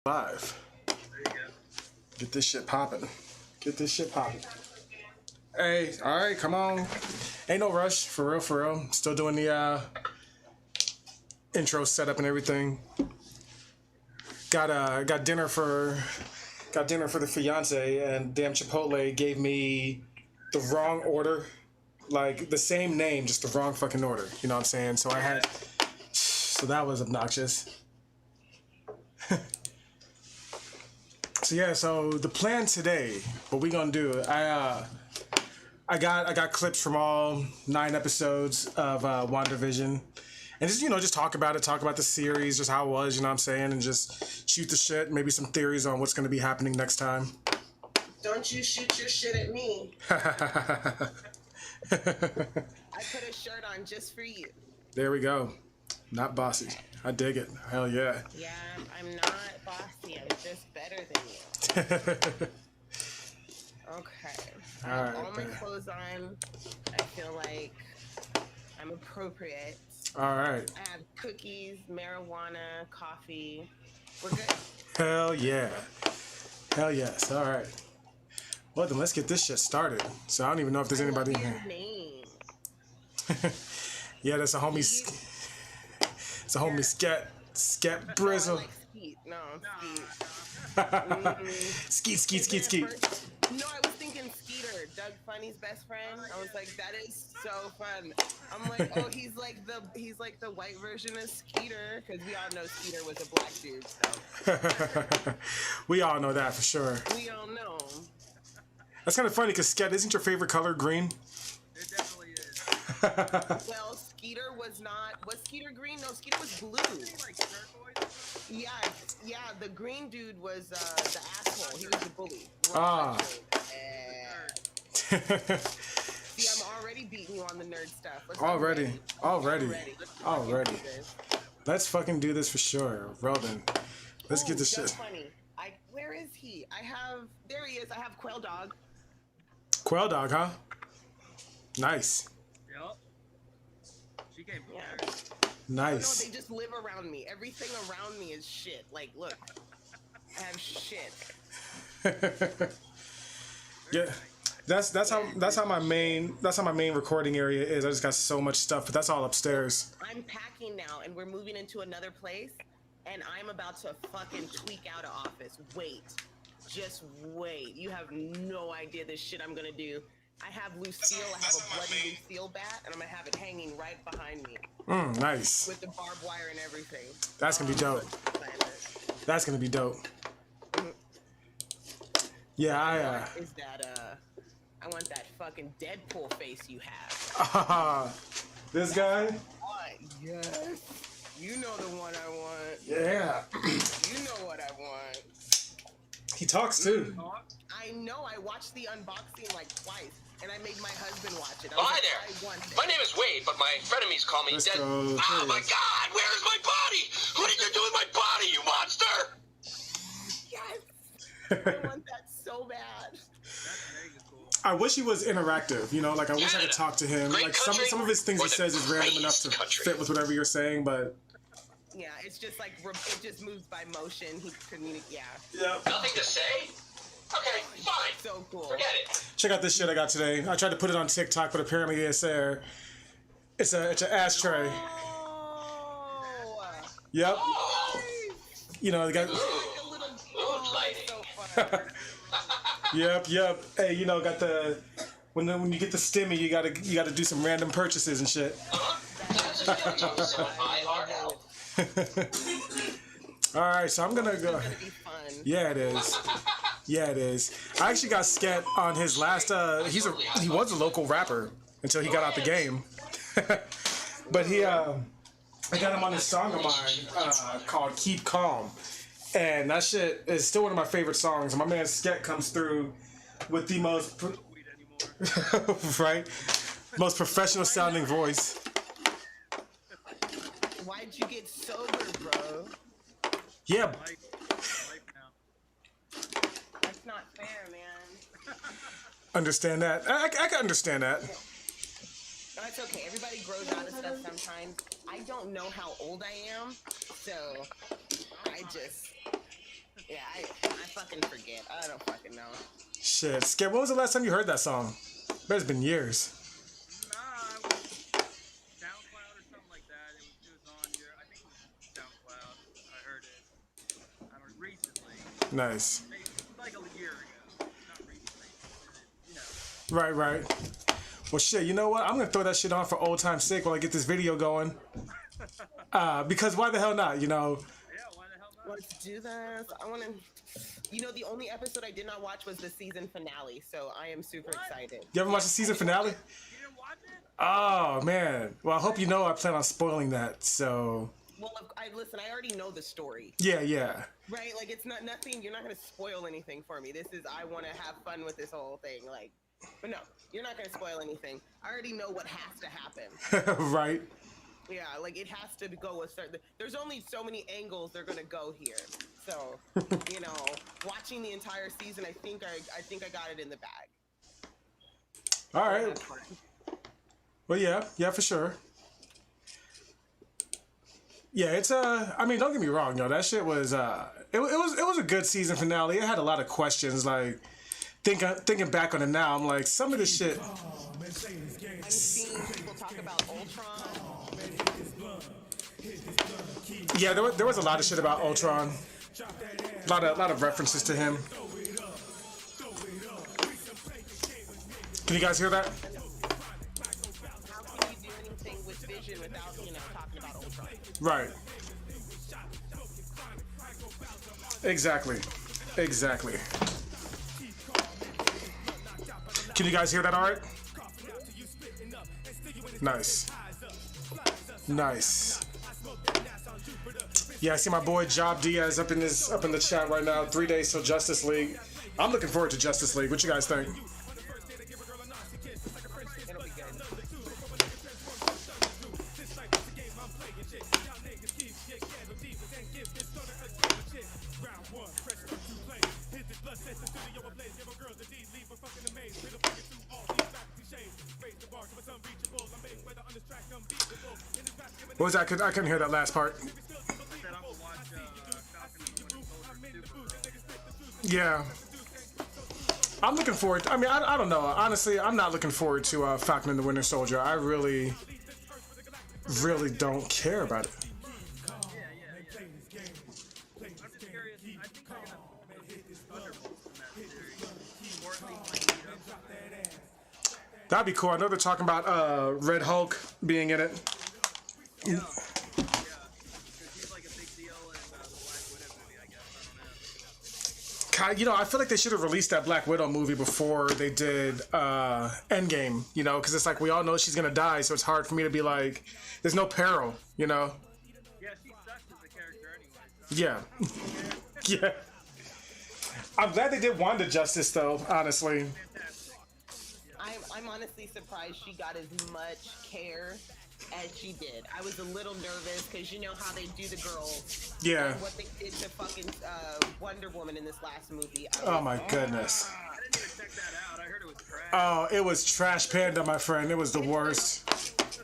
Live. Get this shit popping. Get this shit popping. Hey, all right, come on. Ain't no rush, for real, for real. Still doing the intro setup and everything. Got dinner for the fiance, and damn Chipotle gave me the wrong order, like the same name, just the wrong fucking order. You know what I'm saying? So that was obnoxious. So yeah, so the plan today, what we gonna do? I got clips from all 9 episodes of Wandavision, and just talk about it, talk about the series, just how it was, you know what I'm saying, and just shoot the shit, maybe some theories on what's gonna be happening next time. Don't you shoot your shit at me. I put a shirt on just for you. There we go. Not bossy. I dig it. Hell yeah. Yeah, I'm not bossy. I'm just better than you. Okay. All right. All my clothes on. I feel like I'm appropriate. All right. I have cookies, marijuana, coffee. We're good. Hell yeah. Hell yes. All right. Well, then let's get this shit started. So I don't even know if there's anybody in here. Name. Yeah, that's a homie. It's a homie Scat Brizzle. Like Skeet. No, Skeet. Skeet. No, I was thinking Skeeter, Doug Funny's best friend. I was like, that is so fun. I'm like, oh, he's like the white version of Skeeter, because we all know Skeeter was a black dude. So We all know that for sure. we all know. That's kind of funny because Scat, isn't your favorite color green? It definitely is. Well, Skeeter was not. Was Skeeter green? No, Skeeter was blue. Like turquoise? Yeah. The green dude was the asshole. He was the bully. Ah. See, I'm already beating you on the nerd stuff. Already. Let's do this. Let's fucking do this for sure. Well then, let's get this Doug shit. Funny. Where is he? There he is. I have Quail Dog. Quail Dog, huh? Nice. Yep. She came Yeah. prepared. Nice. Oh, no, they just live around me. Everything around me is shit. Like, look, I have shit. Yeah. That's how my main recording area is. I just got so much stuff, but that's all upstairs. I'm packing now, and we're moving into another place, and I'm about to fucking tweak out of office. Wait. Just wait. You have no idea the shit I'm gonna do. I have Lucille. I have a bloody Lucille bat, and I'm gonna have it hanging right behind me. Nice. With the barbed wire and everything. That's gonna be dope. That's gonna be dope. Yeah, Is that I want that fucking Deadpool face you have. This guy? Yes. You know the one I want. Yeah. You know what I want. He talks too. I know. I watched the unboxing like twice, and I made my husband watch it. Oh, hi there. My name is Wade, but my frenemies call me Let's Dead. go. Oh my God! Where's my body? What did you do with my body, you monster? Yes. I want that so bad. That's mega cool. I wish he was interactive, I wish I could talk to him. Great Like country, some of his things he or the says is random enough to greatest fit with whatever you're saying, but Yeah, it's just like it just moves by motion. He communicates. Yeah. yeah. Nothing to say? Okay, fine. So cool. Forget it. Check out this shit I got today. I tried to put it on TikTok, but apparently it's an ashtray. Oh. Yep. Oh, They got. Like a little. mood lighting. So fun. Yep. Hey, got the when you get the stimmy, you gotta do some random purchases and shit. That's IRL. All right, so I'm gonna go. It's gonna be fun. Yeah, it is. Yeah, it is. I actually got Scat on his last. He was a local rapper until he got out the game. But I got him on this song of mine called "Keep Calm," and that shit is still one of my favorite songs. My man Scat comes through with the most Weed anymore. right, most professional sounding voice. Why'd you get sober, bro? Yeah, Life now. That's not fair, man. understand that. I can understand that. No, it's okay. Everybody grows out of stuff sometimes. I don't know how old I am, so I just fucking forget. I don't fucking know. Shit. Skip, when was the last time you heard that song? Bet it's been years. Nah, it was SoundCloud or something like that. It was on your, I think it was SoundCloud. I heard it. I don't know, recently. Nice. Maybe like a year ago. Not recently. You know. Right. Well, shit, you know what? I'm gonna throw that shit on for old time's sake while I get this video going. Because why the hell not, you know? Yeah, why the hell not? Let's do this. I want to. You know, the only episode I did not watch was the season finale, so I am super excited. You ever watch the season finale? You didn't watch it? Oh, man. Well, I hope you know I plan on spoiling that, so... Well, listen, I already know the story. Yeah. Right? Like, it's not nothing. You're not going to spoil anything for me. This is, I want to have fun with this whole thing. Like, but no, you're not going to spoil anything. I already know what has to happen. Right. Yeah, like, it has to go a certain... There's only so many angles they're going to go here. So, you know, watching the entire season, I think I got it in the bag. All right. Well, yeah, for sure. Yeah, it's I mean, don't get me wrong, yo. That shit was it was a good season finale. It had a lot of questions. Like thinking back on it now, I'm like, some of this shit. I'm seeing people talk about Ultron. Yeah, there was a lot of shit about Ultron. A lot of references to him. Can you guys hear that? How can you do anything with Vision without, you know, talking about Ultron? Right. Exactly. Can you guys hear that all right? Nice. Yeah, I see my boy Job Diaz up in the chat right now. 3 days till Justice League. I'm looking forward to Justice League. What you guys think? It'll be good. What was that? I couldn't hear that last part. Said I'm gonna watch Falcon and the Winter Soldier. Yeah. I'm looking forward. I mean, I don't know. Honestly, I'm not looking forward to Falcon and the Winter Soldier. I really don't care about it. Yeah. I'm just curious. I think they're gonna Thunderbolts in that series, or at least like meet up. That'd be cool. I know they're talking about Red Hulk being in it. Yeah, because he's like a big deal in the Black Widow movie, I guess. I don't know. You know, I feel like they should have released that Black Widow movie before they did Endgame, you know, because it's like we all know she's gonna die, so it's hard for me to be like, there's no peril, you know? Yeah, she sucks as a character anyway. So. Yeah. I'm glad they did Wanda justice, though, honestly. Fantastic. I'm honestly surprised she got as much care as she did. I was a little nervous because you know how they do the girls. Yeah. And what they did to fucking Wonder Woman in this last movie. Oh my goodness. I didn't even check that out. I heard it was trash. Oh, it was trash panda, my friend. It was the worst.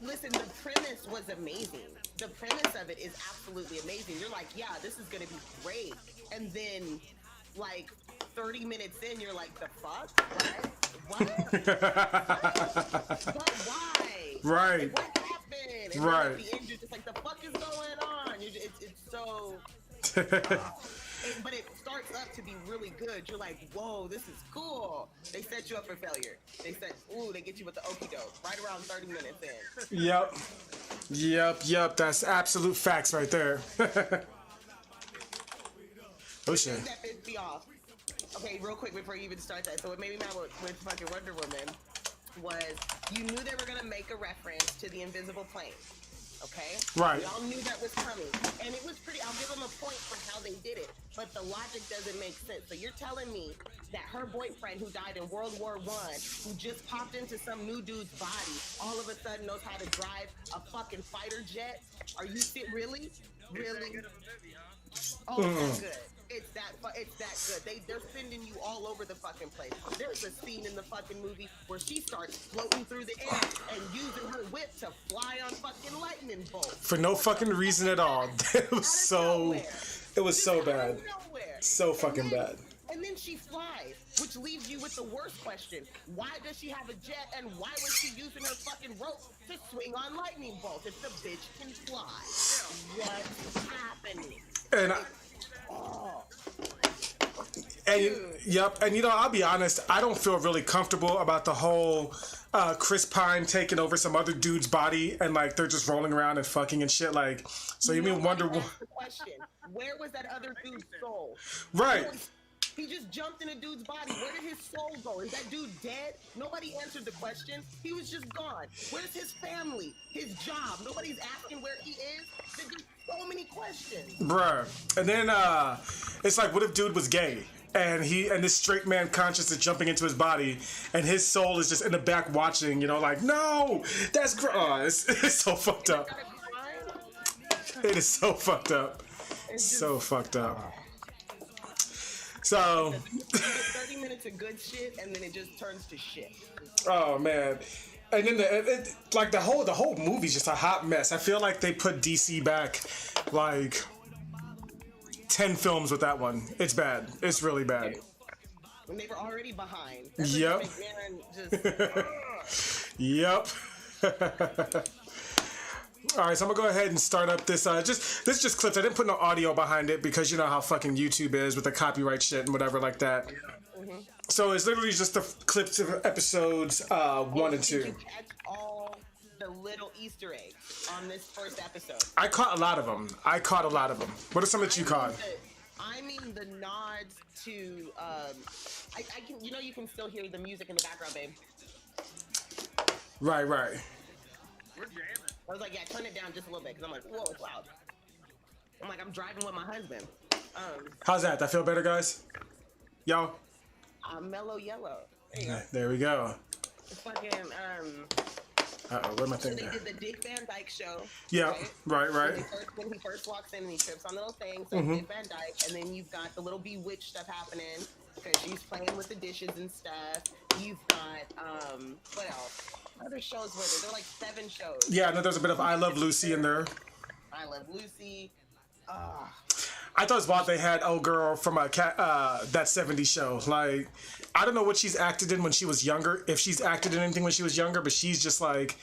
Listen, the premise was amazing. The premise of it is absolutely amazing. You're like, yeah, this is gonna be great. And then, like, 30 minutes in, you're like, the fuck? What? But why? Right. Like, what happened? And Right. then at the end, you're just like, the fuck is going on? It's so... but it starts up to be really good. You're like, whoa, this is cool. They set you up for failure. They said, ooh, they get you with the okie doke right around 30 minutes in. Yep. That's absolute facts right there. Oh shit. That pissed me off. Okay, real quick before you even start that. So what made me mad with fucking Wonder Woman was you knew they were gonna make a reference to the invisible plane. Okay? Right. We all knew that was coming. And it was pretty, I'll give them a point for how they did it. But the logic doesn't make sense. So you're telling me that her boyfriend who died in World War I, who just popped into some new dude's body, all of a sudden knows how to drive a fucking fighter jet? Are you really? Really? Good of a movie, huh? Oh, it's that good. It's that good. They're sending you all over the fucking place. There's a scene in the fucking movie where she starts floating through the air and using her whip to fly on fucking lightning bolts. For no fucking reason at all. It was so bad. Nowhere. So fucking bad. And then she flies, which leaves you with the worst question. Why does she have a jet, and why was she using her fucking rope to swing on lightning bolts if the bitch can fly? What's happening? And and I'll be honest, I don't feel really comfortable about the whole Chris Pine taking over some other dude's body and like they're just rolling around and fucking and shit. Like, so you mean Wonder Woman? Question: where was that other dude's soul? Right. He just jumped in a dude's body. Where did his soul go? Is that dude dead? Nobody answered the question. He was just gone. Where's his family? His job? Nobody's asking where he is. There's just so many questions. Bruh. And then it's like, what if dude was gay? And this straight man conscious is jumping into his body, and his soul is just in the back watching, like, no, that's it's so fucked up. It is so fucked up. So fucked up. So 30 minutes of good shit, and then it just turns to shit. Oh man. And then the whole movie's just a hot mess. I feel like they put DC back like 10 films with that one. It's bad. It's really bad. When they were already behind. Yep. Yep. All right, so I'm gonna go ahead and start up this. This is just clips. I didn't put no audio behind it because you know how fucking YouTube is with the copyright shit and whatever like that. Mm-hmm. So it's literally just the clips of episodes 1 and 2. Did you catch all the little Easter eggs on this first episode? I caught a lot of them. What are some that you caught? I mean the nods to. I can. You can still hear the music in the background, babe. Right. We're jamming. I was like, yeah, turn it down just a little bit, because I'm like, whoa, it's loud. I'm like, I'm driving with my husband. How's that? That feel better, guys? Y'all? Mellow yellow. There you go. There we go. It's fucking, Uh-oh, where am I so thinking? they did the Dick Van Dyke show. Yeah, right. When he first walks in and he trips on little things, so Dick Van Dyke, and then you've got the little bewitched stuff happening, because she's playing with the dishes and stuff. You've got, what else? Other shows with it. There are like 7 shows. Yeah, I know there's a bit of I Love Lucy in there. I Love Lucy. I thought it was wild they had old girl from that 70s show. Like, I don't know what she's acted in when she was younger, if she's acted in anything when she was younger, but she's just like,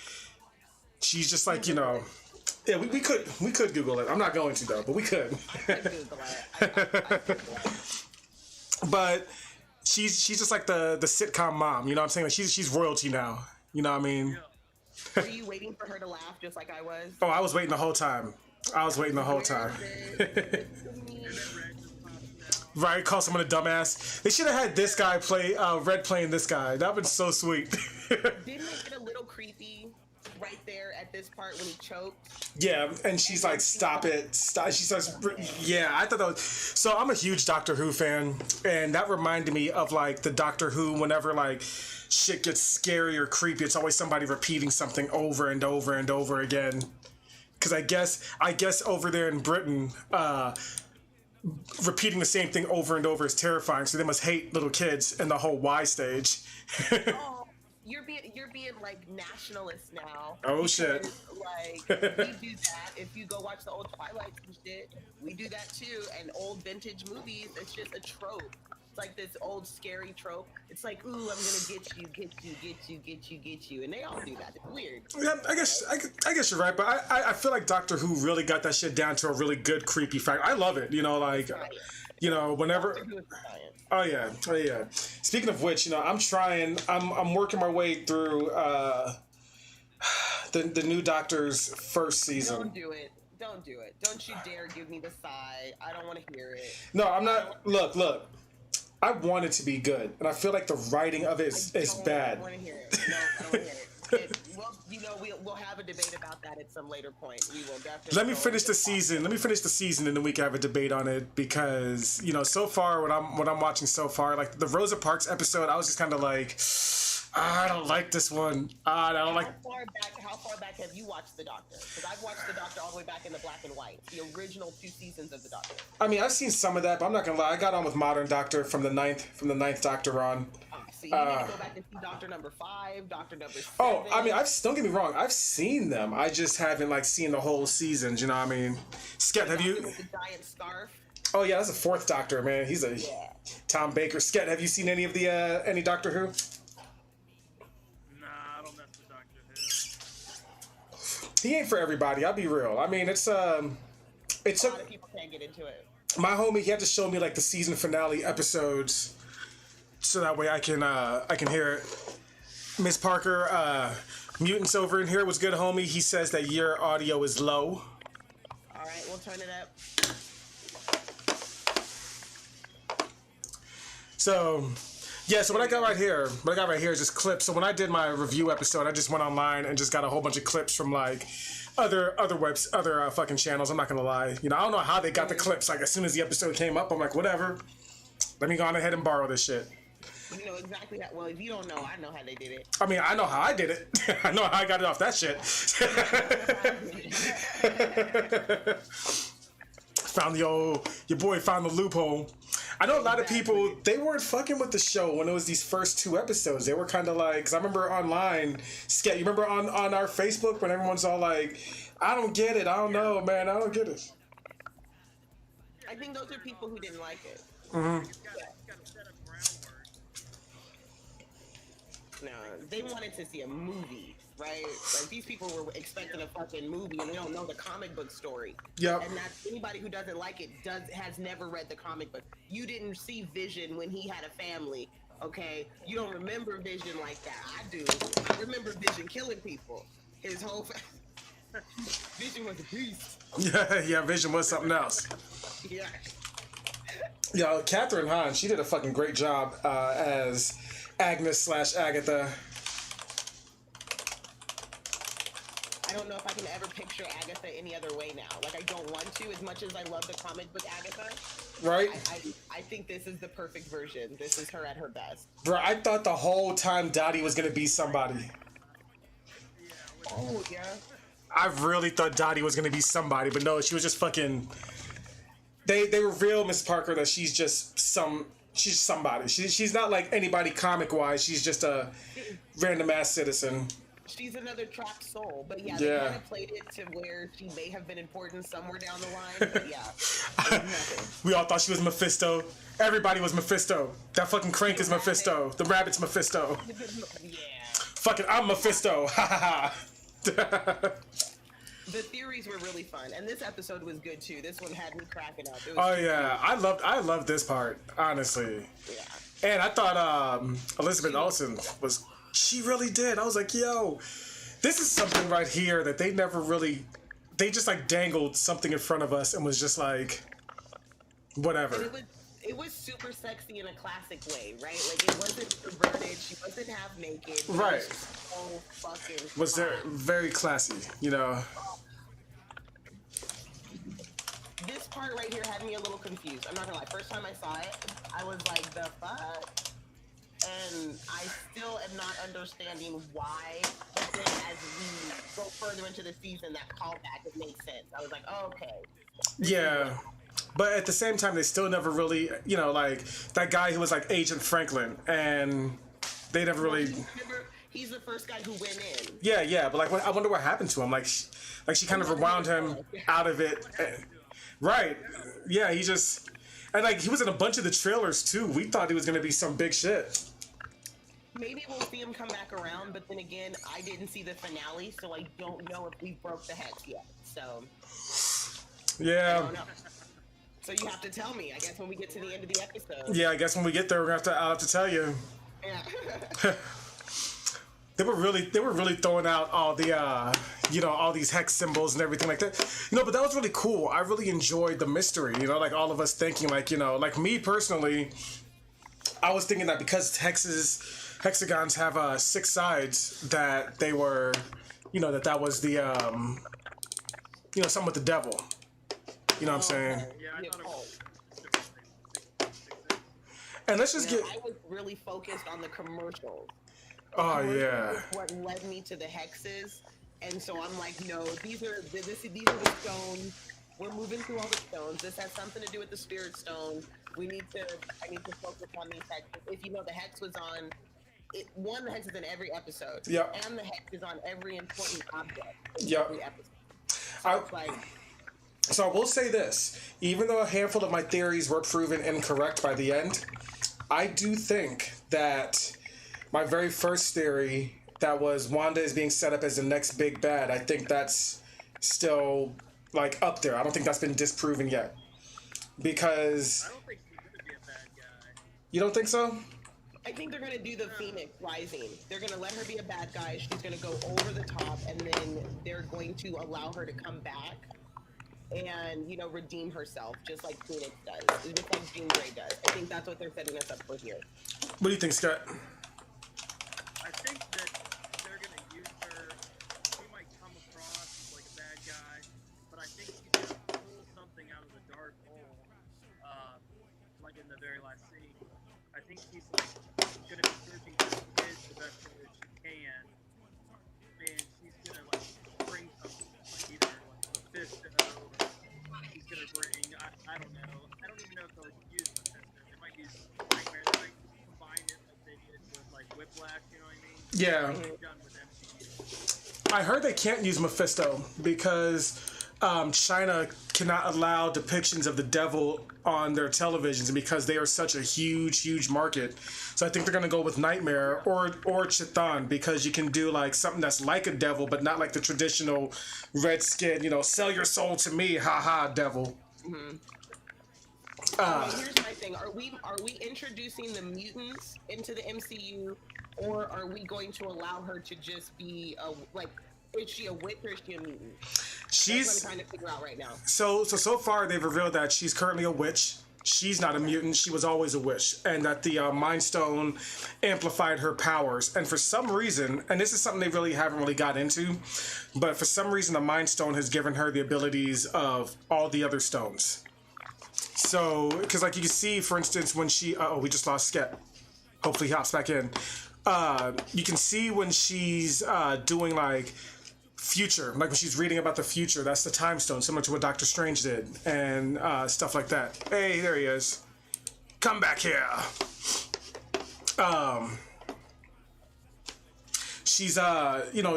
yeah, we could Google it. I'm not going to though, but we could. I could Google it. But she's just like the sitcom mom, you know what I'm saying? Like she's royalty now. You know what I mean? Were you waiting for her to laugh just like I was? Oh, I was waiting the whole time. Right, call someone a dumbass. They should have had this guy play Red playing this guy. That would be so sweet. Didn't it get a little creepy right there at this part when he choked? Yeah, and she's like, stop it. Stop. She says, yeah, I thought that was... So I'm a huge Doctor Who fan, and that reminded me of like the Doctor Who whenever like shit gets scary or creepy, it's always somebody repeating something over and over and over again. Because I guess over there in Britain, repeating the same thing over and over is terrifying. So they must hate little kids in the whole Y stage. Oh, you're being like nationalist now. Oh because, shit! Like we do that. If you go watch the old Twilight and shit, we do that too. And old vintage movies, it's just a trope. It's like this old scary trope. It's like, ooh, I'm gonna get you, and they all do that. It's weird. Yeah, I guess you're right, but I feel like Doctor Who really got that shit down to a really good creepy fact. I love it, like, whenever. Oh yeah. Speaking of which, I'm working my way through the new Doctor's first season. Don't do it. Don't you dare give me the sigh. I don't want to hear it. No, I'm not. Look. I want it to be good, and I feel like the writing of it is bad. I don't want to hear it. No, I don't want to hear it. We'll have a debate about that at some later point. We will definitely. Let me finish the season, and then we can have a debate on it because so far what I'm watching so far, like the Rosa Parks episode, I was just kind of like, I don't like this one. I don't like. How far back have you watched The Doctor? Because I've watched The Doctor all the way back in the black and white, the original 2 seasons of The Doctor. I mean, I've seen some of that, but I'm not gonna lie. I got on with Modern Doctor from the ninth Doctor on. So you need to go back and see Doctor number 5, Doctor number 7. Oh, I mean, don't get me wrong. I've seen them. I just haven't seen the whole seasons. You know what I mean? Skep, have you? With the giant scarf. Oh yeah, that's the fourth Doctor, man. He's a Tom Baker. Sket, have you seen any of the any Doctor Who? Nah, I don't mess with Doctor Who. He ain't for everybody. I'll be real. I mean, it's A lot of people can't get into it. my homie. He had to show me like the season finale episodes, so that way I can hear it. Miss Parker, Mutants over in here was good, homie. He says that your audio is low. All right, we'll turn it up. So, yeah, so what I got right here is just clips. So when I did my review episode, I just went online and just got a whole bunch of clips from like other fucking channels. I'm not gonna lie. You know, I don't know how they got the clips. Like as soon as the episode came up, I'm like, whatever. Let me go on ahead and borrow this shit. You know exactly how. Well, if you don't know, I know how they did it. I mean, I know how I did it. I know how I got it off that shit. Found your boy found the loophole. I know a lot of people, they weren't fucking with the show when it was these first 2 episodes. They were kind of like, because I remember online, Sket, you remember on our Facebook when everyone's all like, I don't get it, I don't know, man, I don't get it. I think those are people who didn't like it. Mm-hmm. It's got to set up groundwork. No, they wanted to see a movie, right? Like these people were expecting a fucking movie and they don't know the comic book story. Yep. And that's anybody who doesn't like it has never read the comic book. You didn't see Vision when he had a family, okay? You don't remember Vision like that. I do. I remember Vision killing people. His whole Vision was a beast. Yeah, Vision was something else. Yeah. Yo, Catherine Hahn, she did a fucking great job as Agnes/Agatha. I don't know if I can ever picture Agatha any other way now. Like, I don't want to, as much as I love the comic book Agatha. Right? I think this is the perfect version. This is her at her best. Bro, I thought the whole time Dottie was gonna be somebody. Oh, yeah. I really thought Dottie was gonna be somebody, but no, she was just fucking... They reveal Miss Parker that she's just she's somebody. She's not like anybody comic-wise. She's just a random-ass citizen. She's another trapped soul, but yeah, they kind of played it to where she may have been important somewhere down the line, but yeah. We all thought she was Mephisto. Everybody was Mephisto. That fucking crank is Mephisto. The rabbit's Mephisto. Yeah. Fucking, I'm Mephisto. Ha ha ha. The theories were really fun, and this episode was good too. This one had me cracking up. It was Oh yeah, I loved this part, honestly. Yeah. And I thought Elizabeth Olsen was... She really did. I was like, yo, this is something right here that they never really... They just like dangled something in front of us and was just like, whatever. And it was super sexy in a classic way, right? Like it wasn't perverted. She wasn't half naked. Right. It was so fucking Was there very classy, you know? This part right here had me a little confused. I'm not gonna lie. First time I saw it, I was like, the fuck? And I still am not understanding why. But then as we go further into the season, that callback, it made sense. I was like, oh, okay. Yeah. But at the same time, they still never really, you know, like that guy who was like Agent Franklin, and they never really... Remember, he's the first guy who went in. Yeah, but like, I wonder what happened to him. Like she kind of rewound him out of it. Right. Yeah, he just... And like, he was in a bunch of the trailers too. We thought he was going to be some big shit. Maybe we'll see him come back around, but then again, I didn't see the finale, so I don't know if we broke the hex yet. So... Yeah. I don't know. So you have to tell me, I guess, when we get to the end of the episode. Yeah, I guess when we get there, I'll have to tell you. Yeah. They were really throwing out all the, you know, all these hex symbols and everything like that. You know, but that was really cool. I really enjoyed the mystery, you know, like all of us thinking, like, you know, like me personally, I was thinking that because hexagons have 6 sides, that they were, you know, that was the, you know, something with the devil. You know what I'm saying? Yeah, I thought it was... And let's just get... I was really focused on the commercials. Oh, yeah. What led me to the hexes. And so I'm like, no, these are the stones. We're moving through all the stones. This has something to do with the spirit stone. I need to focus on these hexes. If you know, the hex was on... the hex is in every episode. Yep. And the hex is on every important object in Yep. every episode. So it's like... So I will say this, even though a handful of my theories were proven incorrect by the end, I do think that my very first theory, that was Wanda is being set up as the next big bad, I think that's still, like, up there. I don't think that's been disproven yet. Because... I don't think she's gonna be a bad guy. You don't think so? I think they're gonna do the Phoenix Rising. They're gonna let her be a bad guy. She's gonna go over the top, and then they're going to allow her to come back and, you know, redeem herself, just like Phoenix does, just like Jean Grey does. I think that's what they're setting us up for here. What do you think, Scott? I think that they're gonna use her. She might come across as like a bad guy, but I think she's gonna pull something out of the dark hole, like in the very last scene. I think she's like gonna be searching for the kids the best way that she can, and she's gonna like bring something, like either like Mephisto, or she's gonna bring I don't know. I don't even know if they'll use Mephisto. They might use Nightmare. They might combine it like they did with like Whiplash. You know what I mean? Yeah. Done with MCU. I heard they can't use Mephisto because China cannot allow depictions of the devil on their televisions, and because they are such a huge market. So I think they're going to go with Nightmare or Chithan, because you can do like something that's like a devil, but not like the traditional red skin, you know, sell your soul to me, haha, devil. Mm-hmm. Here's my thing: are we introducing the mutants into the MCU, or are we going to allow her to just be is she a witch or is she a mutant? That's what I'm trying to figure out right now. So far they've revealed that she's currently a witch. She's not a mutant. She was always a witch, and that the Mind Stone amplified her powers. And for some reason, and this is something they really haven't really got into, but for some reason the Mind Stone has given her the abilities of all the other stones. So, because like you can see, for instance, when she... we just lost Sket. Hopefully he hops back in. You can see when she's doing like future, like when she's reading about the future, that's the time stone, similar to what Doctor Strange did, and stuff like that. Hey, there he is. Come back here. She's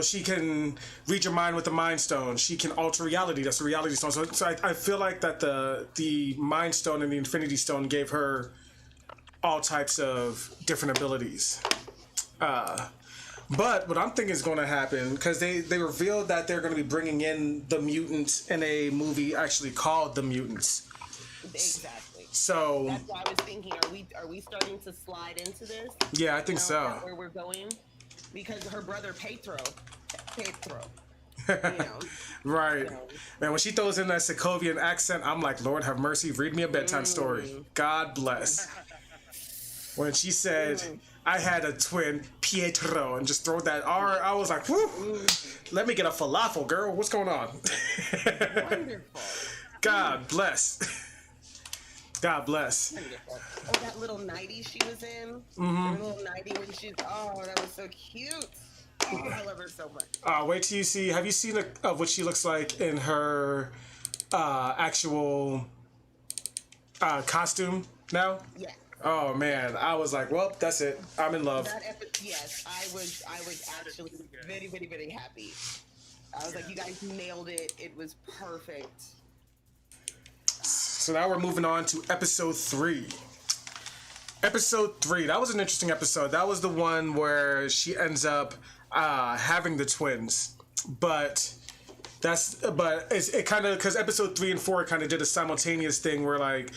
she can read your mind with the Mind Stone. She can alter reality. That's the Reality Stone. So I feel like that the Mind Stone and the Infinity Stone gave her all types of different abilities. But what I'm thinking is going to happen, because they revealed that they're going to be bringing in the mutants in a movie actually called The Mutants. Exactly. So that's why I was thinking: are we starting to slide into this? Yeah, I think so. Where we're going, because her brother Petro. You know, right. You know. Man, when she throws in that Sokovian accent, I'm like, Lord have mercy, read me a bedtime story. God bless. When she said, I had a twin, Pietro, and just throw that R, I was like, whoo, let me get a falafel, girl. What's going on? Wonderful. God bless. God bless. Wonderful. Oh, that little nightie she was in. Her little nightie when she's, that was so cute. Oh, I love her so much. Wait till you see, have you seen what she looks like in her actual costume now? Yeah. Oh man, I was like, well, that's it. I'm in love. Yes, I was actually very, very, very happy. I was like, you guys nailed it. It was perfect. So now we're moving on to episode 3. Episode 3, that was an interesting episode. That was the one where she ends up having the twins. But it kind of, because episode 3 and 4 kind of did a simultaneous thing where like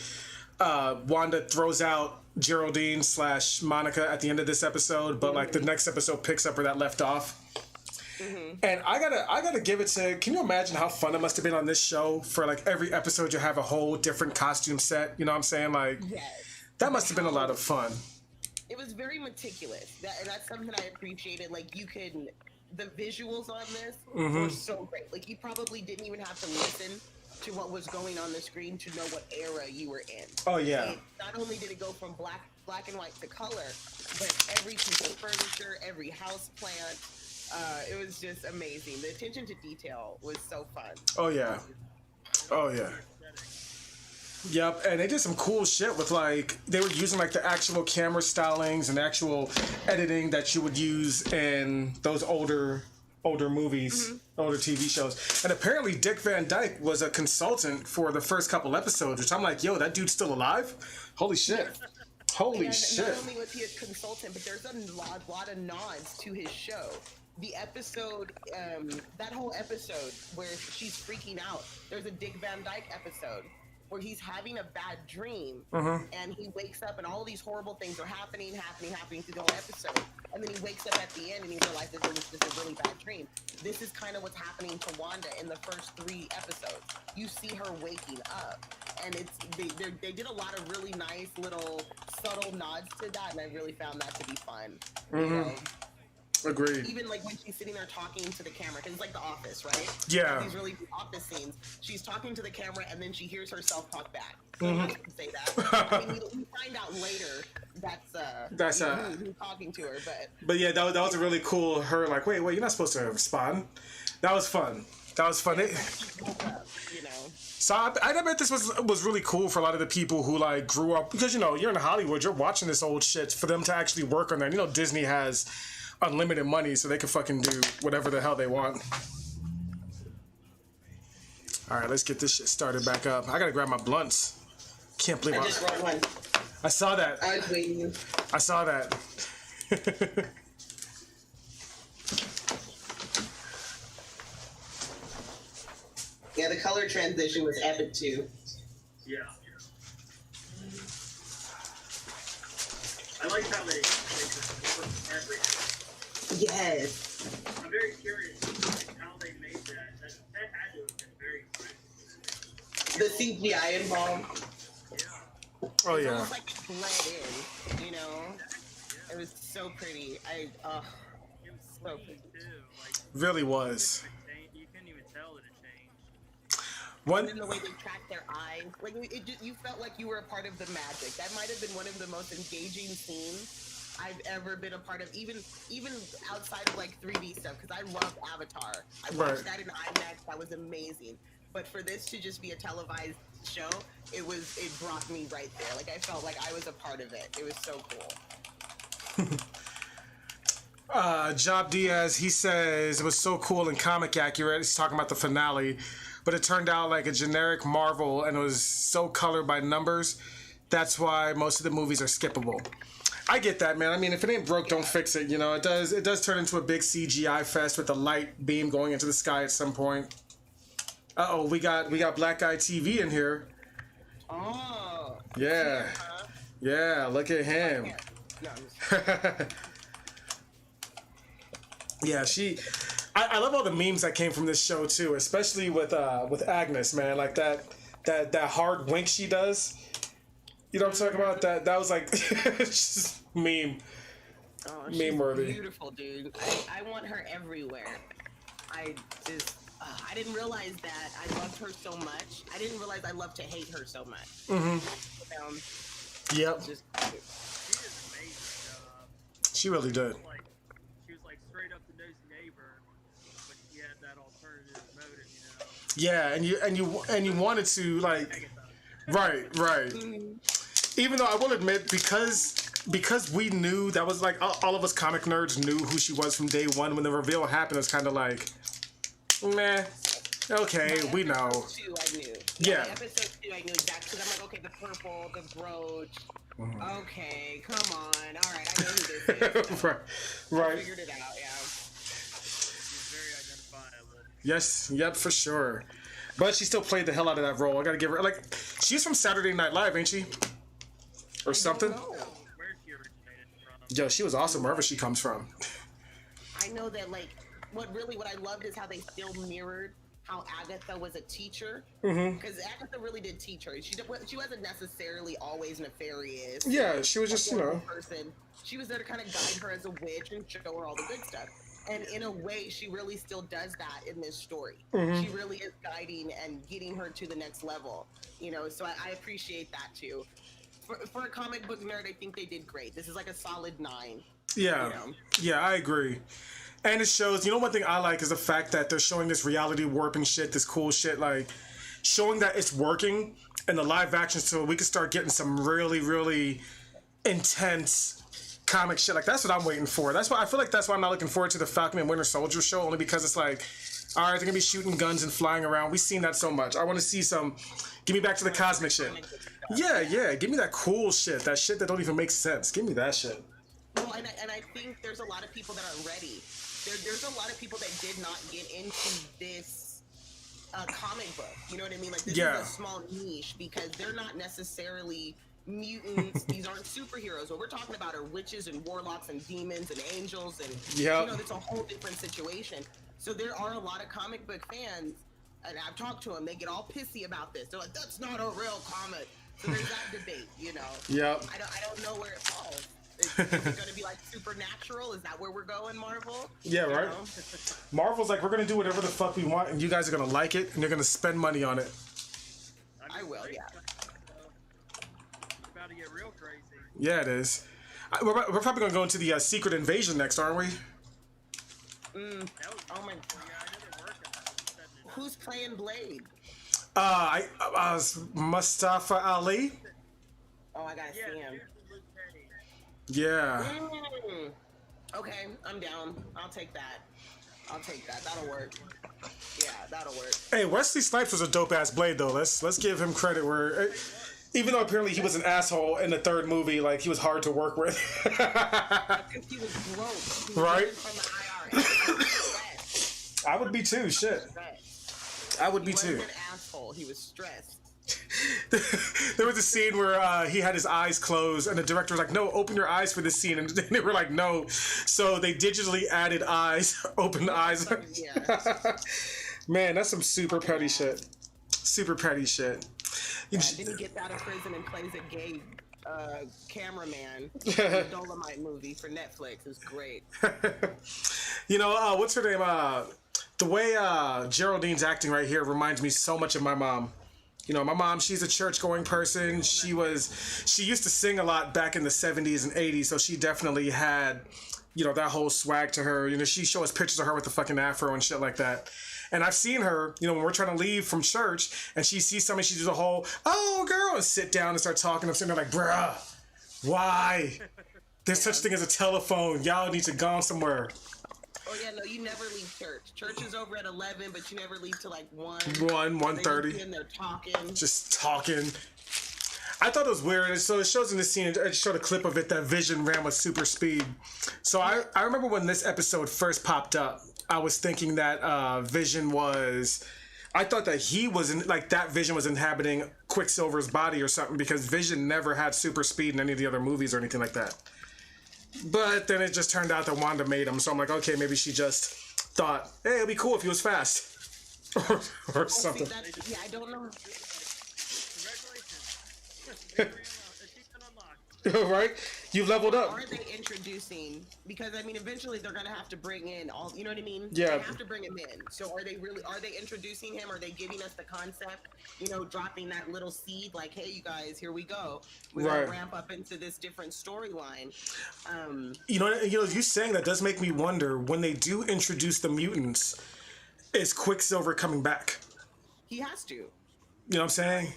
Wanda throws out Geraldine / Monica at the end of this episode, but like the next episode picks up where that left off. And I gotta give it to, can you imagine how fun it must have been on this show for like every episode you have a whole different costume set, you know what I'm saying? Like, Yes. that must have been a lot of fun. It was very meticulous. And that's something I appreciated. Like, the visuals on this were so great. Like, you probably didn't even have to listen to what was going on the screen to know what era you were in. Oh yeah. And not only did it go from black and white to color, but every piece of furniture, every house plant, it was just amazing. The attention to detail was so fun. Oh yeah. Oh yeah. Yep, and they did some cool shit with like, they were using like the actual camera stylings and actual editing that you would use in those older older movies, older TV shows. And apparently Dick Van Dyke was a consultant for the first couple episodes, which I'm like, yo, that dude's still alive? Holy shit. Holy and shit. Not only was he a consultant, but there's a lot of nods to his show. The episode, that whole episode where she's freaking out, there's a Dick Van Dyke episode where he's having a bad dream, and he wakes up and all these horrible things are happening through the whole episode. And then he wakes up at the end and he realizes it was just a really bad dream. This is kind of what's happening to Wanda in the first 3 episodes. You see her waking up, and they did a lot of really nice little subtle nods to that, and I really found that to be fun. You know? Agreed. Even like when she's sitting there talking to the camera, because it's like The Office, right? Yeah. These really good Office scenes. She's talking to the camera, and then she hears herself talk back. So I'm not gonna say that. I mean, we find out later that's who's talking to her, but yeah, that was a really cool. Her like, wait, you're not supposed to respond. That was fun. That was fun. You know. So I bet this was really cool for a lot of the people who like grew up, because you know you're in Hollywood, you're watching this old shit. For them to actually work on that, you know, Disney has unlimited money, so they can fucking do whatever the hell they want. All right, let's get this shit started back up. I gotta grab my blunts. Can't believe I just wrote one. I saw that. I was waiting. I saw that. Yeah, the color transition was epic too. Yeah. I like how they just everything. Yes. I'm very curious how they made that. That had to have been very expensive. The CGI involved. Yeah. Oh It's yeah. almost like it bled in, you know? It was so pretty. It was So clean too. Like, Really was. you couldn't even tell that it changed. One. And the way they tracked their eyes, like you felt like you were a part of the magic. That might have been one of the most engaging scenes I've ever been a part of, even outside of like 3D stuff, because I love Avatar. I watched that in IMAX. That was amazing. But for this to just be a televised show, it brought me right there. Like I felt like I was a part of it. It was so cool. Job Diaz, he says it was so cool and comic accurate. He's talking about the finale, but it turned out like a generic Marvel, and it was so colored by numbers. That's why most of the movies are skippable. I get that, man. I mean, if it ain't broke, don't fix it. You know, it does turn into a big CGI fest with a light beam going into the sky at some point. Uh-oh, we got Black Guy TV in here. Oh. Yeah. Huh? Yeah, look at him. No, I'm just... Yeah, I love all the memes that came from this show too, especially with Agnes, man. Like that hard wink she does. You know what I'm talking about? That was like just meme. Oh, meme worthy. Beautiful, dude. I want her everywhere. I didn't realize that I loved her so much. I didn't realize I loved to hate her so much. Yep. Just, She did an amazing job. She really did. She was like straight up the nosy neighbor, but she had that alternative motive, Yeah, and you wanted to like, right. Even though I will admit, because we knew that was like all of us comic nerds knew who she was from day one. When the reveal happened, it was kind of like, meh. Okay, we know. Episode 2, I knew. Yeah. Episode 2, I knew exactly. Because I'm like, okay, the purple, the brooch. Okay, come on. All right, I know who this is. Right. I figured it out. Yeah. She's very identifiable. Yes. Yep. For sure. But she still played the hell out of that role. I gotta give her like, she's from Saturday Night Live, ain't she? Or something. Where she originated from. Yo, she was awesome wherever she comes from. I know that like what I loved is how they still mirrored how Agatha was a teacher, because Agatha really did teach her. She wasn't necessarily always nefarious. Yeah, she was just, you know, person. She was there to kind of guide her as a witch and show her all the good stuff. And in a way, she really still does that in this story. She really is guiding and getting her to the next level. You know, so I appreciate that too. For a comic book nerd, I think they did great. This is like a solid 9. Yeah. You know? Yeah, I agree. And it shows, you know, one thing I like is the fact that they're showing this reality warp and shit, this cool shit, like showing that it's working in the live action, so we can start getting some really, really intense comic shit. Like, that's what I'm waiting for. That's why I feel like that's why I'm not looking forward to the Falcon and Winter Soldier show, only because it's like, all right, they're gonna be shooting guns and flying around. We've seen that so much. I want to see some. Give me back to the cosmic shit. Yeah. Give me that cool shit. That shit that don't even make sense. Give me that shit. Well, and I think there's a lot of people that aren't ready. There's a lot of people that did not get into this comic book. You know what I mean? Like, this is a small niche because they're not necessarily mutants. These aren't superheroes. What we're talking about are witches and warlocks and demons and angels, and you know, it's a whole different situation. So there are a lot of comic book fans, and I've talked to them. They get all pissy about this. They're like, "That's not a real comic." So there's that debate, you know. Yep. I don't know where it falls. Is it going to be like supernatural? Is that where we're going, Marvel? Yeah, right. You know? Marvel's like, we're going to do whatever the fuck we want, and you guys are going to like it, and you're going to spend money on it. I will, yeah. It's about to get real crazy. Yeah, it is. We're probably going to go into the Secret Invasion next, aren't we? Oh my God. Who's playing Blade? Mustafa Ali. Oh, I gotta see him. Yeah. Okay, I'm down. I'll take that. That'll work. Yeah, that'll work. Hey, Wesley Snipes was a dope ass Blade though. Let's give him credit where, even though apparently he was an asshole in the third movie, like he was hard to work with. Because he was broke. Right. From the IRS. I would be too. Shit. I would be too. He wasn't an asshole. He was stressed. There was a scene where he had his eyes closed, and the director was like, "No, open your eyes for this scene," and they were like, "No." So they digitally added eyes, open eyes. Yeah. Man, that's some super petty shit. Super petty shit. Yeah, then he gets out of prison and plays a gay cameraman in the Dolomite movie for Netflix. It's great. You know, what's her name? The way Geraldine's acting right here reminds me so much of my mom. You know, my mom, she's a church-going person. She used to sing a lot back in the 70s and 80s, so she definitely had, you know, that whole swag to her. You know, she shows us pictures of her with the fucking afro and shit like that. And I've seen her, you know, when we're trying to leave from church, and she sees somebody, she does a whole, "Oh, girl," and sit down and start talking. I'm sitting there like, bruh, why? There's such thing as a telephone. Y'all need to go somewhere. Oh yeah, no, you never leave church. Church is over at 11, but you never leave till like 1:30. And they're talking. Just talking. I thought it was weird. So it shows in this scene, it showed a clip of it that Vision ran with super speed. So I remember when this episode first popped up, I was thinking that Vision was... I thought that he was that Vision was inhabiting Quicksilver's body or something, because Vision never had super speed in any of the other movies or anything like that. But then it just turned out that Wanda made him, so I'm like, okay, maybe she just thought, hey, it'd be cool if he was fast. or something. See, I don't know. Congratulations. Achievement unlocked. Right? You leveled up. Are they introducing? Because I mean, eventually they're gonna have to bring in all. You know what I mean? Yeah. They have to bring him in. So are they introducing him? Are they giving us the concept? You know, dropping that little seed, like, hey, you guys, here we go. We're gonna ramp up into this different storyline. You saying that does make me wonder, when they do introduce the mutants, is Quicksilver coming back? He has to. You know what I'm saying?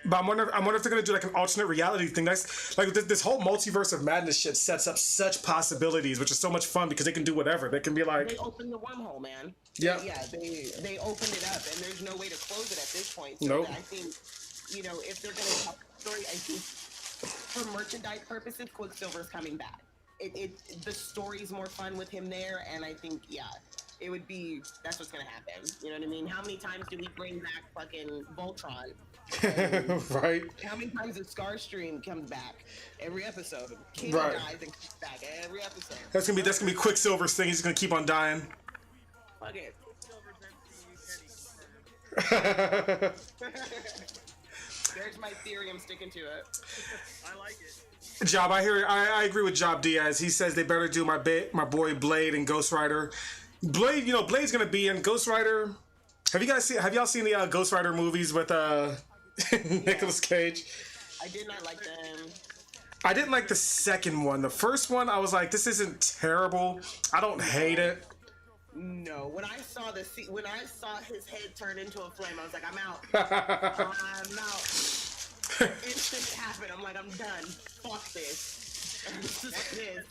But I wonder if they're gonna do like an alternate reality thing. That's like this whole multiverse of madness shit sets up such possibilities, which is so much fun because they can do whatever. They can be like, they opened the wormhole, man. Yeah. Yeah, they opened it up, and there's no way to close it at this point. So Nope. I think, you know, if they're gonna tell the story, I think for merchandise purposes, Quicksilver's coming back. The story's more fun with him there, and I think it would be, that's what's gonna happen. You know what I mean? How many times do we bring back fucking Voltron? right? How many times does Starscream comes back? Every episode. King Right. dies and comes back every episode. That's gonna be Quicksilver's thing. He's gonna keep on dying. Fuck it. There's my theory. I'm sticking to it. I like it. Job, I agree with Job Diaz. He says they better do my boy Blade and Ghost Rider. Blade, you know, Blade's gonna be in Ghost Rider. Have y'all seen the Ghost Rider movies with Nicolas Cage? I did not like them. I didn't like the second one. The first one, I was like, this isn't terrible. I don't hate it. No, when I saw his head turn into a flame, I was like, I'm out. I'm out. Instant happened. I'm like, I'm done. Fuck this. It's just Watching it this.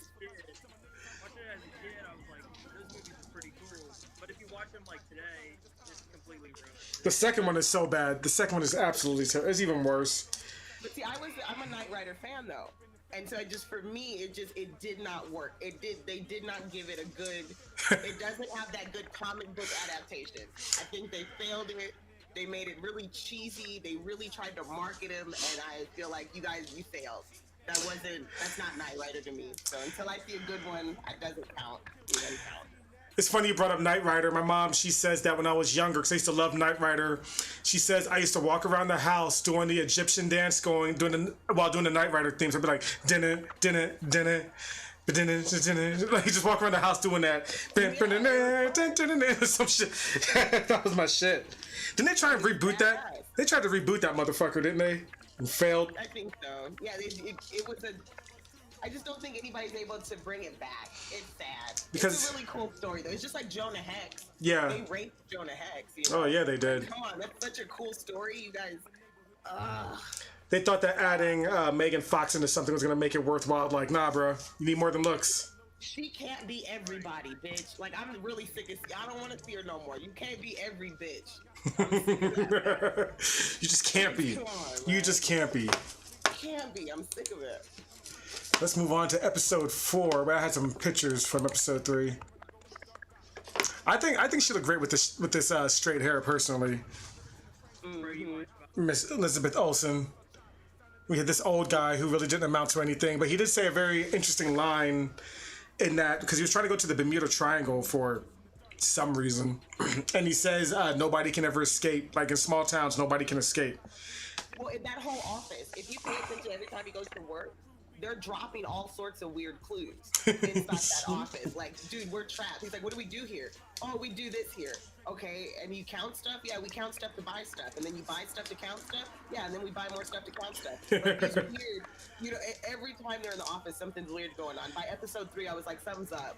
as a kid, I was like, those movies are pretty cool. But if you watch them like today, it's completely ruined. The second one is so bad. The second one is absolutely terrible. It's even worse. But see, I'm a Knight Rider fan though, and so for me, it did not work. They did not give it a good. It doesn't have that good comic book adaptation. I think they failed it. They made it really cheesy. They really tried to market him, and I feel like you failed. That's not Knight Rider to me. So until I see a good one, it doesn't count. It doesn't count. It's funny you brought up Knight Rider. My mom, she says that when I was younger, because I used to love Knight Rider, she says I used to walk around the house doing the Egyptian dance, while doing the Knight Rider themes. I'd be like, dinner, dinner, dinner. But then, like, just walk around the house doing that. Some shit. That was my shit. Didn't they try and reboot that? They tried to reboot that motherfucker, didn't they? And failed. I think so. Yeah, it was a. I just don't think anybody's able to bring it back. It's sad. Because it's a really cool story, though. It's just like Jonah Hex. Yeah. They raped Jonah Hex. You know? Oh, yeah, they did. Come on, that's such a cool story, you guys. They thought that adding Megan Fox into something was going to make it worthwhile. Like, nah, bro. You need more than looks. She can't be everybody, bitch. Like, I'm really sick of. I don't want to see her no more. You can't be every bitch. You just can't be. Come on, You just can't be. Can't be. I'm sick of it. Let's move on to episode 4, where I had some pictures from episode 3. I think she looked great with this straight hair, personally. Miss Elizabeth Olsen. We had this old guy who really didn't amount to anything, but he did say a very interesting line in that, because he was trying to go to the Bermuda Triangle for some reason, and he says nobody can ever escape. Like in small towns, nobody can escape. Well, in that whole office, if you pay attention every time he goes to work, they're dropping all sorts of weird clues inside that office. Like, dude, we're trapped. He's like, what do we do here? Oh, we do this here. Okay, and you count stuff? Yeah, we count stuff to buy stuff. And then you buy stuff to count stuff? Yeah, and then we buy more stuff to count stuff. Like, it's weird. You know, every time they're in the office, something's weird going on. By episode 3, I was like, thumbs up.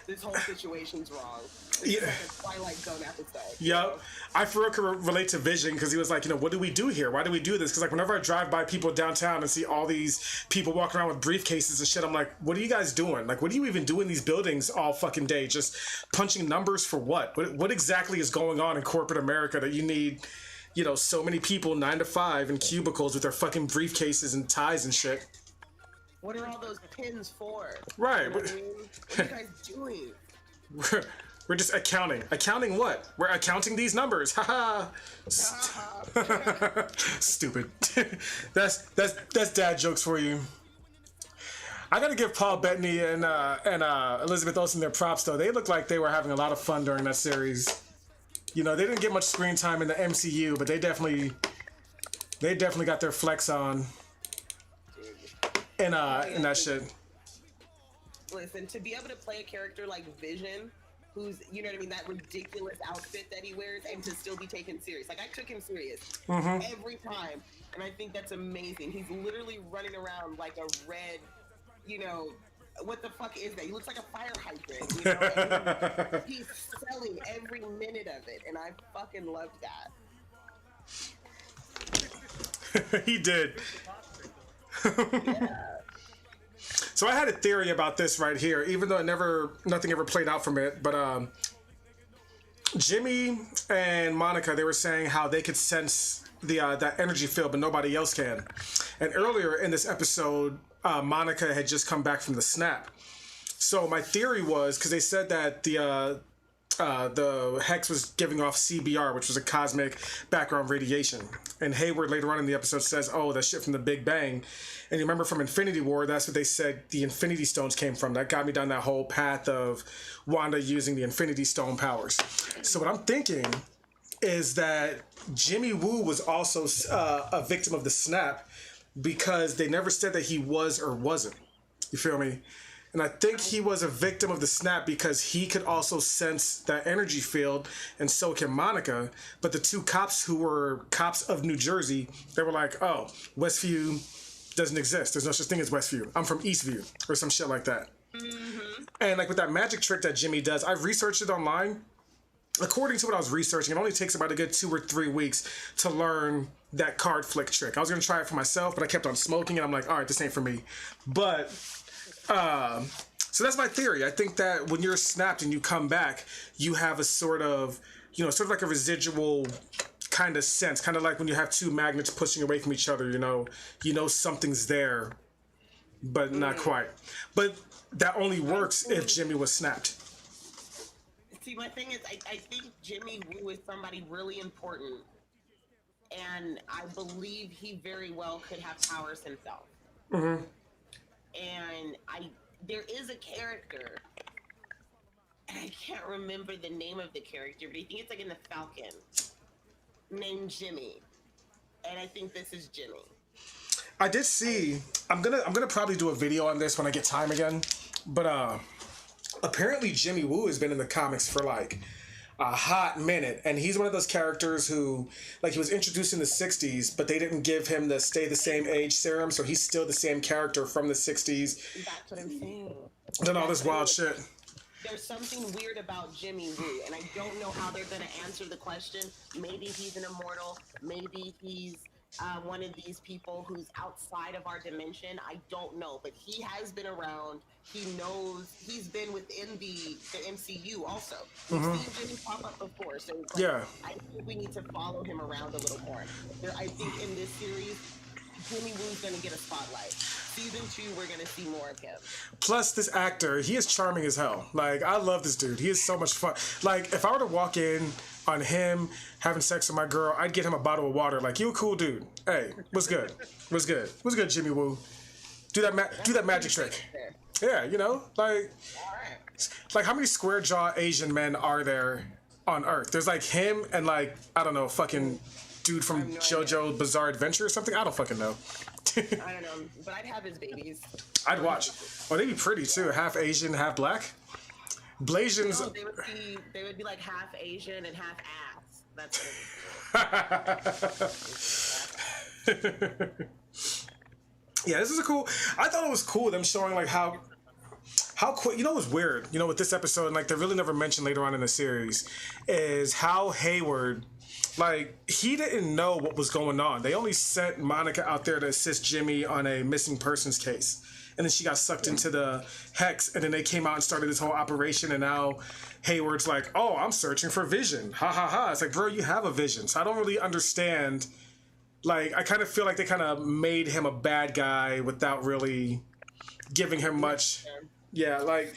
This whole situation's wrong. It's like a Twilight Zone episode. Yep. I for real could relate to Vision, because he was like, what do we do here? Why do we do this? Because like whenever I drive by people downtown and see all these people walking around with briefcases and shit, I'm like, what are you guys doing? Like, what do you even do in these buildings all fucking day? Just punching numbers for what? What exactly is going on in corporate America that you need, so many people 9 to 5 in cubicles with their fucking briefcases and ties and shit? What are all those pins for? Right. You know what I mean? What are you guys doing? We're just accounting. Accounting what? We're accounting these numbers. Haha. Stupid. That's dad jokes for you. I gotta give Paul Bettany and Elizabeth Olsen their props though. They look like they were having a lot of fun during that series. They didn't get much screen time in the MCU, but they definitely got their flex on. In that shit. Listen, to be able to play a character like Vision, who's, you know what I mean, that ridiculous outfit that he wears, and to still be taken serious. Like, I took him serious every time, and I think that's amazing. He's literally running around like a red, what the fuck is that? He looks like a fire hydrant, And he's selling every minute of it, and I fucking loved that. He did. Yeah. So I had a theory about this right here, even though nothing ever played out from it. But Jimmy and Monica, they were saying how they could sense that energy field, but nobody else can. And earlier in this episode, Monica had just come back from the snap. So my theory was, because they said that the Hex was giving off CBR, which was a cosmic background radiation. And Hayward later on in the episode says, oh, that shit from the Big Bang. And you remember from Infinity War, that's what they said the Infinity Stones came from. That got me down that whole path of Wanda using the Infinity Stone powers. So what I'm thinking is that Jimmy Woo was also a victim of the snap, because they never said that he was or wasn't. You feel me? And I think he was a victim of the snap because he could also sense that energy field, and so can Monica. But the two cops who were cops of New Jersey, they were like, oh, Westview doesn't exist. There's no such thing as Westview. I'm from Eastview, or some shit like that. Mm-hmm. And like with that magic trick that Jimmy does, I've researched it online. According to what I was researching, it only takes about a good 2 or 3 weeks to learn that card flick trick. I was going to try it for myself, but I kept on smoking, and I'm like, all right, this ain't for me. But So that's my theory. I think that when you're snapped and you come back, you have a sort of, sort of like a residual kind of sense, kind of like when you have two magnets pushing away from each other. Something's there, but not quite. But that only works if Jimmy was snapped. See, my thing is, I think Jimmy Woo is somebody really important, and I believe he very well could have powers himself. Mm-hmm. And there is a character, and I can't remember the name of the character, but I think it's like in the Falcon, named Jimmy, and I think this is Jimmy. I did see. I'm gonna probably do a video on this when I get time again, but apparently Jimmy Woo has been in the comics for like a hot minute, and he's one of those characters who, like, he was introduced in the 60s, but they didn't give him the stay the same age serum, so he's still the same character from the 60s. That's what I'm saying. Done all this wild shit. There's something weird about Jimmy Woo, and I don't know how they're going to answer the question. Maybe he's an immortal. Maybe he's one of these people who's outside of our dimension. I don't know, but he has been around. He knows. He's been within the MCU also. We've seen Jimmy pop up before, so it's like, Yeah. I think we need to follow him around a little more. I think in this series, Jimmy Woo's going to get a spotlight. Season 2, we're going to see more of him. Plus, this actor, he is charming as hell. Like, I love this dude. He is so much fun. Like, if I were to walk in on him having sex with my girl, I'd get him a bottle of water. Like, you a cool dude. Hey, what's good? What's good? What's good, Jimmy Woo? Do that magic trick. Yeah, like how many square jaw Asian men are there on Earth? There's like him and like, I don't know, fucking dude from JoJo Bizarre Adventure or something. I don't fucking know. I don't know, but I'd have his babies. I'd watch. Oh, they'd be pretty too. Half Asian, half black. Blasians. No, they would be like half Asian and half ass. That's what it would be. Yeah, this is a cool. I thought it was cool them showing like how quick. It was weird. With this episode, and like they really never mentioned later on in the series, is how Hayward, like, he didn't know what was going on. They only sent Monica out there to assist Jimmy on a missing persons case, and then she got sucked into the hex, and then they came out and started this whole operation, and now Hayward's like, oh, I'm searching for Vision. Ha ha ha. It's like, bro, you have a vision. So I don't really understand. Like, I kind of feel like they kind of made him a bad guy without really giving him much. Yeah, like,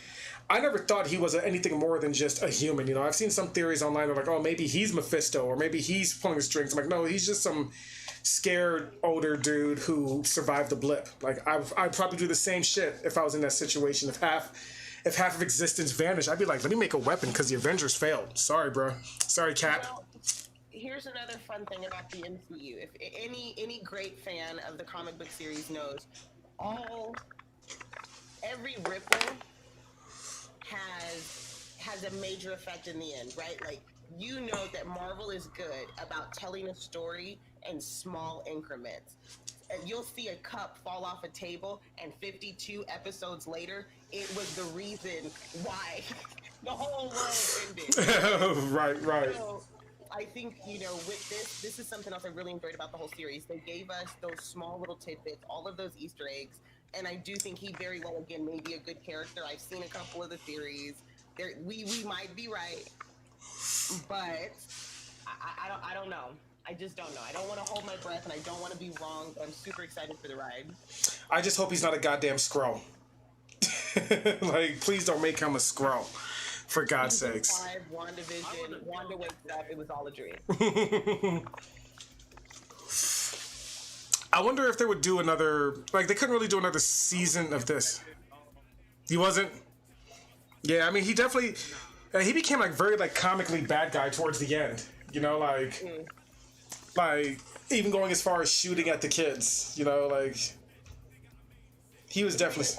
I never thought he was anything more than just a human. I've seen some theories online that are like, oh, maybe he's Mephisto, or maybe he's pulling the strings. I'm like, no, he's just some scared older dude who survived the blip. Like, I'd probably do the same shit if I was in that situation. If half of existence vanished, I'd be like, let me make a weapon because the Avengers failed. Sorry, bro. Sorry, Cap. Well, here's another fun thing about the MCU. If any great fan of the comic book series knows, every ripple has a major effect in the end, right? Like, that Marvel is good about telling a story in small increments. And you'll see a cup fall off a table, and 52 episodes later, it was the reason why the whole world ended. Right. So, I think, with this is something else I really enjoyed about the whole series. They gave us those small little tidbits, all of those Easter eggs, and I do think he very well, again, may be a good character. I've seen a couple of the theories. We might be right, but I don't know. I just don't know. I don't want to hold my breath, and I don't want to be wrong, but I'm super excited for the ride. I just hope he's not a goddamn Skrull. Like, please don't make him a Skrull. For God's sakes. 5, WandaVision, Wanda wakes up, it was all a dream. I wonder if they would do another, like, they couldn't really do another season of this. He wasn't? Yeah, I mean, he definitely, he became, like, very, like, comically bad guy towards the end. Like, even going as far as shooting at the kids, like, he was definitely,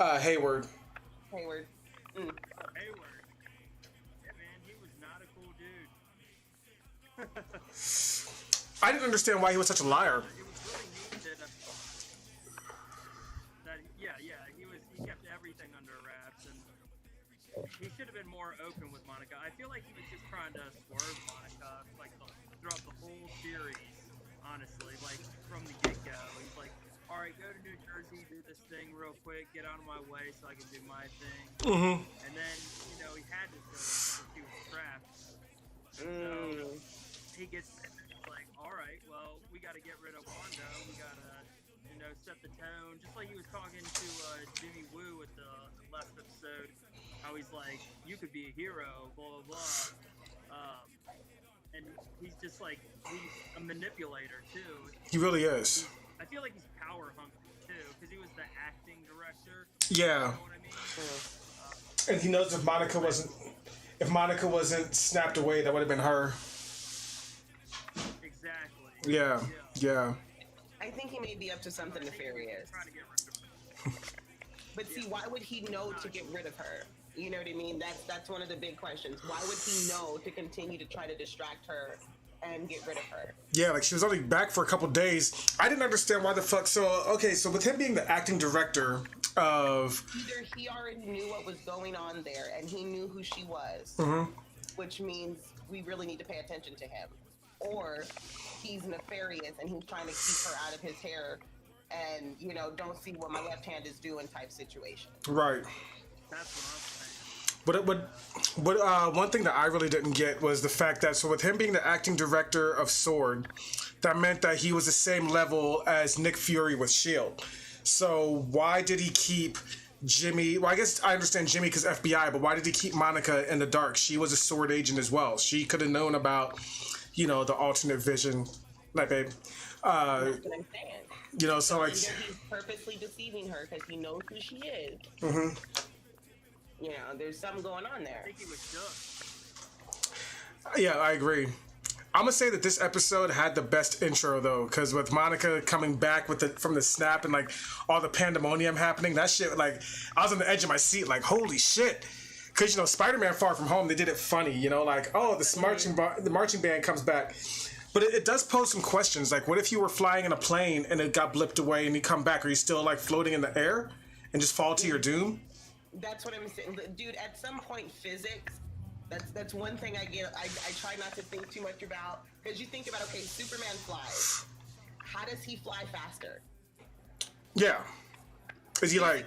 Hayward. Hayward. Hayward. Yeah, man, he was not a cool dude. I didn't understand why he was such a liar. It was really neat that he kept everything under wraps, and he should have been more open with Monica. I feel like he was just trying to swerve Monica, like, throughout the whole series, honestly, like, from the get-go. He's like, all right, go to New Jersey, do this thing real quick, get out of my way so I can do my thing. Mm-hmm. And then, you know, he had to go because he was trapped. So he gets like, all right, well, we got to get rid of Wanda. We got to, you know, set the tone. Just like he was talking to Jimmy Woo at the last episode, how he's like, you could be a hero, blah, blah, blah. And he's just like, he's a manipulator, too. He really is. I feel like he's power hungry, too, because he was the acting director. Yeah. You know what I mean? And he knows if Monica wasn't snapped away, that would have been her. Exactly. Yeah. I think he may be up to something nefarious. Trying to get rid of her. But see, why would he know to get rid of her? You know what I mean? That's one of the big questions. Why would he know to continue to try to distract her and get rid of her? Yeah, like she was only back for a couple days. I didn't understand why the fuck. So with him being the acting director of, either he already knew what was going on there and he knew who she was, which means we really need to pay attention to him, or he's nefarious and he's trying to keep her out of his hair and, you know, don't see what my left hand is doing type situation. right. That's what I'm saying. But one thing that I really didn't get was the fact that, so with him being the acting director of S.W.O.R.D., that meant that he was the same level as Nick Fury with S.H.I.E.L.D. So why did he keep Jimmy? Well, I guess I understand Jimmy because FBI, but why did he keep Monica in the dark? She was a S.W.O.R.D. agent as well. She could have known about, you know, the alternate vision. Like, babe. That's what I'm saying. You know, so like... Either he's purposely deceiving her because he knows who she is. You know, there's something going on there. I think he was shook. Yeah, I agree. I'm gonna say that this episode had the best intro though, because with Monica coming back from the snap and like all the pandemonium happening, that shit, like I was on the edge of my seat, like holy shit. Because you know, Spider-Man: Far From Home, they did it funny, you know, like the marching band comes back, but it does pose some questions. Like, what if you were flying in a plane and it got blipped away and you come back? Are you still like floating in the air and just fall to your doom? That's what I'm saying, dude. At some point, physics. That's one thing I get. I try not to think too much about, because you think about, okay, Superman flies. How does he fly faster? Yeah. Is he like?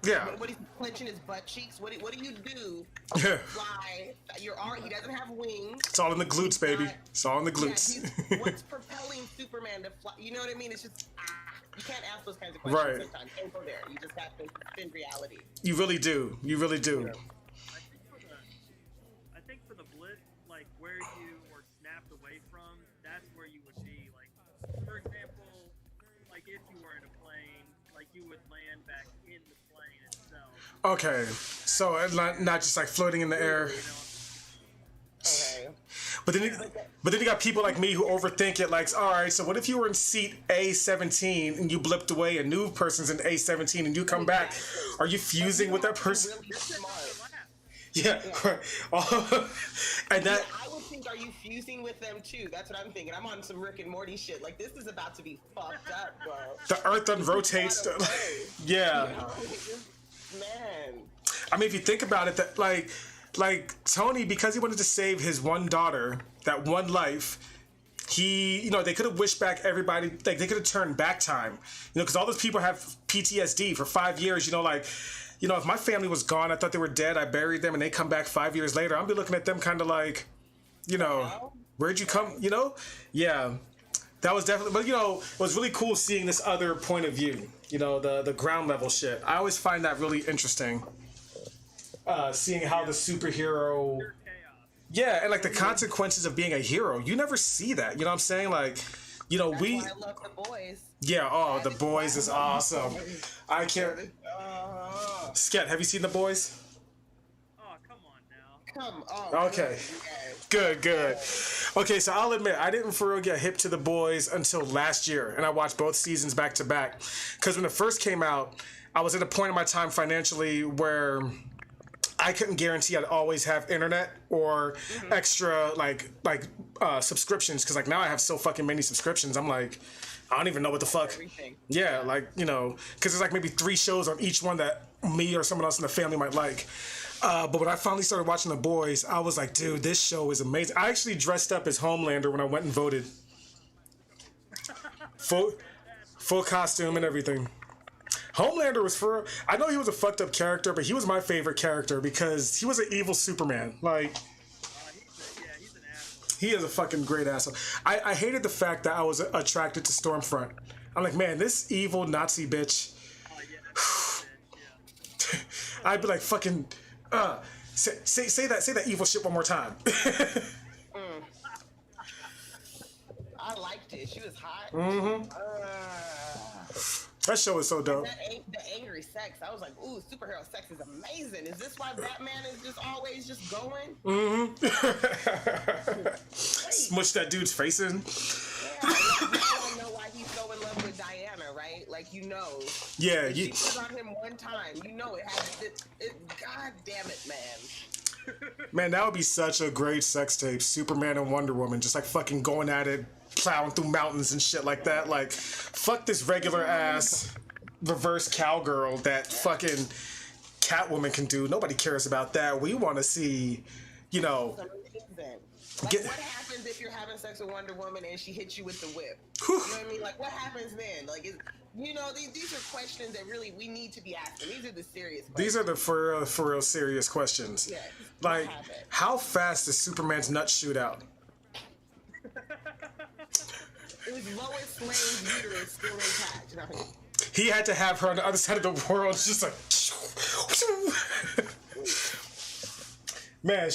Yeah. What he's clenching his butt cheeks? What do you do? Yeah. Fly. He doesn't have wings. It's all in the glutes, baby. It's all in the glutes. Yeah, what's propelling Superman to fly? You know what I mean? It's just you can't ask those kinds of questions sometimes. Don't go there. You just have to spin reality. You really do. You really do. Yeah. I think for the blitz, like where you were snapped away from, that's where you would be. Like, for example, like if you were in a plane, like you would land back in the plane itself. Okay, so not just like floating in the air. You know, Okay. But then you got people like me who overthink it. Like, all right, so what if you were in seat A17 and you blipped away, a new person's in A17 and you come back? Are you fusing with that person? Really smart. Yeah. And that. Yeah, I would think, are you fusing with them too? That's what I'm thinking. I'm on some Rick and Morty shit. Like, this is about to be fucked up, bro. The Earth unrotates. Yeah. Man. I mean, if you think about it, that like Tony, because he wanted to save his one daughter, that one life, he, you know, they could have wished back everybody, like they could have turned back time, you know, because all those people have PTSD for 5 years, you know, like, you know, if my family was gone, I thought they were dead, I buried them, and they come back 5 years later, I'll be looking at them kind of like, you know, where'd you come, you know? Yeah, that was definitely, but you know, it was really cool seeing this other point of view, you know, the ground level shit. I always find that really interesting. Seeing how the superhero, yeah, and like the consequences of being a hero, you never see that. You know what I'm saying? Like, you know, That's why I love The Boys. Yeah. Oh, The Boys is awesome. I can't. Sket, have you seen The Boys? oh, come on now. Come on. Okay. Good. Okay, so I'll admit I didn't for real get hip to The Boys until last year, and I watched both seasons back to back. Because when it first came out, I was at a point in my time financially where I couldn't guarantee I'd always have internet or extra like subscriptions, because like now I have so fucking many subscriptions. I'm like, I don't even know what the fuck. Everything. Yeah, like, you know, because there's like maybe 3 shows on each one that me or someone else in the family might like. But when I finally started watching The Boys, I was like, dude, this show is amazing. I actually dressed up as Homelander when I went and voted. Full costume and everything. Homelander was I know he was a fucked up character, but he was my favorite character because he was an evil Superman. Like, he's an asshole. he is a fucking great asshole. I hated the fact that I was attracted to Stormfront. I'm like, man, this evil Nazi bitch. Yeah. I'd be like, fucking, say that evil shit one more time. I liked it. She was hot. That show is so dope. The angry sex. I was like, ooh, superhero sex is amazing. Is this why Batman is just always just going? Smush that dude's face in. Yeah, I don't know why he's so in love with Diana, right? Like, you know. Yeah, she was on him one time. You know it had God damn it, man. Man, that would be such a great sex tape. Superman and Wonder Woman just like fucking going at it, plowing through mountains and shit like that. Like, fuck this regular ass reverse cowgirl that fucking Catwoman can do. Nobody cares about that. We want to see, you know. Like, what happens if you're having sex with Wonder Woman and she hits you with the whip? You know what I mean? Like, what happens then? Like, you know, these are questions that really we need to be asking. These are the serious questions. These are the for real serious questions. Yeah. Like, how fast does Superman's nuts shoot out? It was Lois Lane's uterus still intact. No. He had to have her on the other side of the world, just like. Man,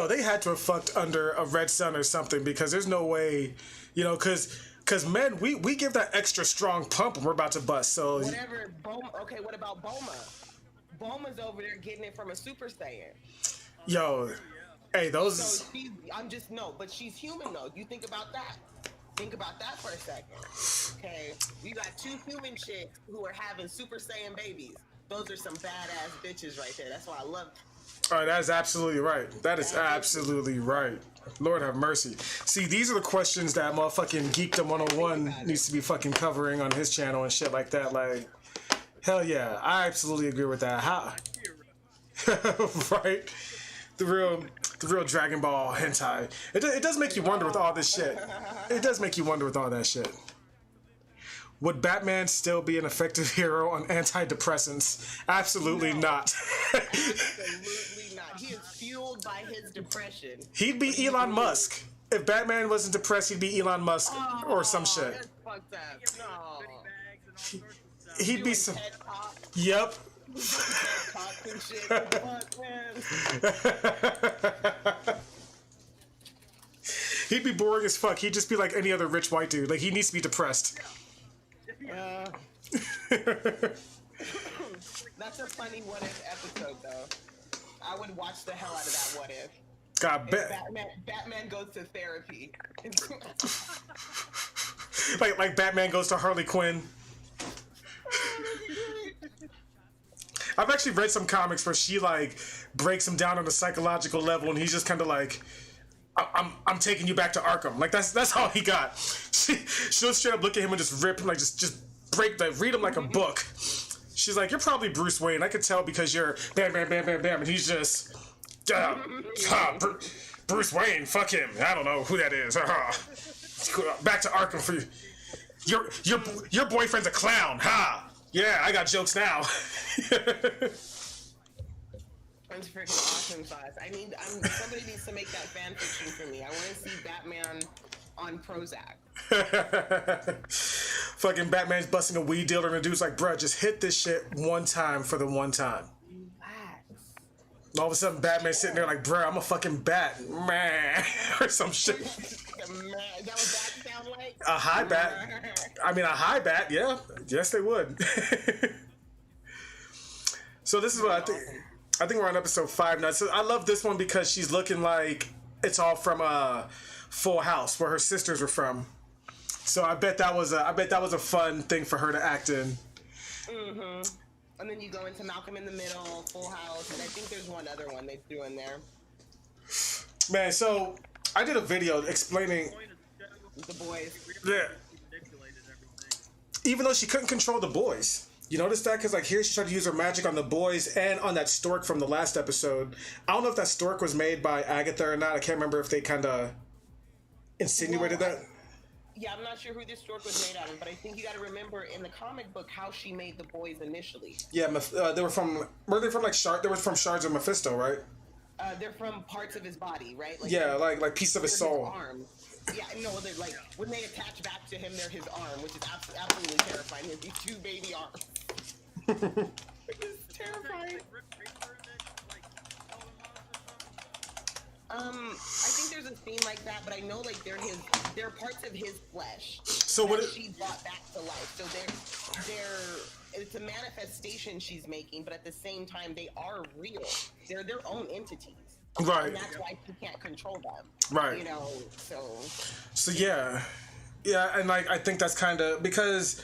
they had to have fucked under a red sun or something, because there's no way, you know, because men, we give that extra strong pump when we're about to bust. So whatever. Okay, what about Boma? Boma's over there getting it from a Super Saiyan. Yo, hey, those. So but she's human though. You think about that. Think about that for a second. Okay, you got two human chicks who are having Super Saiyan babies. Those are some badass bitches right there. That's why I love. Oh, that is absolutely right. That is absolutely right. Lord have mercy. See, these are the questions that motherfucking Geekdom 101 needs to be fucking covering on his channel and shit like that. Like, hell yeah, I absolutely agree with that. How? Right? The real Dragon Ball hentai. It does make you wonder with all this shit. It does make you wonder with all that shit. Would Batman still be an effective hero on antidepressants? Absolutely not. Absolutely not. He is fueled by his depression. He'd be Elon Musk. If Batman wasn't depressed, he'd be Elon Musk or some shit. That's fucked up. No. He'd be some. Yep. And shit. Fuck, man. He'd be boring as fuck. He'd just be like any other rich white dude. Like, he needs to be depressed. That's a funny what if episode though. I would watch the hell out of that what if. God, Batman goes to therapy. like Batman goes to Harley Quinn. I've actually read some comics where she like breaks him down on a psychological level, and he's just kind of like, I'm taking you back to Arkham. Like, that's all he got. She'll straight up look at him and just rip him, like just read him like a book. She's like, you're probably Bruce Wayne. I could tell because you're bam, bam, bam, bam, bam, and he's just Bruce Wayne. Fuck him. I don't know who that is. Back to Arkham for you. Your boyfriend's a clown. Ha. Yeah, I got jokes now. That's freaking awesome sauce. Somebody needs to make that fan fiction for me. I want to see Batman on Prozac. Fucking Batman's busting a weed dealer, and the dude's like, bruh, just hit this shit one time for the one time. Relax. All of a sudden, Batman's sitting there like, bruh, I'm a fucking bat. Man. Or some shit. That what bat sound like? A high bat. I mean, a high bat, yeah. Yes, they would. So this is what I think. I think we're on episode 5 now. So I love this one because she's looking like it's all from Full House, where her sisters were from. So I bet that was a fun thing for her to act in. Mm-hmm. And then you go into Malcolm in the Middle, Full House, and I think there's one other one they threw in there. Man, so I did a video explaining The Boys. Yeah. Even though she couldn't control the boys. You notice that? Because, like, here she tried to use her magic on the boys and on that stork from the last episode. I don't know if that stork was made by Agatha or not. I can't remember if they kind of insinuated that. Yeah, I'm not sure who this stork was made out of, but I think you got to remember in the comic book how she made the boys initially. Yeah, they were from. Were they from like shard? They were from shards of Mephisto, right? They're from parts of his body, right? Like, yeah, like pieces of his soul. His arms. Yeah, no, they're like when they attach back to him, they're his arm, which is absolutely terrifying. He has these 2 baby arms. It's terrifying. I think there's a scene like that, but I know like they're parts of his flesh. So what she brought back to life. So it's a manifestation she's making, but at the same time they are real. They're their own entities. Right. And that's why she can't control them. Right. You know, So yeah. Yeah, and like I think that's kind of because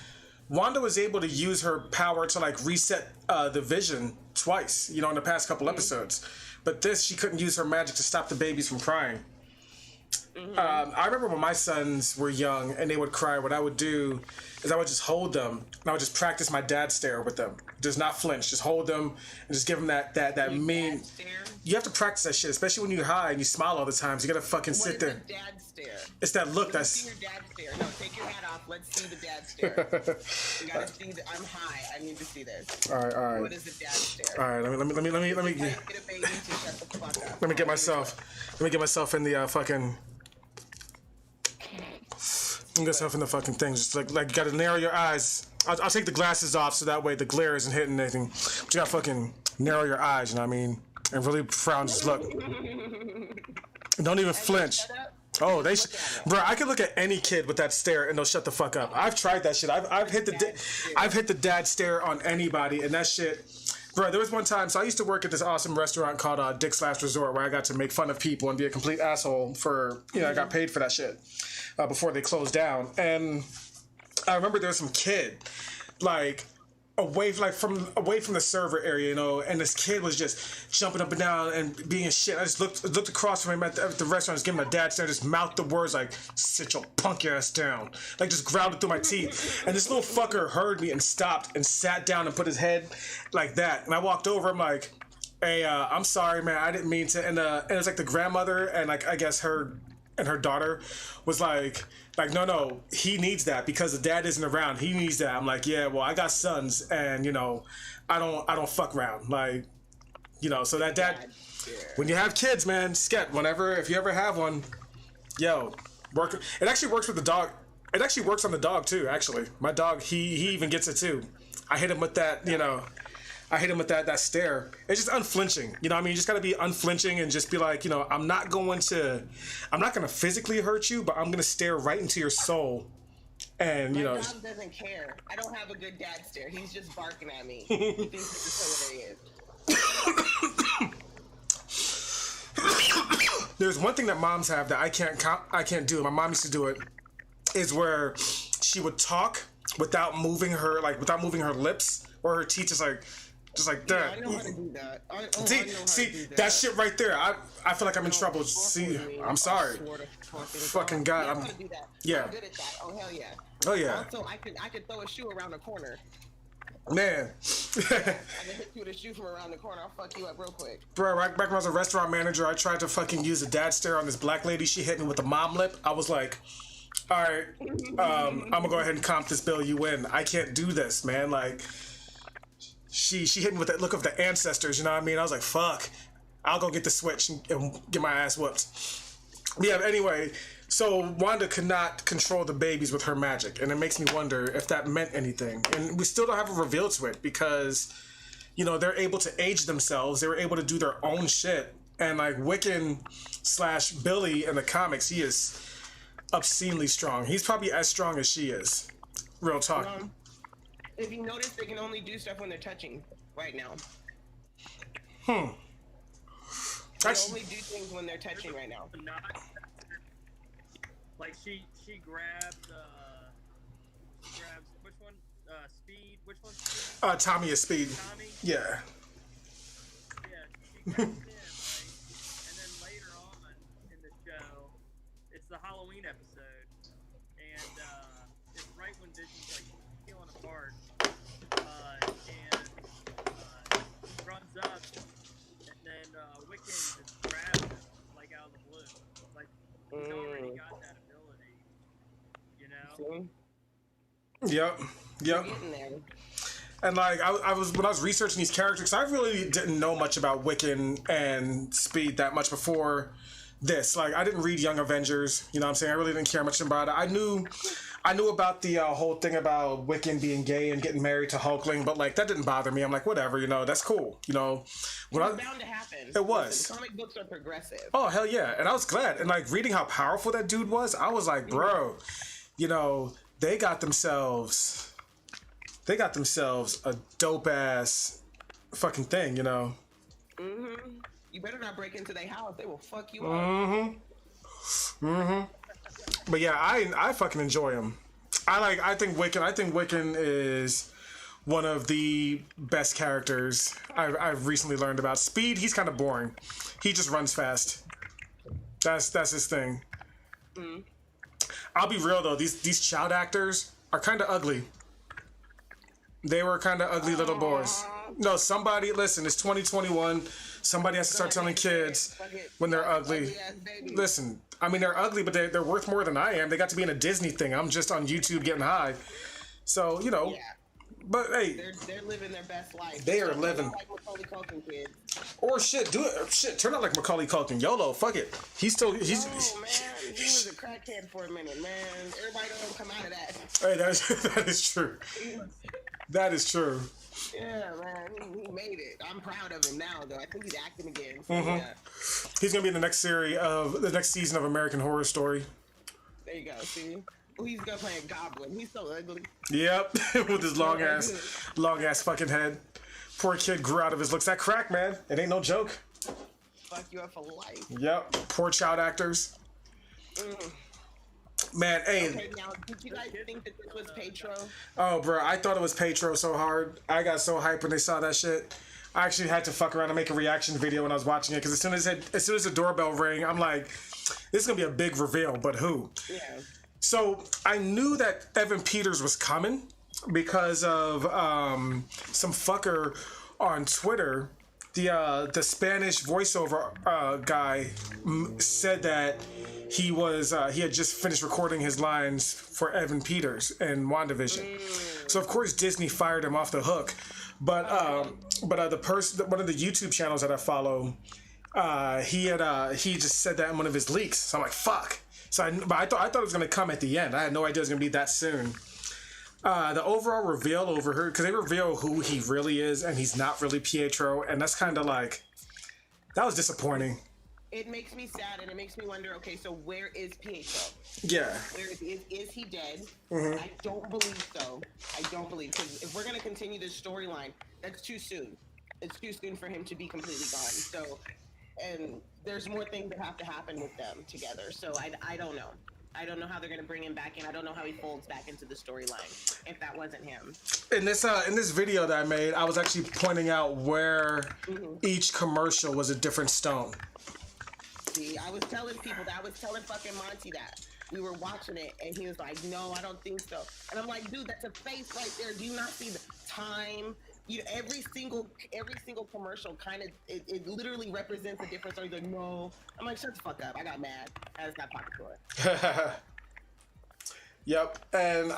Wanda was able to use her power to like reset the Vision twice, you know, in the past couple episodes. But this, she couldn't use her magic to stop the babies from crying. I remember when my sons were young and they would cry, what I would do is I would just hold them and I would just practice my dad stare with them. Just not flinch, just hold them and just give them that mean... You have to practice that shit, especially when you're high and you smile all the time. So you gotta fucking sit there. What is a dad stare? It's that look that's... See your dad stare. No, take your hat off. Let's see the dad stare. You gotta see that. I'm high. I need to see this. All right. What is a dad stare? All right, let me Get a baby to shut the fuck up. let me get myself in the fucking... Let me get myself in the fucking thing. Just like you gotta narrow your eyes. I'll take the glasses off so that way the glare isn't hitting anything. But you gotta fucking narrow your eyes, you know what I mean? And really profound, just look. Don't even flinch. Oh, bro, I can look at any kid with that stare and they'll shut the fuck up. I've tried that shit. I've hit the dad stare on anybody and that shit. Bro, there was one time, so I used to work at this awesome restaurant called Dick's Last Resort where I got to make fun of people and be a complete asshole for, I got paid for that shit before they closed down. And I remember there was some kid, like, away from the server area, and this kid was just jumping up and down and being a shit. I just looked across from him at the restaurant, just giving him a dad stare, just mouthed the words like, "Sit your punk ass down," like just growled it through my teeth. And this little fucker heard me and stopped and sat down and put his head like that. And I walked over. I'm like, "Hey, I'm sorry, man. I didn't mean to." And it's like the grandmother and like I guess her and her daughter was like, no, he needs that because the dad isn't around. He needs that. I'm like, yeah, well, I got sons, and I don't fuck around, like, so that dad. When you have kids, man, if you ever have one, work. It actually works with the dog. It actually works on the dog too. Actually, my dog, he even gets it too. I hit him with that, I hit him with that stare. It's just unflinching. You just got to be unflinching and just be like, I'm not going to physically hurt you, but I'm going to stare right into your soul. And, My dog doesn't care. I don't have a good dad stare. He's just barking at me. He thinks it's hilarious. There's one thing that moms have that I can't do. My mom used to do it, is where she would talk without moving her lips or her teeth, just like that. Yeah, I know how to do that. See, that shit right there. I feel like I'm in trouble. See, I'm sorry. Fucking God. I'm good at that. Oh hell yeah. Oh yeah. Also, I could throw a shoe around the corner. Man. I can hit you with a shoe from around the corner. I'll fuck you up real quick. Bro, back when I was a restaurant manager, I tried to fucking use a dad stare on this black lady. She hit me with a mom lip. I was like, all right, I'm gonna go ahead and comp this bill. You win. I can't do this, man. Like. She hit me with that look of the ancestors, you know what I mean? I was like, fuck, I'll go get the switch and get my ass whooped. Yeah, anyway, so Wanda could not control the babies with her magic, and it makes me wonder if that meant anything. And we still don't have a reveal to it because, they're able to age themselves. They were able to do their own shit. And like Wiccan / Billy in the comics, he is obscenely strong. He's probably as strong as she is. Real talk. If you notice, they can only do stuff when they're touching right now. They only do things when they're touching right now. Like she grabs which one? Speed. Which one's Speed? Tommy is Speed. Tommy? Yeah. Yeah, she grabs him, right? And then later on in the show, it's the Halloween episode, and it's right when Vision's like peeling apart. Runs up, and then Wiccan just grabs him, like out of the blue. Like, he's already got that ability, Yep. We're getting there. And like I was when I was researching these characters, I really didn't know much about Wiccan and Speed that much before this. Like I didn't read Young Avengers, you know what I'm saying? I really didn't care much about it. I knew about the whole thing about Wiccan being gay and getting married to Hulkling, but like that didn't bother me. I'm like, whatever, you know, that's cool. You know, when It's bound to happen. It was. Listen, comic books are progressive. Oh hell yeah. And I was glad. And like reading how powerful that dude was, I was like, bro, you know, they got themselves a dope ass fucking thing, you know. Mm-hmm. You better not break into their house. They will fuck you up. Mm-hmm. Mm-hmm. But yeah, I fucking enjoy him. I think Wiccan is one of the best characters I've recently learned about. Speed, he's kind of boring. He just runs fast. That's his thing. Mm. I'll be real though, these child actors are kind of ugly. They were kind of ugly little boys. No, somebody, listen, it's 2021. Somebody has to start telling kids when they're ugly. Listen, I mean, they're ugly, but they're worth more than I am. They got to be in a Disney thing. I'm just on YouTube getting high. So, you know. Yeah. But, hey. They're living their best life. They are living. Like Macaulay Culkin kids. Or shit, do it. Shit, turn out like Macaulay Culkin. YOLO, fuck it. He's Oh, man. He was a crackhead for a minute, man. Everybody don't come out of that. Hey, that is true. That is true. Yeah, man, he made it. I'm proud of him now, though. I think he's acting again. So, yeah. He's gonna be in the next season of American Horror Story. There you go. See, he's gonna play a goblin. He's so ugly. Yep, with his long ass fucking head. Poor kid grew out of his looks. That crack, man. It ain't no joke. Fuck you up for life. Yep. Poor child actors. Man, hey. Okay, now, did you guys think that this was Petro? Oh, bro, I thought it was Petro so hard. I got so hyped when they saw that shit. I actually had to fuck around and make a reaction video when I was watching it because as soon as the doorbell rang, I'm like, this is gonna be a big reveal. But who? Yeah. So I knew that Evan Peters was coming because of some fucker on Twitter. The Spanish voiceover guy said that he had just finished recording his lines for Evan Peters in Wandavision. So of course Disney fired him off the hook. But the person, one of the YouTube channels that I follow, he just said that in one of his leaks. So I'm like, fuck. So I thought it was gonna come at the end. I had no idea it was gonna be that soon. The overall reveal over her, because they reveal who he really is, and he's not really Pietro, and that's kind of like, that was disappointing. It makes me sad, and it makes me wonder, okay, so where is Pietro? Yeah. Where is he dead? I don't believe so. I don't believe, because if we're going to continue this storyline, that's too soon. It's too soon for him to be completely gone. So, and there's more things that have to happen with them together. So I don't know. I don't know how they're going to bring him back in. I don't know how he folds back into the storyline if that wasn't him. In this video that I made, I was actually pointing out where each commercial was a different stone. See, I was telling people that. I was telling fucking Monty that. We were watching it, and he was like, no, I don't think so. And I'm like, dude, that's a face right there. Do you not see the time? You know, every single commercial kind of, it literally represents a difference. So he's like, no. I'm like, shut the fuck up. I got mad. I just got pocket for it. Yep, and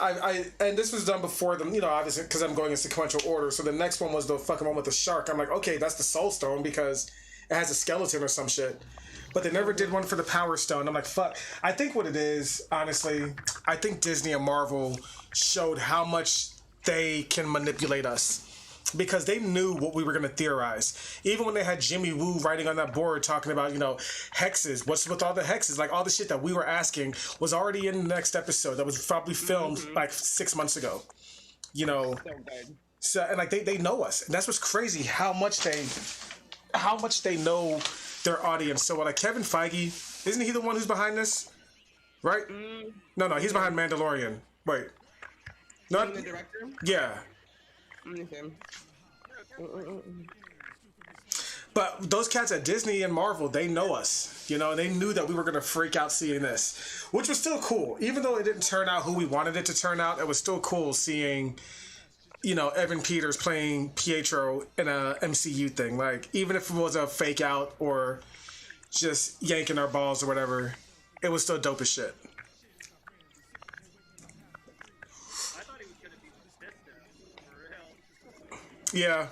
and this was done before them, you know, obviously because I'm going in sequential order. So the next one was the fucking one with the shark. I'm like, okay, that's the Soul Stone because it has a skeleton or some shit. But they never did one for the Power Stone. I'm like, fuck. I think what it is, honestly, I think Disney and Marvel showed how much they can manipulate us. Because they knew what we were going to theorize. Even when they had Jimmy Woo writing on that board talking about, you know, hexes. What's with all the hexes? Like, all the shit that we were asking was already in the next episode that was probably filmed, like, 6 months ago. You know? So, and, like, they know us. And that's what's crazy, how much they know their audience. So, like, Kevin Feige, isn't he the one who's behind this? Right? No, he's behind Mandalorian. Wait. Not the director? Yeah. But those cats at Disney and Marvel, they know us, you know, and they knew that we were going to freak out seeing this, which was still cool. Even though it didn't turn out who we wanted it to turn out, it was still cool seeing, you know, Evan Peters playing Pietro in a MCU thing. Like, even if it was a fake out or just yanking our balls or whatever, it was still dope as shit. I thought he was going Yeah.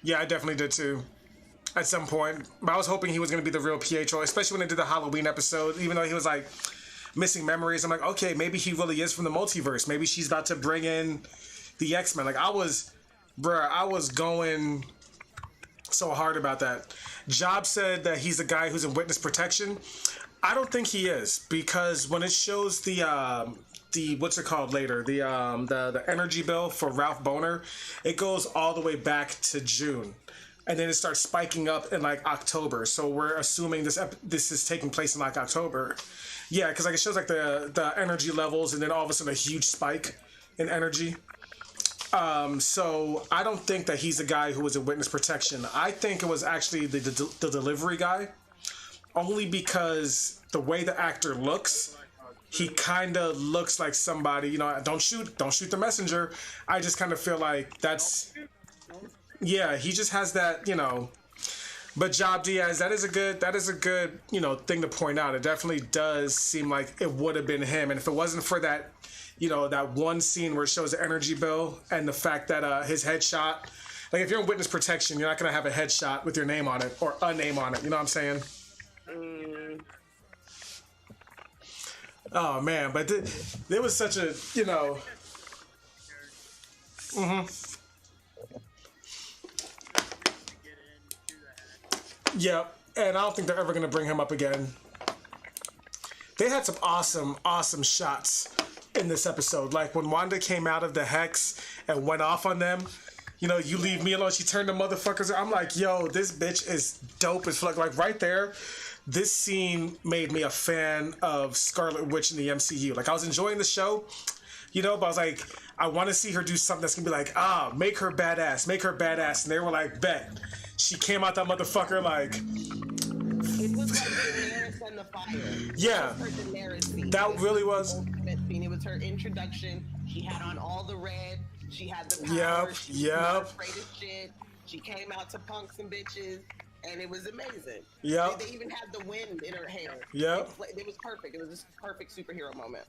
Yeah, I definitely did too. At some point. But I was hoping he was going to be the real Pietro, especially when they did the Halloween episode, even though he was like missing memories. I'm like, okay, maybe he really is from the multiverse. Maybe she's about to bring in the X-Men. Like, I was going so hard about that. Job said that he's a guy who's in witness protection. I don't think he is, because when it shows the what's it called later, the energy bill for Ralph Boner, it goes all the way back to June, and then it starts spiking up in like October. So we're assuming this is taking place in like October. Yeah, because like it shows like the energy levels, and then all of a sudden a huge spike in energy. So I don't think that he's the guy who was in witness protection. I think it was actually the delivery guy, only because the way the actor looks, he kind of looks like somebody, you know, don't shoot the messenger. I just kind of feel like that's, yeah, he just has that, you know. But Job Diaz, that is a good, you know, thing to point out. It definitely does seem like it would have been him. And if it wasn't for that, you know, that one scene where it shows the energy bill and the fact that his headshot, like if you're in witness protection, you're not going to have a headshot with your name on it or a name on it. You know what I'm saying? Oh, man. But there was such a, you know. Yep. And I don't think they're ever going to bring him up again. They had some awesome shots in this episode. Like when Wanda came out of the Hex and went off on them, you know, you leave me alone. She turned the motherfuckers. I'm like, yo, this bitch is dope as fuck. Like right there, this scene made me a fan of Scarlet Witch in the MCU. Like I was enjoying the show, you know, but I was like, I want to see her do something that's gonna be like, make her badass. And they were like, bet. She came out that motherfucker like. It was like Daenerys and the Fire. Yeah. It was her Daenerys scene. That really was. It was her introduction. She had on all the red. She had the power. She was not afraid of shit. She came out to punk some bitches, and it was amazing. Yep. They even had the wind in her hair. Yep. It was perfect. It was just a perfect superhero moment.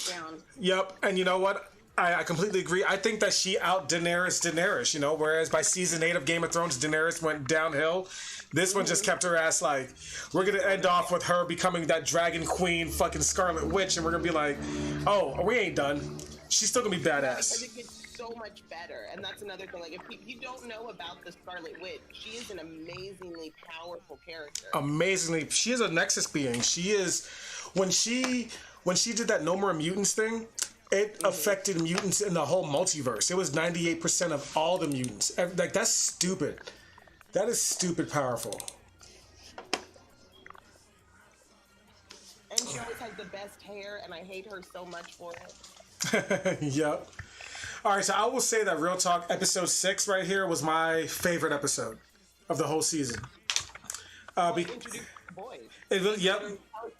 Down. Yep. And you know what? I completely agree. I think that she out Daenerys, you know, whereas by season 8 of Game of Thrones, Daenerys went downhill. This one just kept her ass like, we're going to end off with her becoming that dragon queen fucking Scarlet Witch, and we're going to be like, oh, we ain't done. She's still going to be badass. Because it gets so much better, and that's another thing. Like, if you don't know about the Scarlet Witch, she is an amazingly powerful character. Amazingly. She is a Nexus being. She is, when she did that No More Mutants thing, it affected mutants in the whole multiverse. It was 98% of all the mutants. Like, that's stupid. That is stupid powerful. And she always has the best hair, and I hate her so much for it. Yep. All right, so I will say that Real Talk episode 6 right here was my favorite episode of the whole season. Introduce boys. Yep.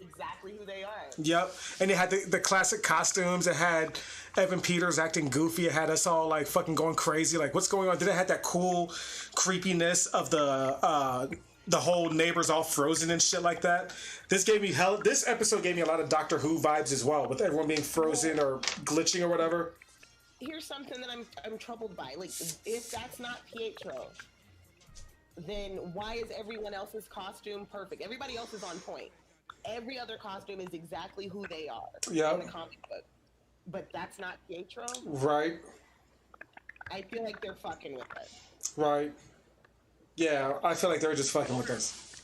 Exactly who they are. Yep. And it had the classic costumes. It had Evan Peters acting goofy. It had us all like fucking going crazy. Like, what's going on? Then it had that cool creepiness of the whole neighbors all frozen and shit like that. This episode gave me a lot of Doctor Who vibes as well, with everyone being frozen or glitching or whatever. Here's something that I'm troubled by. Like, if that's not Pietro, then why is everyone else's costume perfect? Everybody else is on point. Every other costume is exactly who they are in the comic book. But that's not Pietro? Right. I feel like they're fucking with us. Right. Yeah, I feel like they're just fucking with us.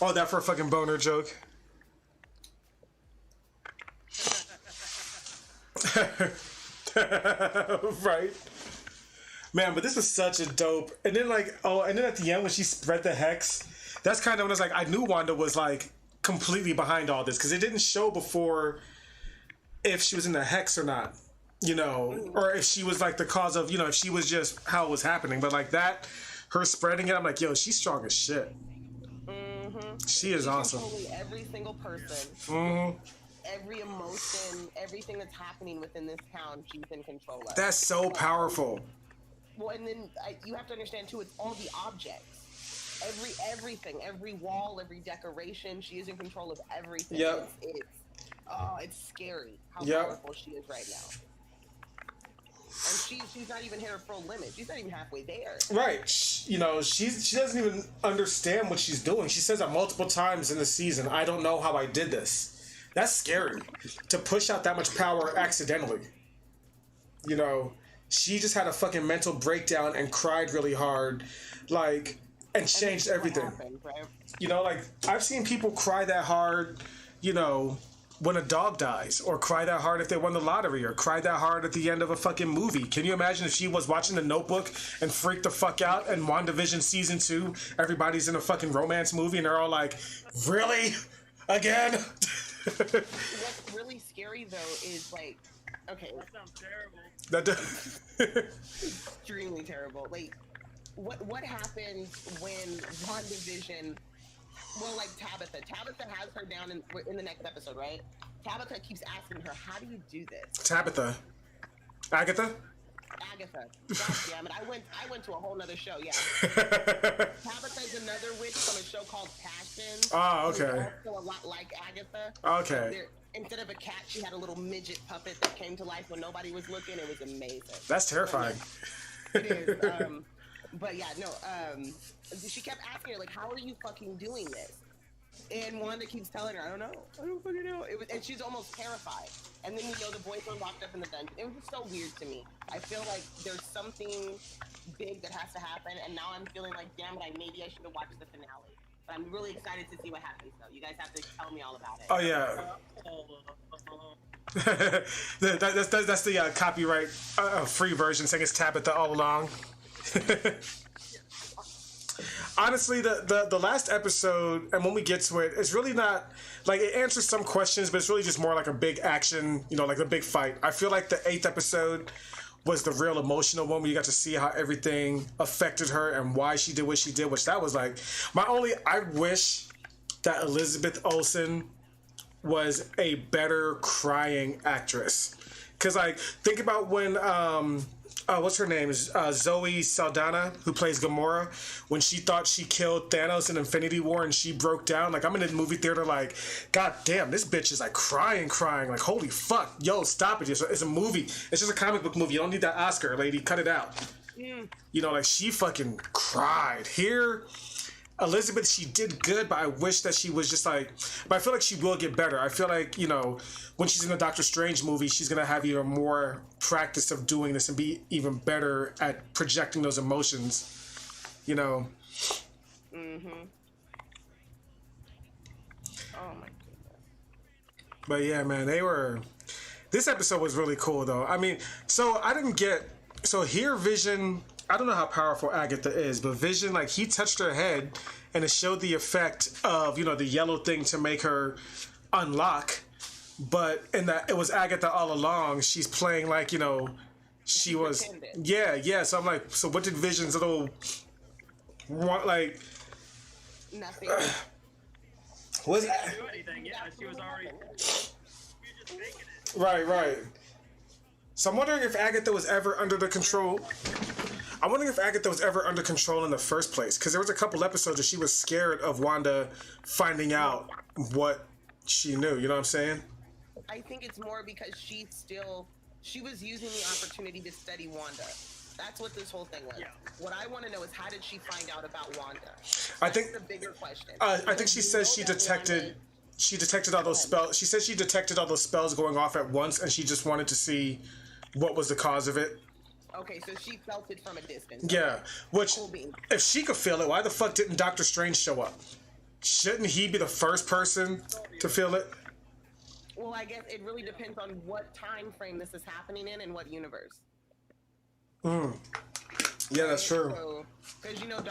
Oh, that for a fucking boner joke. Right. Man, but this was such a dope. And then and then at the end when she spread the hex, that's kind of when I was like, I knew Wanda was like completely behind all this, because it didn't show before if she was in the hex or not, you know, or if she was like the cause of, you know, if she was just how it was happening. But like that, her spreading it, I'm like, yo, she's strong as shit. She is awesome. Every single person, every emotion, everything that's happening within this town, she's in control of. That's so powerful. Well, and then you have to understand too, it's all the objects. Everything, every wall, every decoration, she is in control of everything. Yep. It's scary how powerful she is right now. she's not even hit her full limit. She's not even halfway there. Right. She doesn't even understand what she's doing. She says that multiple times in the season, I don't know how I did this. That's scary. To push out that much power accidentally. You know, she just had a fucking mental breakdown and cried really hard. Like, and changed everything. Happened, right? You know, like, I've seen people cry that hard, you know, when a dog dies, or cry that hard if they won the lottery, or cry that hard at the end of a fucking movie. Can you imagine if she was watching The Notebook and freaked the fuck out, and Wandavision season 2, everybody's in a fucking romance movie and they're all like, really? Again? What's really scary though is like, okay, That sounds terrible. extremely terrible. Like, what happens when WandaVision? Well, like Tabitha has her down in the next episode, right? Tabitha keeps asking her, "How do you do this?" Tabitha. Agatha? Agatha. God damn it! I went to a whole nother show. Yeah. Tabitha's another witch from a show called Passion. Oh, okay. Who's also a lot like Agatha. Okay. Instead of a cat, she had a little midget puppet that came to life when nobody was looking. It was amazing. That's terrifying. It is. But yeah, no. She kept asking her, like, "How are you fucking doing this?" And Wanda keeps telling her, "I don't know. I don't fucking know." And she's almost terrified. And then the boyfriend locked up in the dungeon. It was just so weird to me. I feel like there's something big that has to happen, and now I'm feeling like, damn it, maybe I should have watched the finale. But I'm really excited to see what happens, though. You guys have to tell me all about it. Oh, yeah. That's the copyright free version saying it's Tabitha all along. Honestly, the last episode, and when we get to it, it's really not, like, it answers some questions, but it's really just more like a big action, you know, like a big fight. I feel like the 8th episode was the real emotional one where you got to see how everything affected her and why she did what she did, which that was like, I wish that Elizabeth Olsen was a better crying actress. Because, like, think about when, what's her name? Zoe Saldana, who plays Gamora, when she thought she killed Thanos in Infinity War and she broke down. Like, I'm in the movie theater like, God damn, this bitch is like crying. Like, holy fuck. Yo, stop it. It's a movie. It's just a comic book movie. You don't need that Oscar, lady. Cut it out. You know, like, she fucking cried. Here, Elizabeth, she did good, but I wish that she was just like, but I feel like she will get better. I feel like, you know, when she's in the Doctor Strange movie, she's going to have even more practice of doing this and be even better at projecting those emotions, you know. Mm-hmm. Oh my goodness. But yeah, man, this episode was really cool though. I mean, so here Vision, I don't know how powerful Agatha is, but Vision, like, he touched her head and it showed the effect of, you know, the yellow thing to make her unlock. But in that, it was Agatha all along. She's playing like, you know, she was. Pretended. Yeah. So I'm like, so what did Vision's little, like? Nothing. Was She didn't do anything. Yeah, she was just faking it. right. So I'm wondering if Agatha was ever under the control. I'm wondering if Agatha was ever under control in the first place, because there was a couple episodes where she was scared of Wanda finding out what she knew. You know what I'm saying? I think it's more because she was using the opportunity to study Wanda. That's what this whole thing was. Yeah. What I want to know is, how did she find out about Wanda? I think That's the bigger question. I think she says she detected all those spells. She said she detected all those spells going off at once, and she just wanted to see what was the cause of it. Okay, so she felt it from a distance. Yeah, which, Cool beans. if she could feel it, why the fuck didn't Doctor Strange show up? Shouldn't he be the first person to feel it? Well, I guess it really depends on what time frame this is happening in and what universe. Yeah, that's true. Because, you know,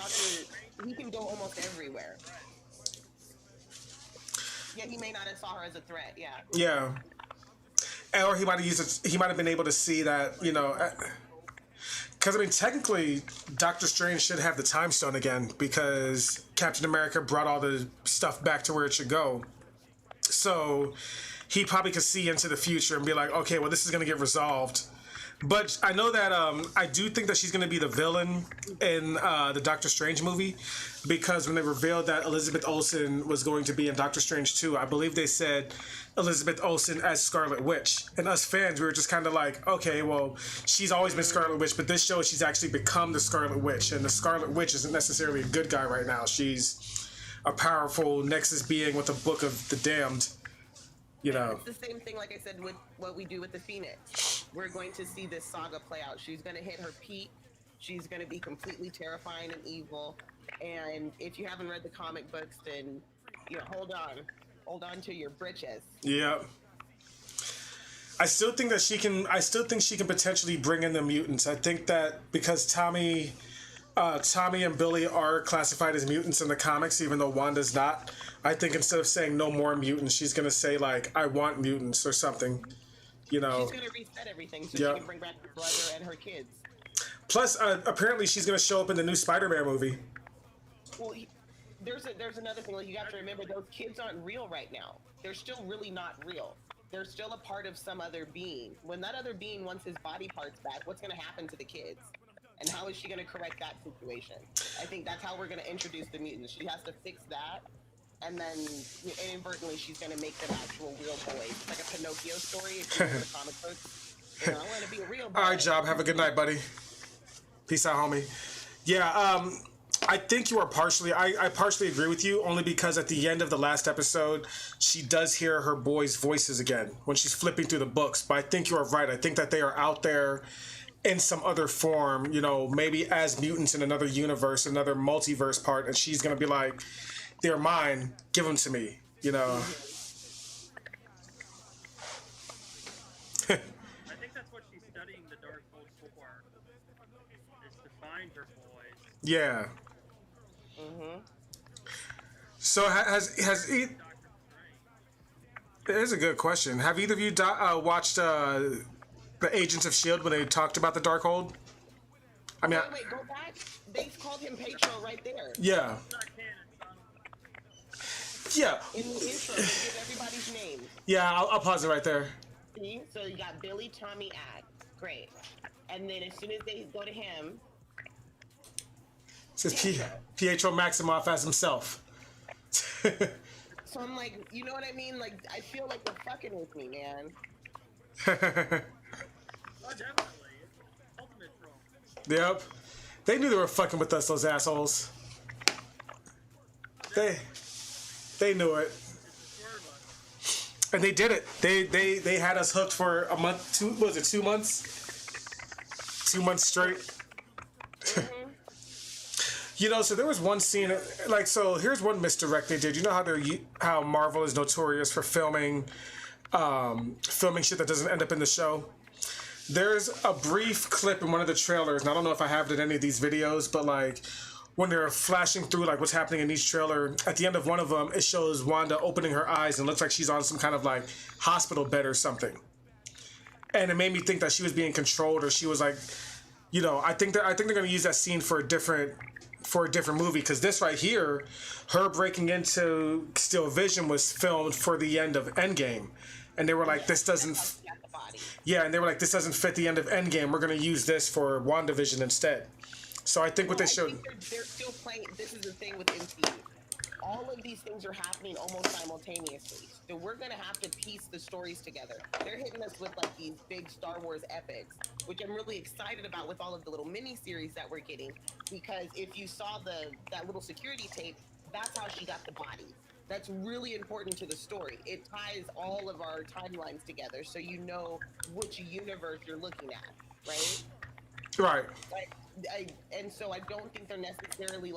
he can go almost everywhere. Yeah, he may not have saw her as a threat, yeah. Yeah. Or he might have been able to see that, you know, because, I mean, technically, Doctor Strange should have the Time Stone again, because Captain America brought all the stuff back to where it should go. So he probably could see into the future and be like, okay, well, this is going to get resolved. But I know that I do think that she's going to be the villain in the Doctor Strange movie, because when they revealed that Elizabeth Olsen was going to be in Doctor Strange 2, I believe they said Elizabeth Olsen as Scarlet Witch. And us fans, we were just kind of like, okay, well, she's always been Scarlet Witch, but this shows she's actually become the Scarlet Witch. And the Scarlet Witch isn't necessarily a good guy right now. She's a powerful Nexus being with a Book of the Damned. You know. It's the same thing, like I said, with what we do with the Phoenix. We're going to see this saga play out. She's going to hit her peak. She's going to be completely terrifying and evil. And if you haven't read the comic books, then hold on to your britches. Yeah. I still think that she can. I still think she can potentially bring in the mutants. I think that because Tommy and Billy are classified as mutants in the comics, even though Wanda's not. I think instead of saying no more mutants, she's gonna say like, I want mutants or something. You know. She's gonna reset everything so she can bring back her brother and her kids. Plus, apparently, she's gonna show up in the new Spider-Man movie. Well, there's another thing. Like, you have to remember, those kids aren't real right now. They're still really not real. They're still a part of some other being. When that other being wants his body parts back, what's gonna happen to the kids? And how is she gonna correct that situation? I think that's how we're gonna introduce the mutants. She has to fix that. And then inadvertently, she's going to make them actual real boys. It's like a Pinocchio story. If you read the comic books, I want to be a real boy. All right, Job. Have a good night, buddy. Peace out, homie. Yeah, I think you are partially... I partially agree with you, only because at the end of the last episode, she does hear her boys' voices again when she's flipping through the books. But I think you are right. I think that they are out there in some other form, maybe as mutants in another universe, another multiverse part, and she's going to be like... They're mine. Give them to me. I think that's what she's studying the Darkhold for. Is to find her boys. Yeah. So has There's a good question. Have either of you watched the Agents of S.H.I.E.L.D. when they talked about the Darkhold? I mean, wait, go back. They called him Petro right there. Yeah. Yeah. In the intro, they give everybody's name. Yeah, I'll pause it right there. See? So you got Billy, Tommy, Ad. Great. And then as soon as they go to him... It says Pietro Maximoff as himself. So I'm like, you know what I mean? Like, I feel like they're fucking with me, man. Oh, definitely. It's ultimate troll. Yep. They knew they were fucking with us, those assholes. They knew it. And they did it. They had us hooked for a month, 2 months? 2 months straight. So there was one scene, so here's one misdirect they did. You know how Marvel is notorious for filming shit that doesn't end up in the show? There's a brief clip in one of the trailers, and I don't know if I have it in any of these videos, but when they're flashing through what's happening in each trailer, at the end of one of them, it shows Wanda opening her eyes and it looks like she's on some kind of hospital bed or something. And it made me think that she was being controlled, or she was I think they're going to use that scene for a different movie, because this right here, her breaking into Steel Vision, was filmed for the end of Endgame, and they were like, this doesn't. Yeah, and they were like, this doesn't fit the end of Endgame. We're going to use this for WandaVision instead. So I think what they showed... They're still playing... This is the thing with MCU. All of these things are happening almost simultaneously. So we're going to have to piece the stories together. They're hitting us with these big Star Wars epics, which I'm really excited about with all of the little mini-series that we're getting. Because if you saw that little security tape, that's how she got the body. That's really important to the story. It ties all of our timelines together, so you know which universe you're looking at, right? Right. And so I don't think they're necessarily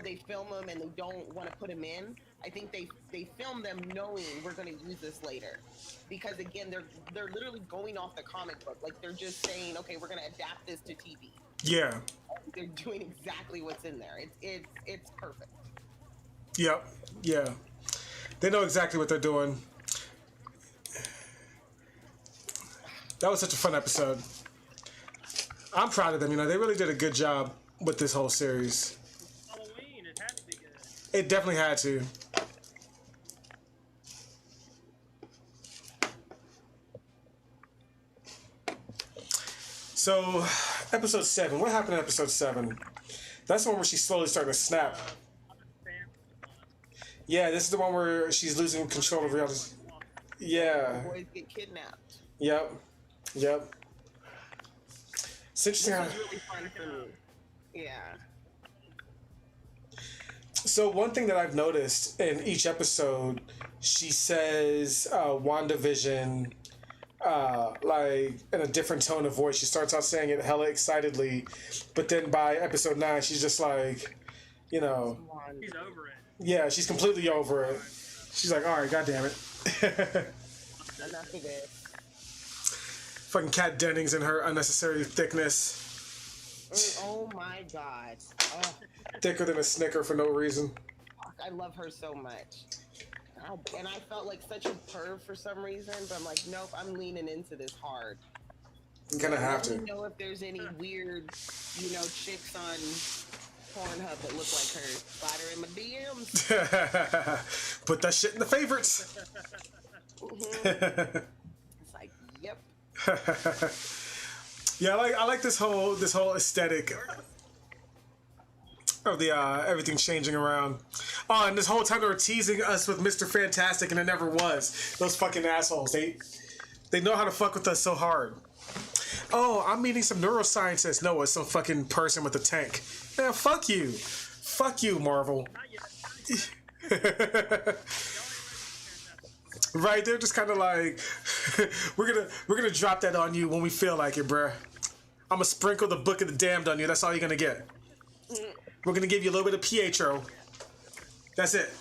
they film them and they don't want to put them in. I think they film them knowing we're going to use this later, because again, they're literally going off the comic book. They're just saying, okay, we're going to adapt this to TV. Yeah. They're doing exactly what's in there. It's perfect. Yep. Yeah. They know exactly what they're doing. That was such a fun episode. I'm proud of them. They really did a good job with this whole series. Halloween, it had to be good. It definitely had to. So, episode 7. What happened in episode 7? That's the one where she's slowly starting to snap. Yeah, this is the one where she's losing control of reality. Yeah. Boys get kidnapped. Yep. Yep. It's interesting. This was really fun for me. Yeah. So one thing that I've noticed in each episode, she says WandaVision, like in a different tone of voice. She starts out saying it hella excitedly, but then by episode 9, she's just like, you know, He's over it. yeah, she's completely over it. She's like, all right, goddamn it. Enough of it. Fucking Kat Dennings and her unnecessary thickness. Oh my god. Oh, Thicker than a Snicker for no reason. fuck, I love her so much. And I felt like such a perv for some reason, but I'm like, nope, I'm leaning into this hard. You kind of have I don't to. know if there's any weird, chicks on Pornhub that look like her. Slide her in my DMs. Put that shit in the favorites. It's like, yep. Yeah, I like this whole aesthetic of the everything changing around. Oh, and this whole time they were teasing us with Mr. Fantastic, and it never was. Those fucking assholes. They know how to fuck with us so hard. Oh, I'm meeting some neuroscientists. No, it's some fucking person with a tank. Man, fuck you. Fuck you, Marvel. Right, they're just kind of like, we're gonna drop that on you when we feel like it, bruh. I'm gonna sprinkle the Book of the Damned on you. That's all you're gonna get. We're gonna give you a little bit of Pietro. That's it.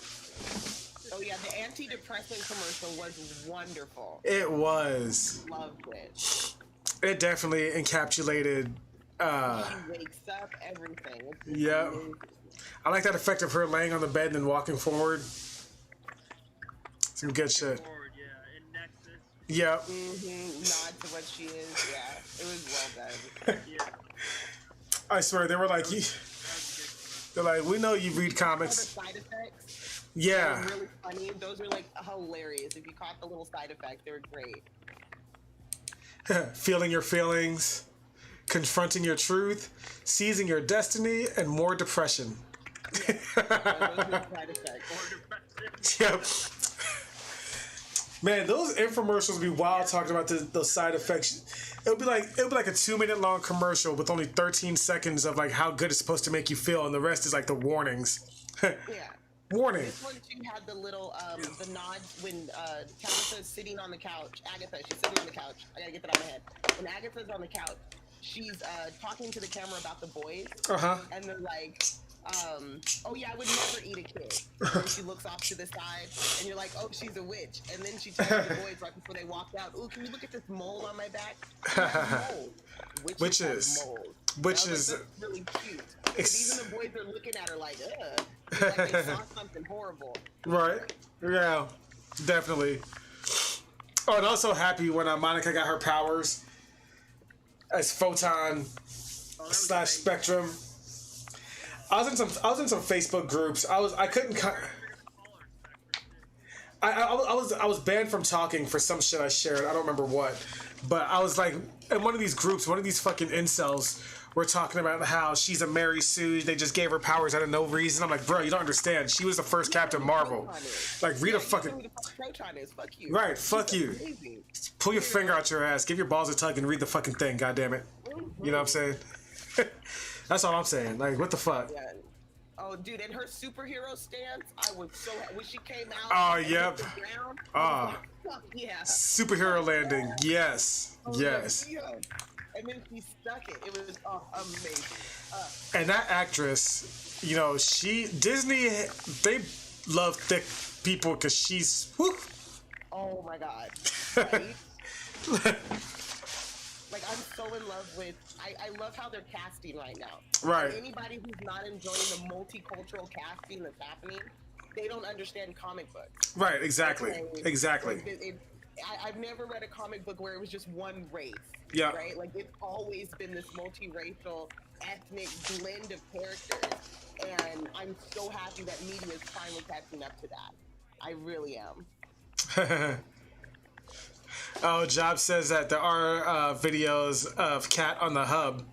Oh yeah, the antidepressant commercial was wonderful. It was. Loved it. It definitely encapsulated. She wakes up, everything. It's Yeah. amazing. I like that effect of her laying on the bed and then walking forward. Some good shit. Forward, yeah. In Nexus. Yep. Nod to what she is. Yeah, it was well done. Yeah. I swear they were like, they're like, we know you read All the comics. side effects. Yeah. They were really funny. Those were like hilarious. If you caught the little side effects, they were great. Feeling your feelings, confronting your truth, seizing your destiny, and more depression. Those were the side effects. Yep. Man, those infomercials be wild talking about those side effects. It would be like a 2-minute long commercial with only 13 seconds of like how good it's supposed to make you feel, and the rest is like the warnings. Yeah. Warning. This one too had the little the nods when Tabitha's sitting on the couch. Agatha, she's sitting on the couch. I gotta get that out of my head. When Agatha's on the couch, she's talking to the camera about the boys, and they're like, oh yeah, I would never eat a kid. And she looks off to the side, and you're like, oh, she's a witch. And then she tells the boys right before they walked out, ooh, can you look at this mole on my back? Mold. Witches. Have mold. Which I was is like, that's really cute. 'Cause even the boys are looking at her like, ugh. Like they saw something horrible. right. Yeah, definitely. Oh, and also happy when Monica got her powers as Photon / Spectrum. I was in some Facebook groups. I was banned from talking for some shit I shared. I don't remember what, but I was like in one of these groups. One of these fucking incels were talking about how she's a Mary Sue. They just gave her powers out of no reason. I'm like, bro, you don't understand. She was the first Captain Marvel. Like, read a fucking Proton is. Fuck you. right. Fuck you. Amazing. Pull your finger out your ass. Give your balls a tug and read the fucking thing. God damn it. You know what I'm saying? That's all I'm saying. Like, what the fuck? Yeah. Oh, dude, and her superhero stance, I was so when she came out. Oh, and yep. hit the ground, I Ah. was like, fuck yeah. Superhero landing. Yes. Oh, Yes. yeah. And then she stuck it. It was amazing. And that actress, you know, Disney, they love thick people because she's, whew. Oh my god. Right? Like, I'm so in love with. I love how they're casting right now. Right. And anybody who's not enjoying the multicultural casting that's happening, they don't understand comic books. Right, exactly. Okay? Exactly. I've never read a comic book where it was just one race. Yeah. Right? Like, it's always been this multiracial, ethnic blend of characters. And I'm so happy that media is finally catching up to that. I really am. Oh, Job says that there are videos of Cat on the hub.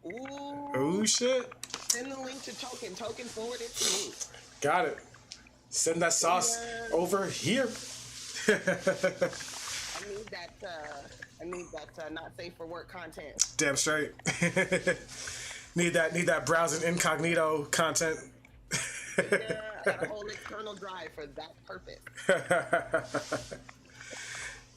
Ooh. Oh shit. Send the link to Token. Token, forward it to me. Got it. Send that sauce over here. I need that not safe for work content. Damn straight. need that browsing incognito content. Yeah, I got a whole external drive for that purpose.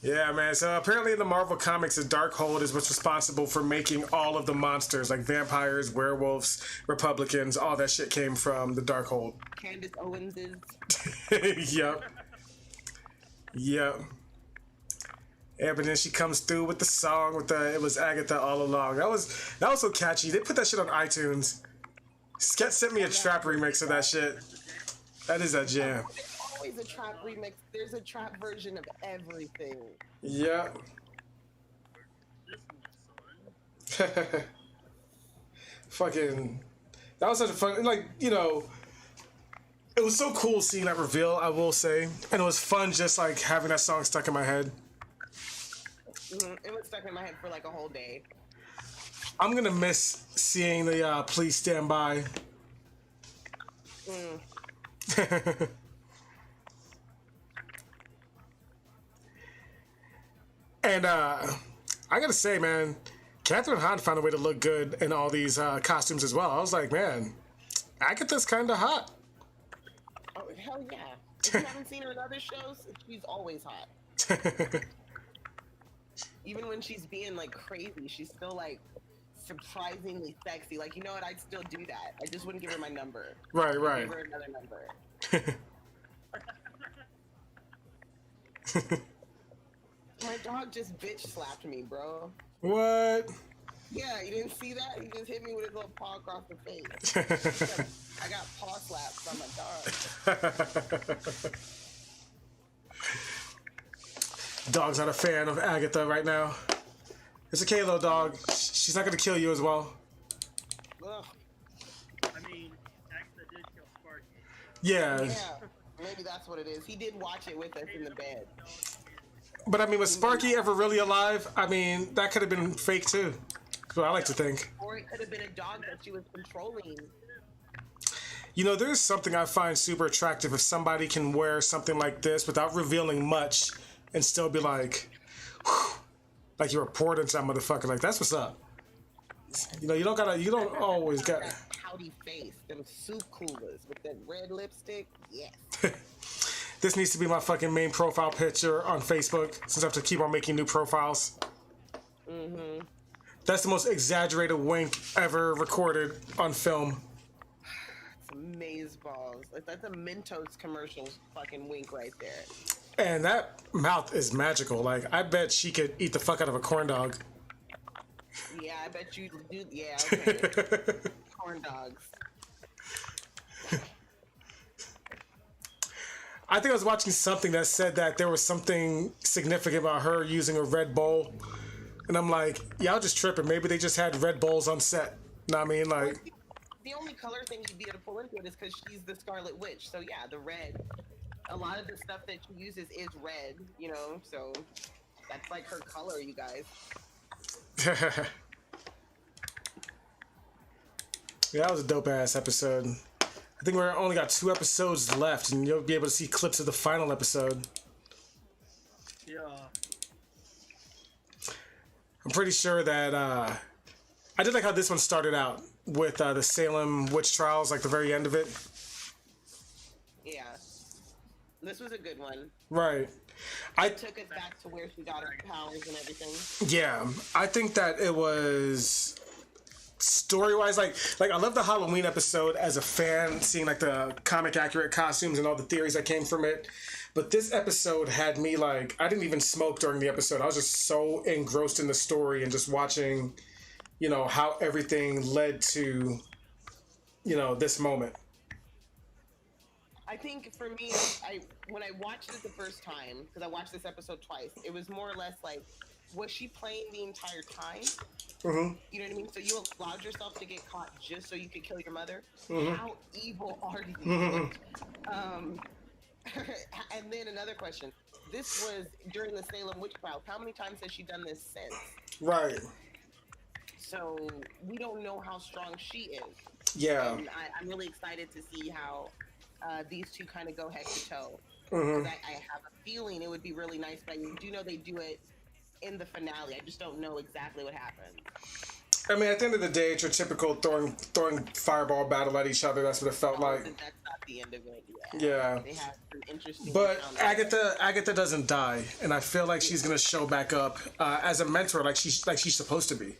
Yeah, man. So apparently in the Marvel Comics, the Darkhold is what's responsible for making all of the monsters, like vampires, werewolves, Republicans, all that shit came from the Darkhold. Candace Owens is. Yep. Yeah, but then she comes through with the song with the "It Was Agatha All Along." That was so catchy. They put that shit on iTunes. Sket sent me a trap remix of that shit. That is a jam. There's always a trap remix. There's a trap version of everything. Yeah. Fucking. That was such a fun, like, you know, it was so cool seeing that reveal, I will say. And it was fun just like having that song stuck in my head. It was stuck in my head for like a whole day. I'm gonna miss seeing the Please Stand By. And I gotta say, man, Catherine Hahn found a way to look good in all these costumes as well. I was like, man, Agatha's kind of hot. Oh, hell yeah. If you haven't seen her in other shows, she's always hot. Even when she's being like crazy, she's still like surprisingly sexy. Like, you know what? I'd still do that. I just wouldn't give her my number. Right. I'd give her another number. My dog just bitch slapped me, bro. What? Yeah, you didn't see that? He just hit me with his little paw across the face. I got paw slapped by my dog. Dog's not a fan of Agatha right now. It's okay, little dog. She's not gonna kill you as well. Ugh. I mean, Agatha did kill Sparky. Yeah. Yeah, maybe that's what it is. He did watch it with us in the bed. But I mean, was Sparky ever really alive? I mean, that could have been fake too. That's what I like to think. Or it could have been a dog that she was controlling. You know, there's something I find super attractive if somebody can wear something like this without revealing much and still be like, whew, like you're a port inside motherfucker. Like, that's what's up. You know, you don't always got that pouty face, them soup coolers with that red lipstick. Yes. This needs to be my fucking main profile picture on Facebook since I have to keep on making new profiles. Mm-hmm. That's the most exaggerated wink ever recorded on film. It's amazeballs. Like, that's a Mentos commercial fucking wink right there. And that mouth is magical. Like, I bet she could eat the fuck out of a corn dog. Yeah, I bet you do. Yeah, okay. Corn dogs. I think I was watching something that said that there was something significant about her using a Red Bull. And I'm like, y'all just tripping. Maybe they just had Red Bulls on set. Know what I mean? Like, the only color thing you'd be able to pull into it is because she's the Scarlet Witch. So yeah, the red. A lot of the stuff that she uses is red, you know, so that's like her color, you guys. Yeah, that was a dope ass episode. I think we're only got 2 episodes left, and you'll be able to see clips of the final episode. Yeah. I'm pretty sure that I did like how this one started out with the Salem witch trials, like the very end of it. Yeah, this was a good one. Right. I Took us back to where she got her powers and everything. Yeah, I think that it was story-wise, like I love the Halloween episode as a fan, seeing like the comic accurate costumes and all the theories that came from it. But this episode had me like, I didn't even smoke during the episode. I was just so engrossed in the story and just watching, you know, how everything led to, you know, this moment. I think for me, when I watched it the first time, because I watched this episode twice, it was more or less like, was she playing the entire time? Mm-hmm. You know what I mean? So you allowed yourself to get caught just so you could kill your mother? Mm-hmm. How evil are you? Mm-hmm. And then another question. This was during the Salem witch trial. How many times has she done this since? Right. So we don't know how strong she is. Yeah. And I'm really excited to see how these two kind of go head to toe. Mm-hmm. I have a feeling it would be really nice, but I do know they do it in the finale. I just don't know exactly what happened. I mean, at the end of the day, it's your typical throwing fireball battle at each other. That's what it felt like. That's not the end of it. Yeah. They have some interesting. But Agatha doesn't die, and I feel like she's gonna show back up as a mentor, like she's supposed to be.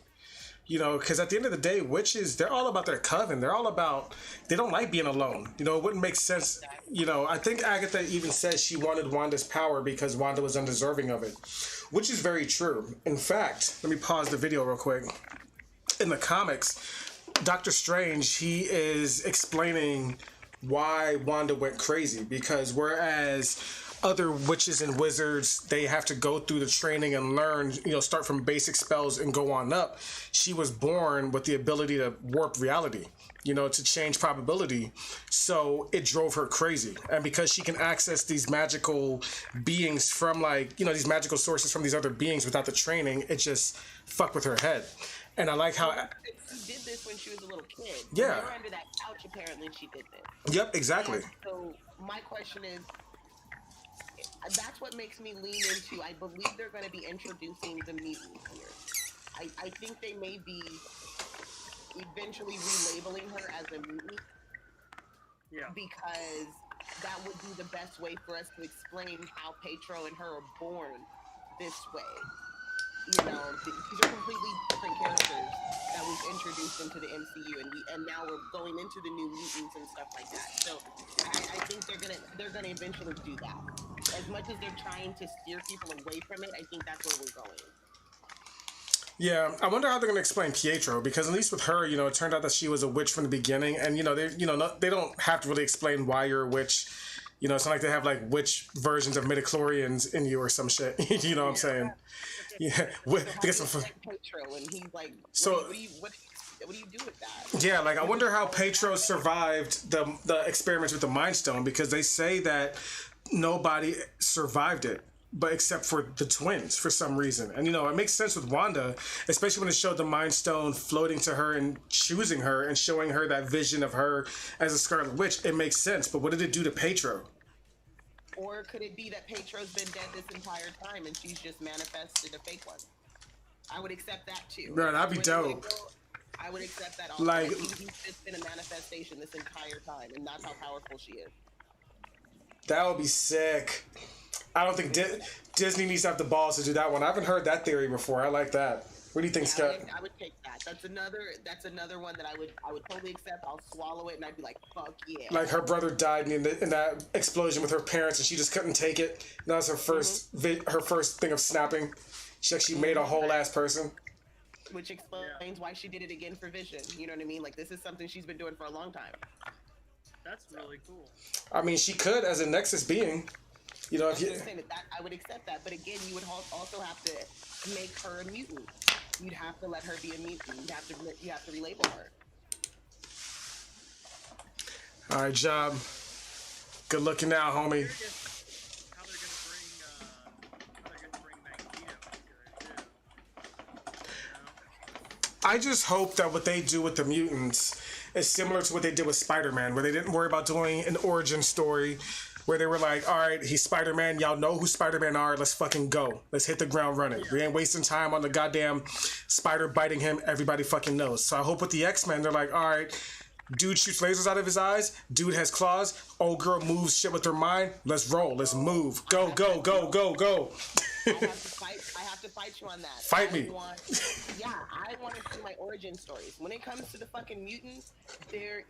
You know, because at the end of the day, witches, they're all about their coven. They're all about, they don't like being alone. You know, it wouldn't make sense. You know, I think Agatha even says she wanted Wanda's power because Wanda was undeserving of it, which is very true. In fact, let me pause the video real quick. In the comics, Doctor Strange, he is explaining why Wanda went crazy, because whereas other witches and wizards, they have to go through the training and learn, you know, start from basic spells and go on up, she was born with the ability to warp reality, you know, to change probability. So it drove her crazy. And because she can access these magical beings from, like, you know, these magical sources from these other beings without the training, it just fucked with her head. And I like how she did this when she was a little kid. Yeah. They were under that couch, apparently she did this. Yep, exactly. And so my question is, that's what makes me lean into, I believe they're going to be introducing the mutants here. I think they may be eventually relabeling her as a mutant. Yeah. Because that would be the best way for us to explain how Petro and her are born this way. You know, these are completely different characters that we've introduced into the MCU, and now we're going into the new mutants and stuff like that. So I think they're gonna eventually do that. As much as they're trying to steer people away from it, I think that's where we're going. Yeah, I wonder how they're gonna explain Pietro, because at least with her, you know, it turned out that she was a witch from the beginning, and you know, they don't have to really explain why you're a witch. You know, it's not like they have like witch versions of midichlorians in you or some shit. You know what I'm saying? Yeah, they get some. Petro, and he's like, so. What do you do with that? Yeah, like I wonder how Petro survived the experiments with the Mind Stone, because they say that nobody survived it, but except for the twins for some reason. And you know, it makes sense with Wanda, especially when it showed the Mind Stone floating to her and choosing her and showing her that vision of her as a Scarlet Witch. It makes sense, but what did it do to Petro? Or could it be that Petro's been dead this entire time and she's just manifested a fake one? I would accept that too. Bro, that'd be dope. I would accept that also. Like, he's just been a manifestation this entire time, and that's how powerful she is. That would be sick. I don't think Disney needs to have the balls to do that one. I haven't heard that theory before. I like that. What do you think, Scott? I would take that. That's another one that I would totally accept. I'll swallow it, and I'd be like, fuck yeah. Like her brother died in that explosion with her parents, and she just couldn't take it. That was her first her first thing of snapping. She actually made a whole ass person. Which explains why she did it again for Vision. You know what I mean? Like, this is something she's been doing for a long time. That's really cool. I mean, she could as a Nexus being. You know, if you. I would accept that, but again, you would also have to make her a mutant. You'd have to let her be a mutant. You have to relabel her. All right, Job. Good looking now, homie. How they're gonna bring Magneto into it too. I just hope that what they do with the mutants is similar to what they did with Spider-Man, where they didn't worry about doing an origin story, where they were like, all right, he's Spider-Man. Y'all know who Spider-Man are. Let's fucking go. Let's hit the ground running. We ain't wasting time on the goddamn spider biting him. Everybody fucking knows. So I hope with the X-Men, they're like, all right, dude shoots lasers out of his eyes. Dude has claws. Old girl moves shit with her mind. Let's roll. Let's move. Go, go, go, go, go. I have to fight you on that. Fight me. I want to see my origin stories. When it comes to the fucking mutants, there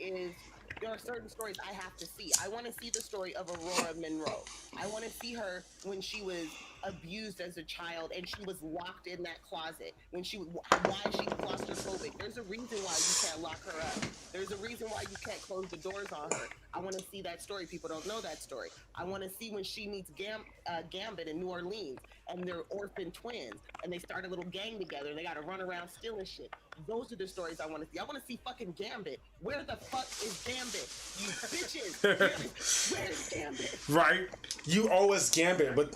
are certain stories I have to see. I want to see the story of Aurora Monroe. I want to see her when she was abused as a child and she was locked in that closet when why she's claustrophobic. There's a reason why you can't lock her up. There's a reason why you can't close the doors on her. I want to see that story. People don't know that story. I want to see when she meets Gambit in New Orleans and they're orphan twins and they start a little gang together and they got to run around stealing shit. Those are the stories I want to see. I want to see fucking Gambit. Where the fuck is Gambit? You bitches. Where's Gambit? Right. You owe us Gambit, but...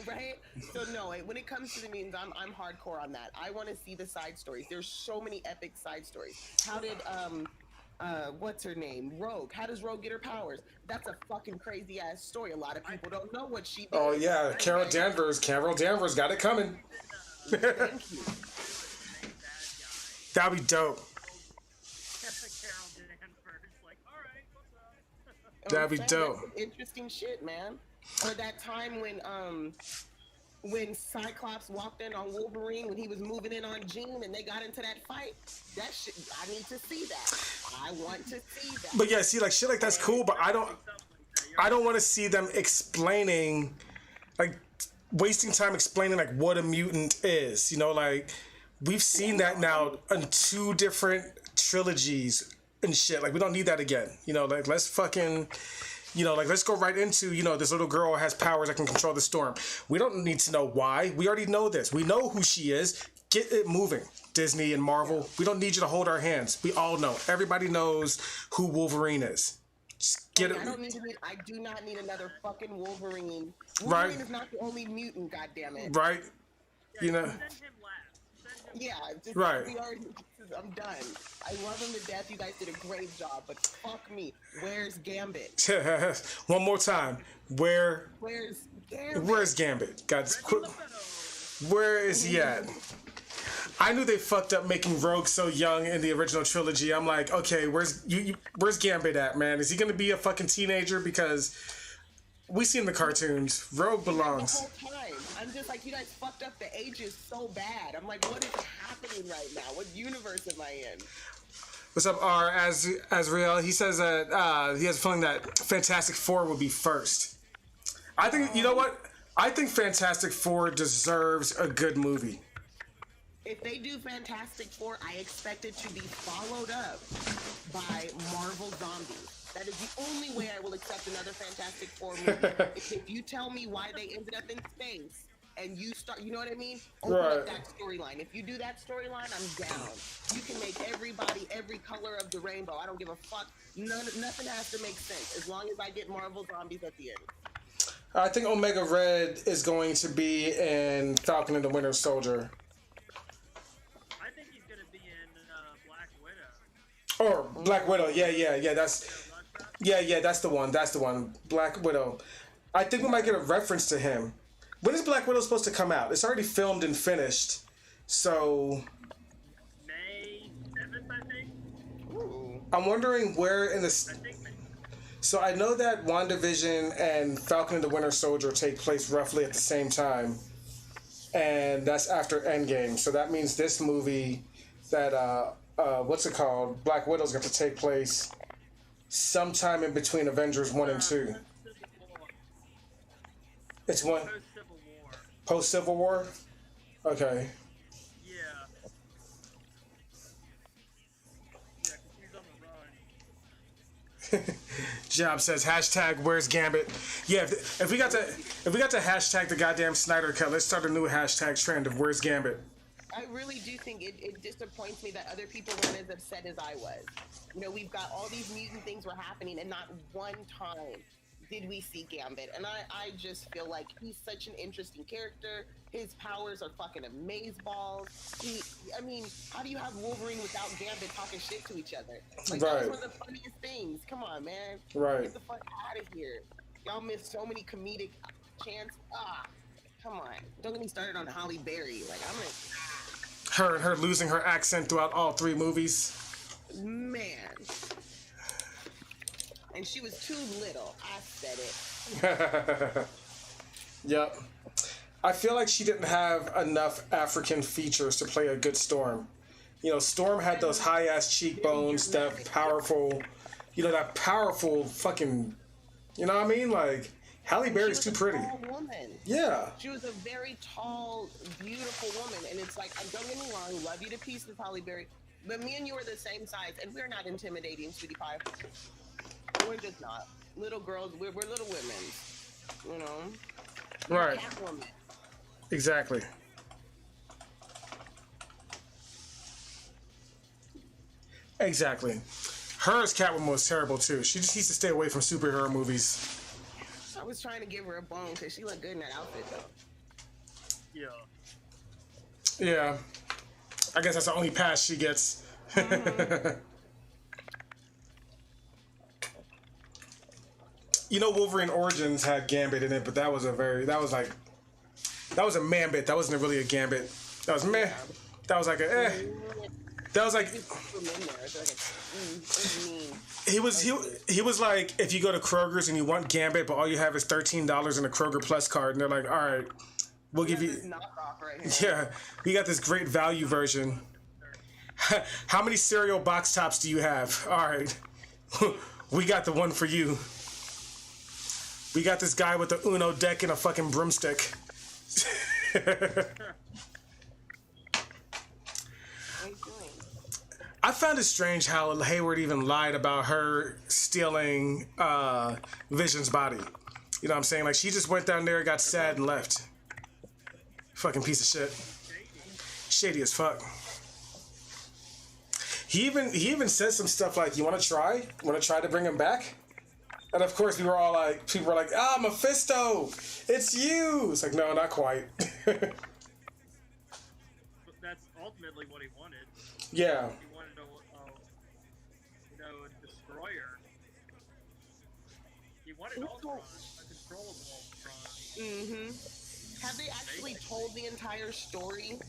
Right? So no, when it comes to the mutants, I'm hardcore on that. I want to see the side stories. There's so many epic side stories. How did what's her name? Rogue. How does Rogue get her powers? That's a fucking crazy ass story. A lot of people don't know what she did. Oh yeah, Carol Danvers got it coming. Thank you. That'd be dope. That'd be dope. That's interesting shit, man. Or that time when Cyclops walked in on Wolverine when he was moving in on Jean and they got into that fight. That shit, I need to see that. I want to see that. But yeah, see, like shit like that's cool, but I don't want to see them explaining, like wasting time explaining like what a mutant is. You know, like we've seen that now in 2 different trilogies and shit. Like we don't need that again. You know, like let's fucking. You know, like, let's go right into, you know, this little girl has powers that can control the storm. We don't need to know why. We already know this. We know who she is. Get it moving, Disney and Marvel. We don't need you to hold our hands. We all know. Everybody knows who Wolverine is. Just get it. I do not need another fucking Wolverine. Right. Wolverine is not the only mutant, goddammit. Right. You know. Yeah, just, right. I'm done. I love him to death. You guys did a great job, but fuck me. Where's Gambit? One more time. Where's Gambit? Where's Gambit? God, where is he at? I knew they fucked up making Rogue so young in the original trilogy. I'm like, okay, where's Gambit at, man? Is he gonna be a fucking teenager? Because we seen the cartoons. Rogue belongs. The whole time. I'm just like, you guys fucked up the ages so bad. I'm like, what is happening right now? What universe am I in? What's up, R? Azrael? He says that he has a feeling that Fantastic Four would be first. I think, you know what? I think Fantastic Four deserves a good movie. If they do Fantastic Four, I expect it to be followed up by Marvel Zombies. That is the only way I will accept another Fantastic Four movie. If you tell me why they ended up in space and you start, you know what I mean? Open up that storyline. If you do that storyline, I'm down. You can make everybody every color of the rainbow. I don't give a fuck. Nothing has to make sense as long as I get Marvel Zombies at the end. I think Omega Red is going to be in Falcon and the Winter Soldier. I think he's going to be in Black Widow. Or Black Widow. Yeah. That's the one. Black Widow. I think we might get a reference to him. When is Black Widow supposed to come out? It's already filmed and finished. So May 7th, I think. Ooh. I'm wondering where in the... So I know that Wandavision and Falcon and the Winter Soldier take place roughly at the same time. And that's after Endgame. So that means this movie that, what's it called? Black Widow's got to take place sometime in between Avengers 1 and 2. It's one... Post-Civil War? Okay. Yeah. Yeah, 'cause he's on the run. Job says hashtag Where's Gambit. Yeah, if we got to hashtag the goddamn Snyder Cut, let's start a new hashtag trend of Where's Gambit. I really do think it disappoints me that other people weren't as upset as I was. You know, we've got all these mutant things were happening, and not one time did we see Gambit. And I just feel like he's such an interesting character. His powers are fucking amazeballs. I mean, how do you have Wolverine without Gambit talking shit to each other? Like, that was one of the funniest things. Come on, man. Right. Get the fuck out of here. Y'all missed so many comedic chances. Come on. Don't get me started on Halle Berry. Like, I'm gonna... Her losing her accent throughout all 3 movies. Man. And she was too little. I said it. Yep. I feel like she didn't have enough African features to play a good Storm. You know, Storm had those high-ass cheekbones, that powerful fucking, you know what I mean? Like, Halle She Berry's was too a pretty. tall woman. Yeah. She was a very tall, beautiful woman, and it's like, don't get me wrong, love you to pieces, Halle Berry, but me and you are the same size, and we're not intimidating, sweetie pie. We're just not. Little girls, we're little women, you know. Right. Catwoman. Exactly. Exactly. Her as Catwoman was terrible too. She just needs to stay away from superhero movies. I was trying to give her a bone because she looked good in that outfit, though. Yeah. Yeah. I guess that's the only pass she gets. Mm-hmm. You know, Wolverine Origins had Gambit in it, but that was a Mambit. That wasn't really a Gambit. That was meh. That was like a eh. That was like he was like, if you go to Kroger's and you want Gambit, but all you have is $13 in a Kroger Plus card, and they're like, all right, we'll give you. Right, Yeah, we got this great value version. How many cereal box tops do you have? All right, we got the one for you. We got this guy with the Uno deck and a fucking broomstick. I found it strange how Hayward even lied about her stealing Vision's body. You know what I'm saying? Like, she just went down there, got sad, and left. Fucking piece of shit. Shady as fuck. He even said some stuff like, "You want to try? Want to try to bring him back?" And of course, people were like, "Ah, Mephisto, it's you." It's like, no, not quite. But that's ultimately what he wanted. Yeah. He wanted a destroyer. He wanted Ultron, a controllable Ultron. Mm-hmm. Have they actually told the entire story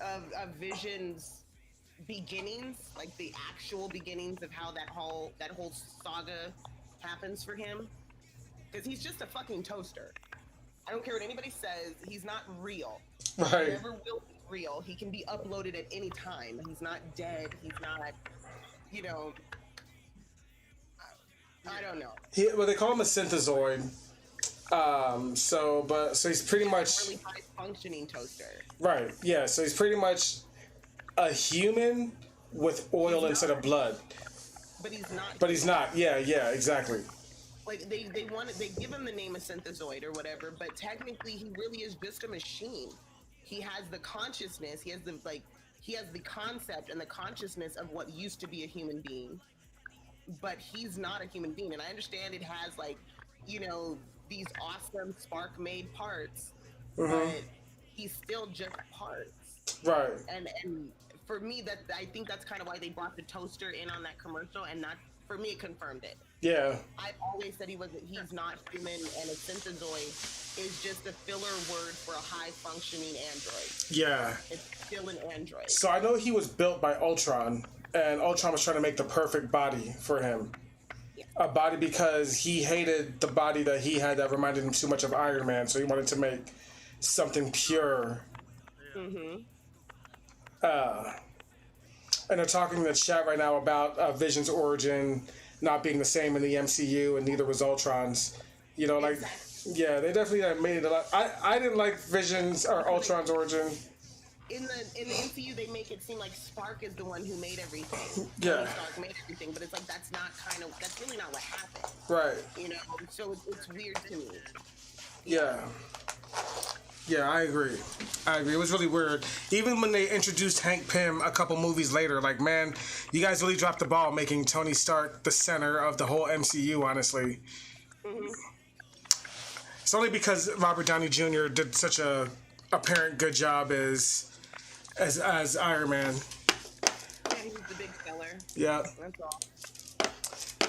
of Vision's beginnings, like the actual beginnings of how that whole saga happens for him? Because he's just a fucking toaster. I don't care what anybody says. He's not real. Right. He never will be real. He can be uploaded at any time. He's not dead. He's not, you know. I don't know. Well, they call him a synthezoid. So he's pretty much really high functioning toaster. Right. Yeah. So he's pretty much a human with oil instead of blood. But he's not. But he's not. Yeah. Exactly. Like they give him the name of synthezoid or whatever, but technically he really is just a machine. He has the consciousness. He has the concept and the consciousness of what used to be a human being. But he's not a human being, and I understand it has these awesome spark-made parts, but he's still just parts. Right. And for me, I think that's kind of why they brought the toaster in on that commercial, and not for me, it confirmed it. Yeah. I've always said he's not human, and a synthezoid is just a filler word for a high-functioning android. Yeah. It's still an android. So I know he was built by Ultron, and Ultron was trying to make the perfect body for him. Yeah. A body because he hated the body that he had that reminded him too much of Iron Man, so he wanted to make something pure. Mm-hmm. And they're talking in the chat right now about Vision's origin not being the same in the MCU, and neither was Ultron's. You know, like, exactly. Yeah, they definitely made it a lot. I didn't like Vision's or Ultron's origin. In the MCU, they make it seem like Stark is the one who made everything. Yeah. Stark made everything, but it's like that's really not what happened. Right. You know, so it's weird to me. Yeah. Yeah, I agree. It was really weird. Even when they introduced Hank Pym a couple movies later, like, man, you guys really dropped the ball making Tony Stark the center of the whole MCU, honestly. Mm-hmm. It's only because Robert Downey Jr. did such a apparent good job as Iron Man. Yeah, he was the big seller. Yeah. That's all.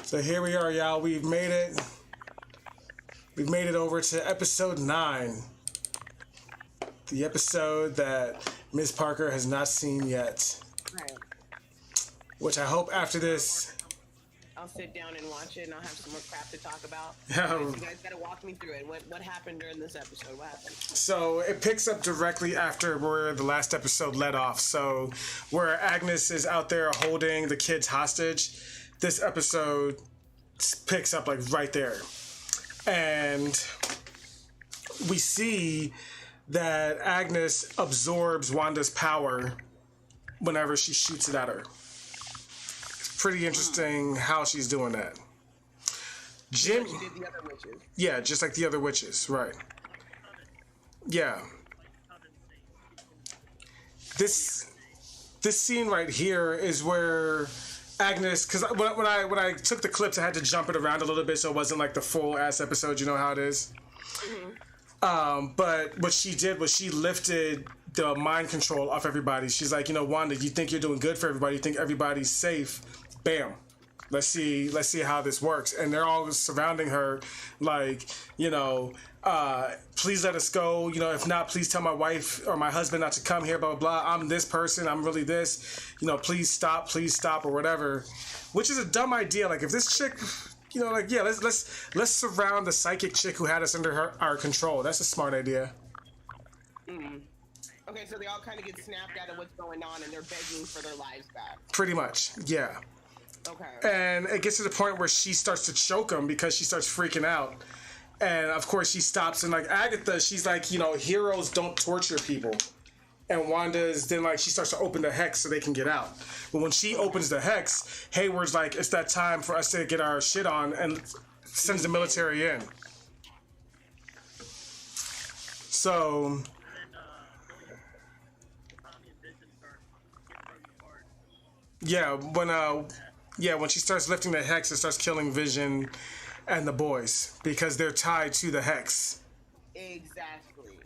So here we are, y'all. We've made it. We've made it over to episode 9. The episode that Ms. Parker has not seen yet. Right. Which I hope after this... I'll sit down and watch it, and I'll have some more crap to talk about. Um, You guys gotta walk me through it. What happened during this episode? What happened? So it picks up directly after where the last episode led off. So where Agnes is out there holding the kids hostage, this episode picks up like right there. and we see that Agnes absorbs Wanda's power whenever she shoots it at her. It's pretty interesting how she's doing that. Jim, She did the other witches. yeah, just like the other witches, right? Yeah. This scene right here is where Agnes, because when I took the clips, I had to jump it around a little bit so it wasn't like the full ass episode. You know how it is. But what she did was she lifted the mind control off everybody. She's like, Wanda, you think you're doing good for everybody? You think everybody's safe? Bam. Let's see how this works. And they're all surrounding her, like, please let us go. If not, please tell my wife or my husband not to come here. Blah blah blah. I'm this person. I'm really this. Please stop, or whatever. Which is a dumb idea. Like, if this chick, let's surround the psychic chick who had us under our control. That's a smart idea. Okay, so they all kind of get snapped out of what's going on, and they're begging for their lives back. Pretty much, yeah. Okay. And it gets to the point where she starts to choke him because she starts freaking out. And of course she stops, and like Agatha, she's like, heroes don't torture people. And Wanda's then like, she starts to open the hex so they can get out. But when she opens the hex, Hayward's like, it's that time for us to get our shit on, and sends the military in. So when she starts lifting the hex, it starts killing Vision and the boys because they're tied to the hex. Exactly.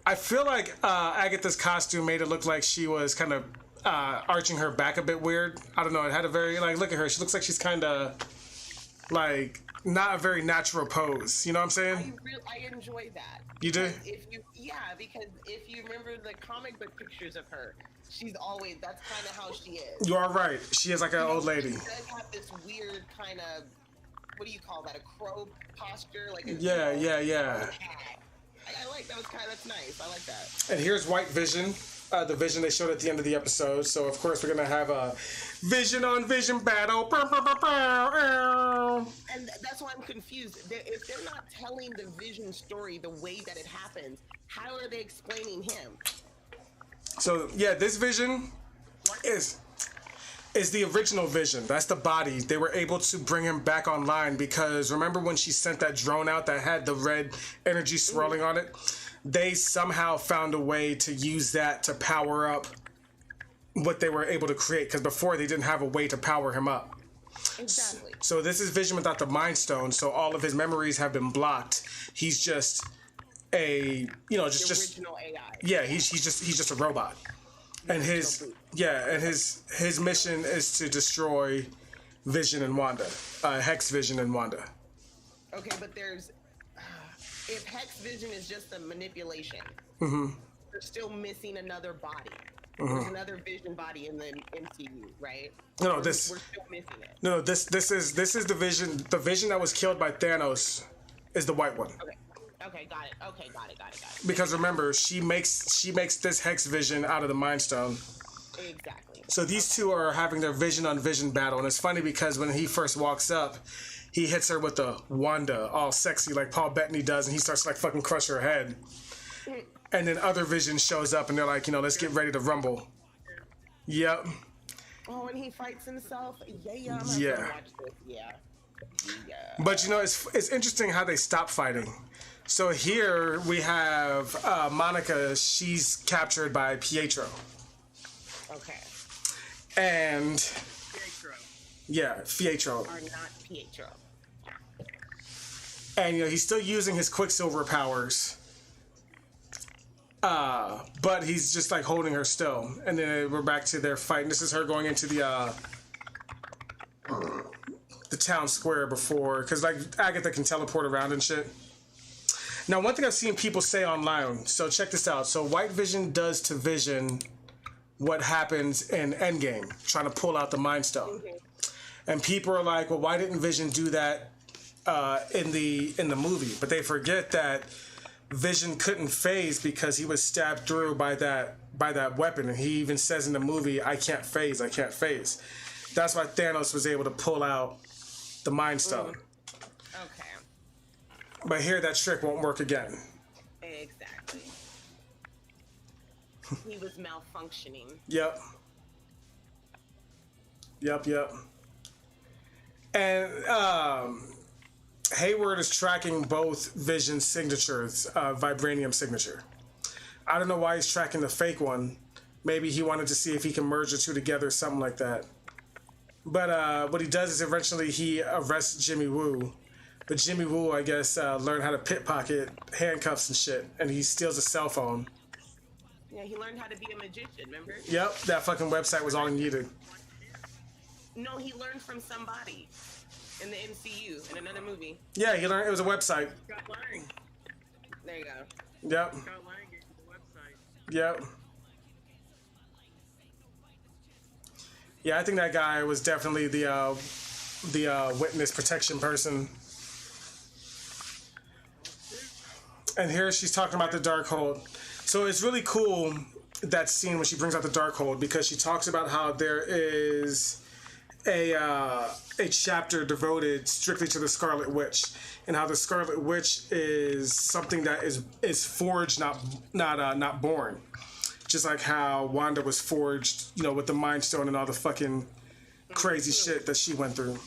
I feel like Agatha's costume made it look like she was kind of arching her back a bit weird. I don't know. It had a very, like, look at her. She looks like she's kind of, like, not a very natural pose. You know what I'm saying? I enjoy that. You do? Because if you remember the comic book pictures of her, that's kind of how she is. You are right. She is like an old lady. She does have this weird kind of, what do you call that, a crow posture? Like Yeah. I like that. That's nice. I like that. And here's White Vision, the Vision they showed at the end of the episode. So of course we're gonna have a Vision on Vision battle. And that's why I'm confused. If they're not telling the Vision story the way that it happens, how are they explaining him? So yeah, this Vision is the original Vision. That's the body. They were able to bring him back online because remember when she sent that drone out that had the red energy swirling on it? They somehow found a way to use that to power up what they were able to create because before they didn't have a way to power him up. Exactly. So this is Vision without the Mind Stone, so all of his memories have been blocked. He's just a, just original AI. Yeah, he's just a robot. And his mission is to destroy Vision and Wanda, Hex Vision and Wanda. Okay, but if Hex Vision is just a manipulation, they're still missing another body. There's another Vision body in the MCU, right? We're still missing it. No, this is the Vision. The Vision that was killed by Thanos is the white one. Okay, got it. Because remember, she makes this Hex Vision out of the Mind Stone. Exactly. So these two are having their Vision on Vision battle, and it's funny because when he first walks up, he hits her with the Wanda, all sexy like Paul Bettany does, and he starts to like fucking crush her head. And then other Vision shows up, and they're like, let's get ready to rumble. Yep. Oh, and he fights himself. Yeah. I'm Yeah. gonna watch this. Yeah. But it's interesting how they stop fighting. So here we have Monica. She's captured by Pietro. Okay. And Pietro. yeah, Pietro. Are not Pietro. And he's still using his Quicksilver powers. But he's just like holding her still. And then we're back to their fight. And this is her going into the town square before, because like Agatha can teleport around and shit. Now, one thing I've seen people say online, so check this out. So White Vision does to Vision what happens in Endgame, trying to pull out the Mind Stone. And people are like, well, why didn't Vision do that in the movie? But they forget that Vision couldn't phase because he was stabbed through by that weapon. And he even says in the movie, I can't phase. That's why Thanos was able to pull out the Mind Stone. Okay. But here, that trick won't work again. Exactly. He was malfunctioning. Yep. And Hayward is tracking both Vision's signatures, vibranium signature. I don't know why he's tracking the fake one. Maybe he wanted to see if he can merge the two together, something like that. But what he does is eventually he arrests Jimmy Woo. But Jimmy Woo, I guess, learned how to pickpocket handcuffs and shit, and he steals a cell phone. Yeah, he learned how to be a magician, remember? Yep, that fucking website was all he needed. No, he learned from somebody in the MCU, in another movie. Yeah, he learned, it was a website. Scott Lang. There you go. Yep, Scott Lang gave the website. yep. Yeah, I think that guy was definitely the witness protection person. And here she's talking about the Darkhold. So it's really cool, that scene when she brings out the Darkhold, because she talks about how there is a chapter devoted strictly to the Scarlet Witch, and how the Scarlet Witch is something that is forged, not born. Just like how Wanda was forged, you know, with the Mind Stone and all the fucking crazy shit that she went through.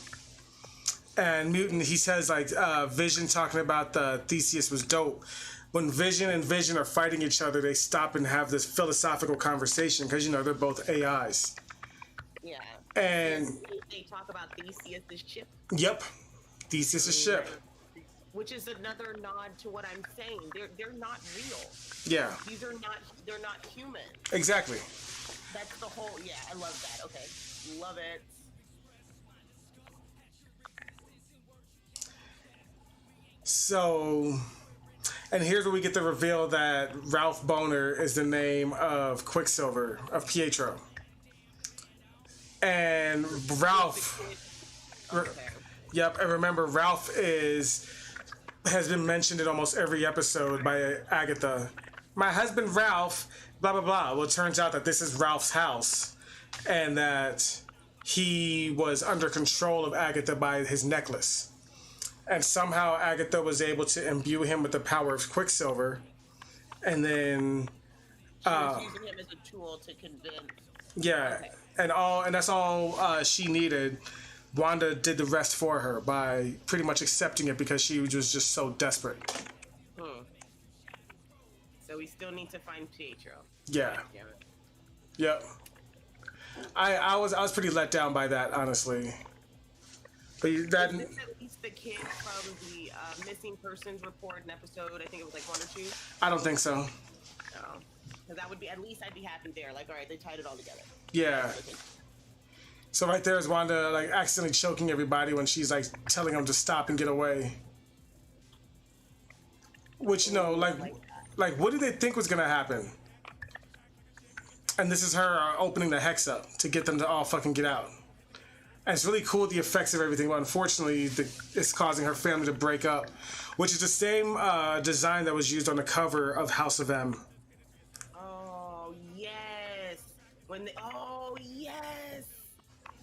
And Mutant, he says, like, Vision talking about the Theseus was dope. When Vision and Vision are fighting each other, they stop and have this philosophical conversation because, you know, they're both AIs. Yeah. And they talk about Theseus' ship. yep, Theseus' ship. Which is another nod to what I'm saying. They're not real. Yeah, They're not human. exactly. That's the whole, yeah, I love that. Okay. Love it. So, and here's where we get the reveal that Ralph Boner is the name of Quicksilver, of Pietro. And Ralph, Okay. yep, and remember, Ralph has been mentioned in almost every episode by Agatha. My husband Ralph, blah, blah, blah. Well, it turns out that this is Ralph's house, and that he was under control of Agatha by his necklace. And somehow Agatha was able to imbue him with the power of Quicksilver. And then, She was using him as a tool to convince. yeah, Okay. and that's all she needed. Wanda did the rest for her by pretty much accepting it because she was just so desperate. So we still need to find Pietro. Yeah. Damn it. Yep. I was pretty let down by that, honestly. But that, Is this at least the kid from the missing persons report in episode, I think it was like 1 or 2? I don't think so. No. Because that would be, at least I'd be happy there. Like, all right, they tied it all together. Yeah. So right there is Wanda, like, accidentally choking everybody when she's, like, telling them to stop and get away. Which, you know, like what did they think was gonna happen? And this is her opening the hex up to get them to all fucking get out. And it's really cool, the effects of everything, but unfortunately, it's causing her family to break up, which is the same design that was used on the cover of House of M. Oh, yes. Oh, yes.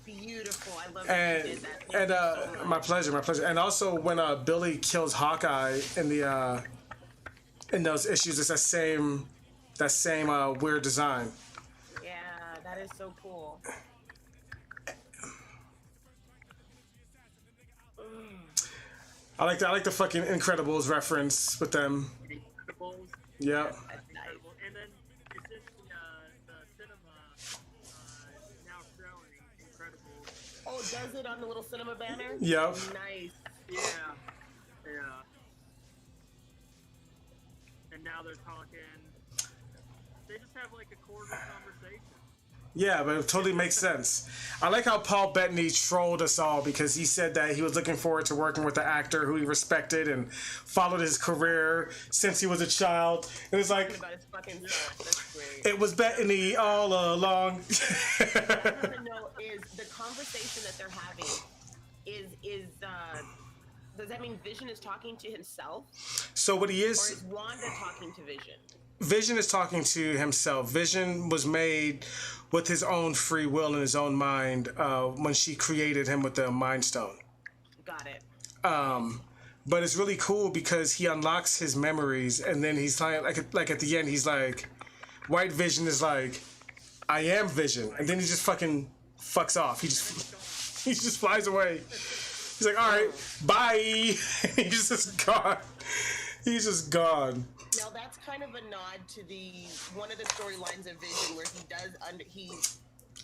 Beautiful. I love that you did that. Thank you so much. My pleasure. And also when Billy kills Hawkeye in the in those issues, it's that same weird design. Yeah, that is so cool. I like the fucking Incredibles reference with them. Incredibles. Yeah. That's nice. Incredible. And then it's in the cinema now showing Incredibles. Oh, does it on the little cinema banner? Yep. Nice. Yeah. Yeah. And now they're talking. They just have like a cordial conversation. Yeah, but it totally makes sense. I like how Paul Bettany trolled us all because he said that he was looking forward to working with the actor who he respected and followed his career since he was a child. It was like, About his fucking self. That's great. it was Bettany all along. What I want to know is the conversation that they're having does that mean Vision is talking to himself? So what he Or is, is Wanda talking to Vision? Vision is talking to himself. Vision was made with his own free will and his own mind when she created him with the Mind Stone. Got it. But it's really cool because he unlocks his memories, and then he's like at the end, he's like, White Vision is like, I am Vision, and then he just fucking fucks off. He just flies away. He's like, all right, bye. He's just gone. He's just gone. Now that's kind of a nod to one of the storylines of Vision where he does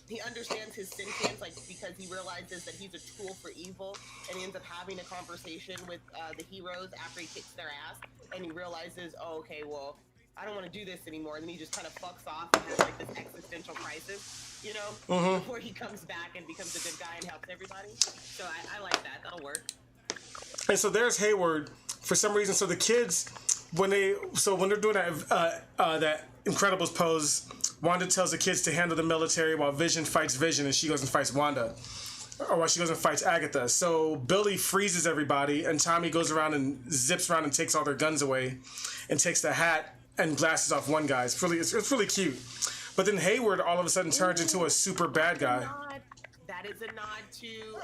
he understands his sentience, like, because he realizes that he's a tool for evil, and he ends up having a conversation with the heroes after he kicks their ass, and he realizes, oh, okay, well, I don't want to do this anymore, and then he just kind of fucks off and has like this existential crisis, you know, before he comes back and becomes a good guy and helps everybody. So I like that. That'll work. And so there's Hayward for some reason. So the kids, when they're doing that Incredibles pose, Wanda tells the kids to handle the military while Vision fights Vision, and she goes and fights Wanda. Or while she goes and fights Agatha. So Billy freezes everybody, and Tommy goes around and zips around and takes all their guns away, and takes the hat and blasts off one guy. It's really cute. But then Hayward all of a sudden turns into a super bad guy. That is a nod to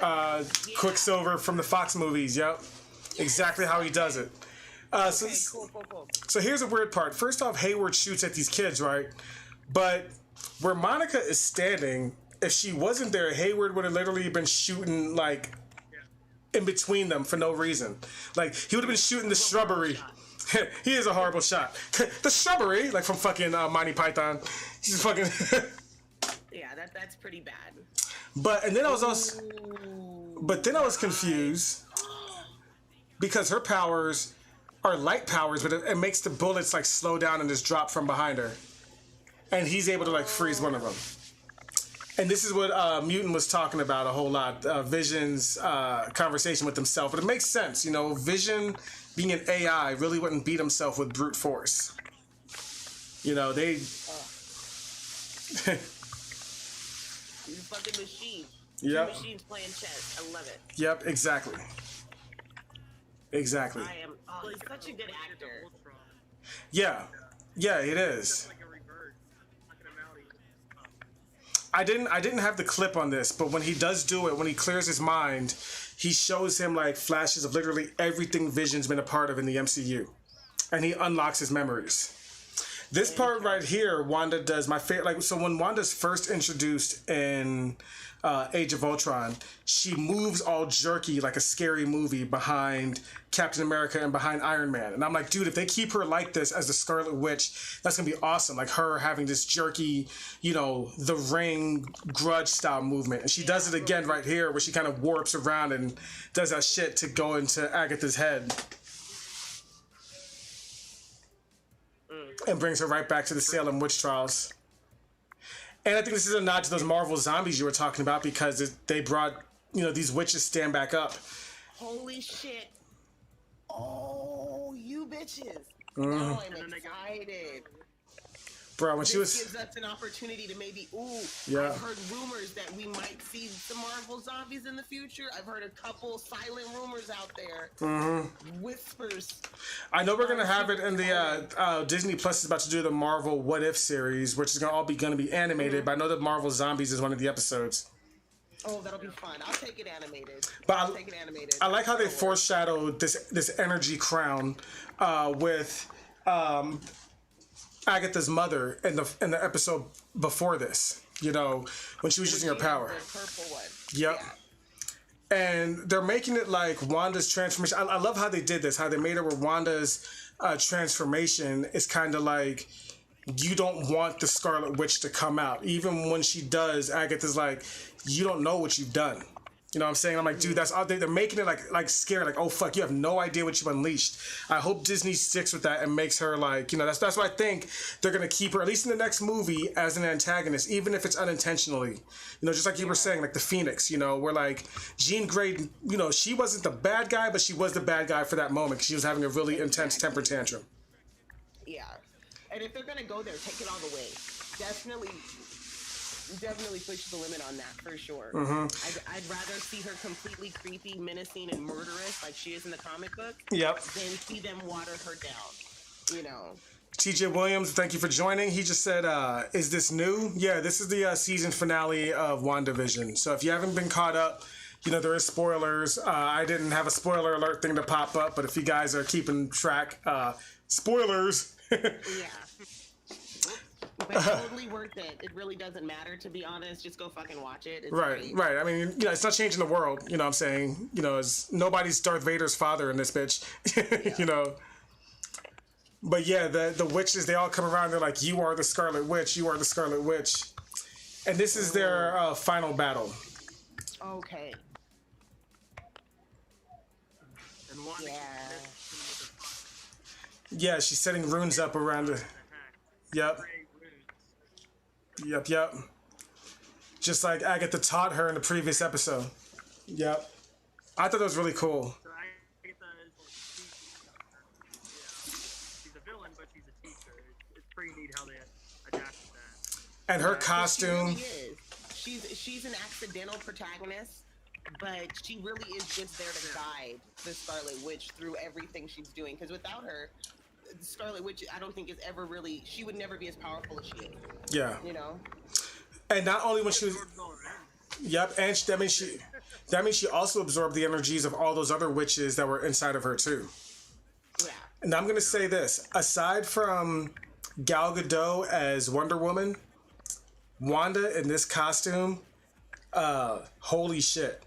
Quicksilver from the Fox movies. Yep, exactly how he does it. Cool. So here's a weird part. First off, Hayward shoots at these kids, right? But where Monica is standing, if she wasn't there, Hayward would have literally been shooting like in between them for no reason. Like he would have been shooting the shrubbery. He is a horrible shot. The shrubbery, like from fucking Monty Python. He's fucking. Yeah, that's pretty bad. But then I was confused because her powers are light powers, but it makes the bullets like slow down and just drop from behind her, and he's able to like freeze one of them. And this is what Mutant was talking about a whole lot. Vision's conversation with himself, but it makes sense, you know. Vision, being an AI, really wouldn't beat himself with brute force. You know, they. He's a fucking machine. Yep. Two machines playing chess. I love it. Yep, exactly. Exactly. I am. Oh, he's such a good actor. Yeah, it is. Like a reverse. Knocking him out. I didn't have the clip on this, but when he does do it, when he clears his mind, he shows him like flashes of literally everything Vision's been a part of in the MCU, and he unlocks his memories. This part right here, Wanda does my favorite. Like, so when Wanda's first introduced in Age of Ultron, she moves all jerky like a scary movie behind Captain America and behind Iron Man. And I'm like, dude, if they keep her like this as the Scarlet Witch, that's gonna be awesome. Like her having this jerky, you know, the Ring grudge style movement. And she does it again right here where she kind of warps around and does that shit to go into Agatha's head. And brings her right back to the Salem witch trials. And I think this is a nod to those Marvel zombies you were talking about because they brought, you know, these witches stand back up. Holy shit. Oh, you bitches. Oh, I'm excited. Bro, when This she was... gives us an opportunity to maybe, Yeah. I've heard rumors that we might see some Marvel zombies in the future. I've heard a couple silent rumors out there. Whispers. I know we're going to have it in the... Disney Plus is about to do the Marvel What If series, which is going to be animated, but I know that Marvel Zombies is one of the episodes. Oh, that'll be fun. I'll take it animated. But I'll take it animated. I like how they foreshadowed this energy crown with Agatha's mother in the episode before this. You know, when she was using her power. The purple one. Yep. Yeah. And they're making it like Wanda's transformation. I love how they did this. How they made it where Wanda's transformation is kind of like, you don't want the Scarlet Witch to come out. Even when she does, Agatha's like, you don't know what you've done. You know what I'm saying? I'm like, dude, that's all they're making it like scary, like, oh fuck, you have no idea what you've unleashed. I hope Disney sticks with that and makes her like, you know, that's why I think they're gonna keep her, at least in the next movie, as an antagonist, even if it's unintentionally. You know, just like you were saying, like the Phoenix, you know, where like Jean Grey, you know, she wasn't the bad guy, but she was the bad guy for that moment because she was having a really intense temper tantrum. Yeah. And if they're gonna go there, take it all the way. Definitely push the limit on that for sure. I'd rather see her completely creepy, menacing, and murderous like she is in the comic book. Yep. Than see them water her down. You know. TJ Williams, thank you for joining. He just said, is this new? Yeah, this is the season finale of Wandavision. So if you haven't been caught up, you know, there is spoilers. I didn't have a spoiler alert thing to pop up, but if you guys are keeping track, spoilers. Yeah. But totally worth it. It really doesn't matter, to be honest. Just go fucking watch it. It's great. Right. I mean, you know, it's not changing the world. You know what I'm saying? You know, nobody's Darth Vader's father in this bitch. Yeah. You know. But yeah, the witches, they all come around. They're like, you are the Scarlet Witch. You are the Scarlet Witch. And this is their final battle. Okay. And Wanda Yeah, she's setting runes up around the... Yep. Yep. Just like Agatha taught her in the previous episode. Yep. I thought that was really cool. So Agatha is like a teacher. Yeah. She's a villain, but she's a teacher. It's pretty neat how they adapted that. And her costume. She really is. She's an accidental protagonist, but she really is just there to guide the Scarlet Witch through everything she's doing. Because without her, the Scarlet Witch, I don't think is ever really. She would never be as powerful as she is. Yeah. You know. And not only when she was. Yep, and that means she also absorbed the energies of all those other witches that were inside of her too. Yeah. And I'm gonna say this: aside from Gal Gadot as Wonder Woman, Wanda in this costume, holy shit!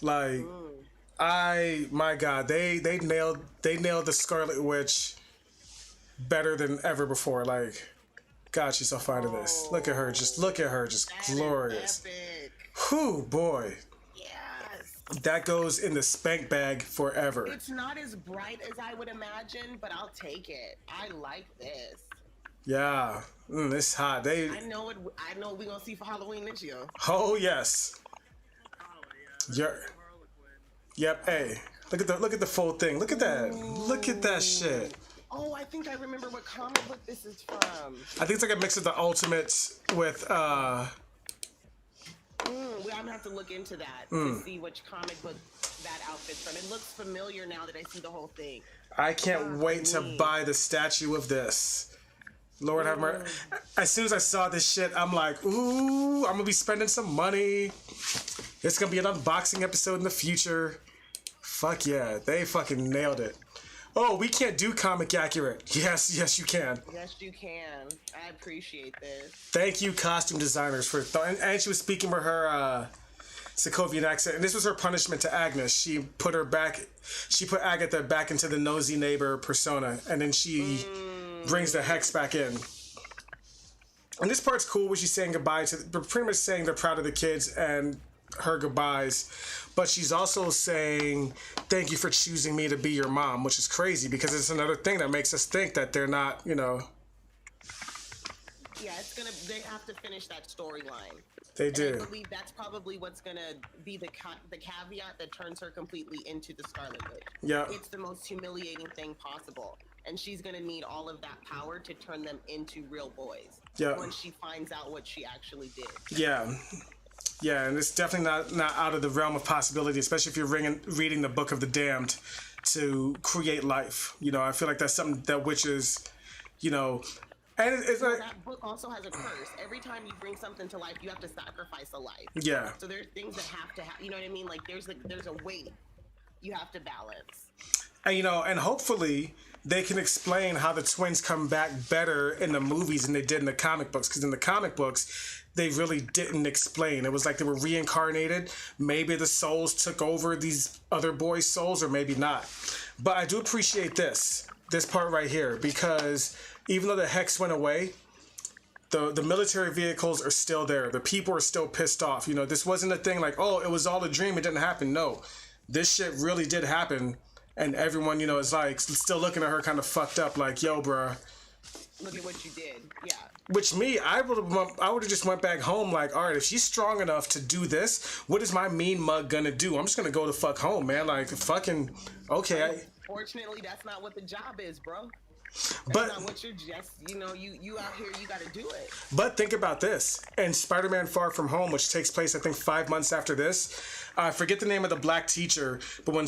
Like, my God, they nailed the Scarlet Witch better than ever before. Like, God, she's so fine in this. Look at her, just glorious. Epic. Whew, boy. Yes. That goes in the spank bag forever. It's not as bright as I would imagine, but I'll take it. I like this. Yeah, it's hot. I know we're gonna see for Halloween this year. Oh yes. Yeah. Yep. Hey, look at the full thing. Look at that. Look at that shit. Oh, I think I remember what comic book this is from. I think it's like a mix of the Ultimates with I'm gonna have to look into that to see which comic book that outfit's from. It looks familiar now that I see the whole thing. I can't wait to buy the statue of this. Lord have mercy. As soon as I saw this shit, I'm like, ooh, I'm gonna be spending some money. It's gonna be an unboxing episode in the future. Fuck yeah, they fucking nailed it. Oh, we can't do comic accurate. Yes, you can. Yes, you can. I appreciate this. Thank you, costume designers, for and she was speaking with her Sokovian accent, and this was her punishment to Agnes. She put Agatha back into the nosy neighbor persona, and then she brings the Hex back in. And this part's cool, where she's saying goodbye pretty much saying they're proud of the kids and her goodbyes, but she's also saying thank you for choosing me to be your mom, which is crazy because it's another thing that makes us think that they're not, you know. Yeah, they have to finish that storyline. They do. And I believe that's probably what's gonna be the caveat that turns her completely into the Scarlet Witch. Yeah. It's the most humiliating thing possible, and she's gonna need all of that power to turn them into real boys. Yeah. When she finds out what she actually did. Yeah, and it's definitely not out of the realm of possibility, especially if you're reading the Book of the Damned to create life. You know, I feel like that's something that witches, you know, and it's like that book also has a curse. Every time you bring something to life, you have to sacrifice a life. Yeah. So there's things that have to happen. You know what I mean? Like there's a weight you have to balance. And you know, and hopefully they can explain how the twins come back better in the movies than they did in the comic books. Because in the comic books, they really didn't explain. It was like they were reincarnated. Maybe the souls took over these other boys' souls, or maybe not. But I do appreciate this part right here, because even though the Hex went away, the military vehicles are still there. The people are still pissed off. You know, this wasn't a thing like, oh, it was all a dream, it didn't happen. No, this shit really did happen. And everyone, you know, is like still looking at her kind of fucked up, like, yo, bruh. Look at what you did. Yeah. Which I would have just went back home like, all right, if she's strong enough to do this, what is my mean mug gonna do? I'm just gonna go the fuck home, man. Like, fucking, okay. Fortunately, that's not what the job is, bro. But That's not what you're just, you know, you out here, you gotta do it. But think about this. In Spider-Man Far From Home, which takes place, I think, 5 months after this, I forget the name of the black teacher, but when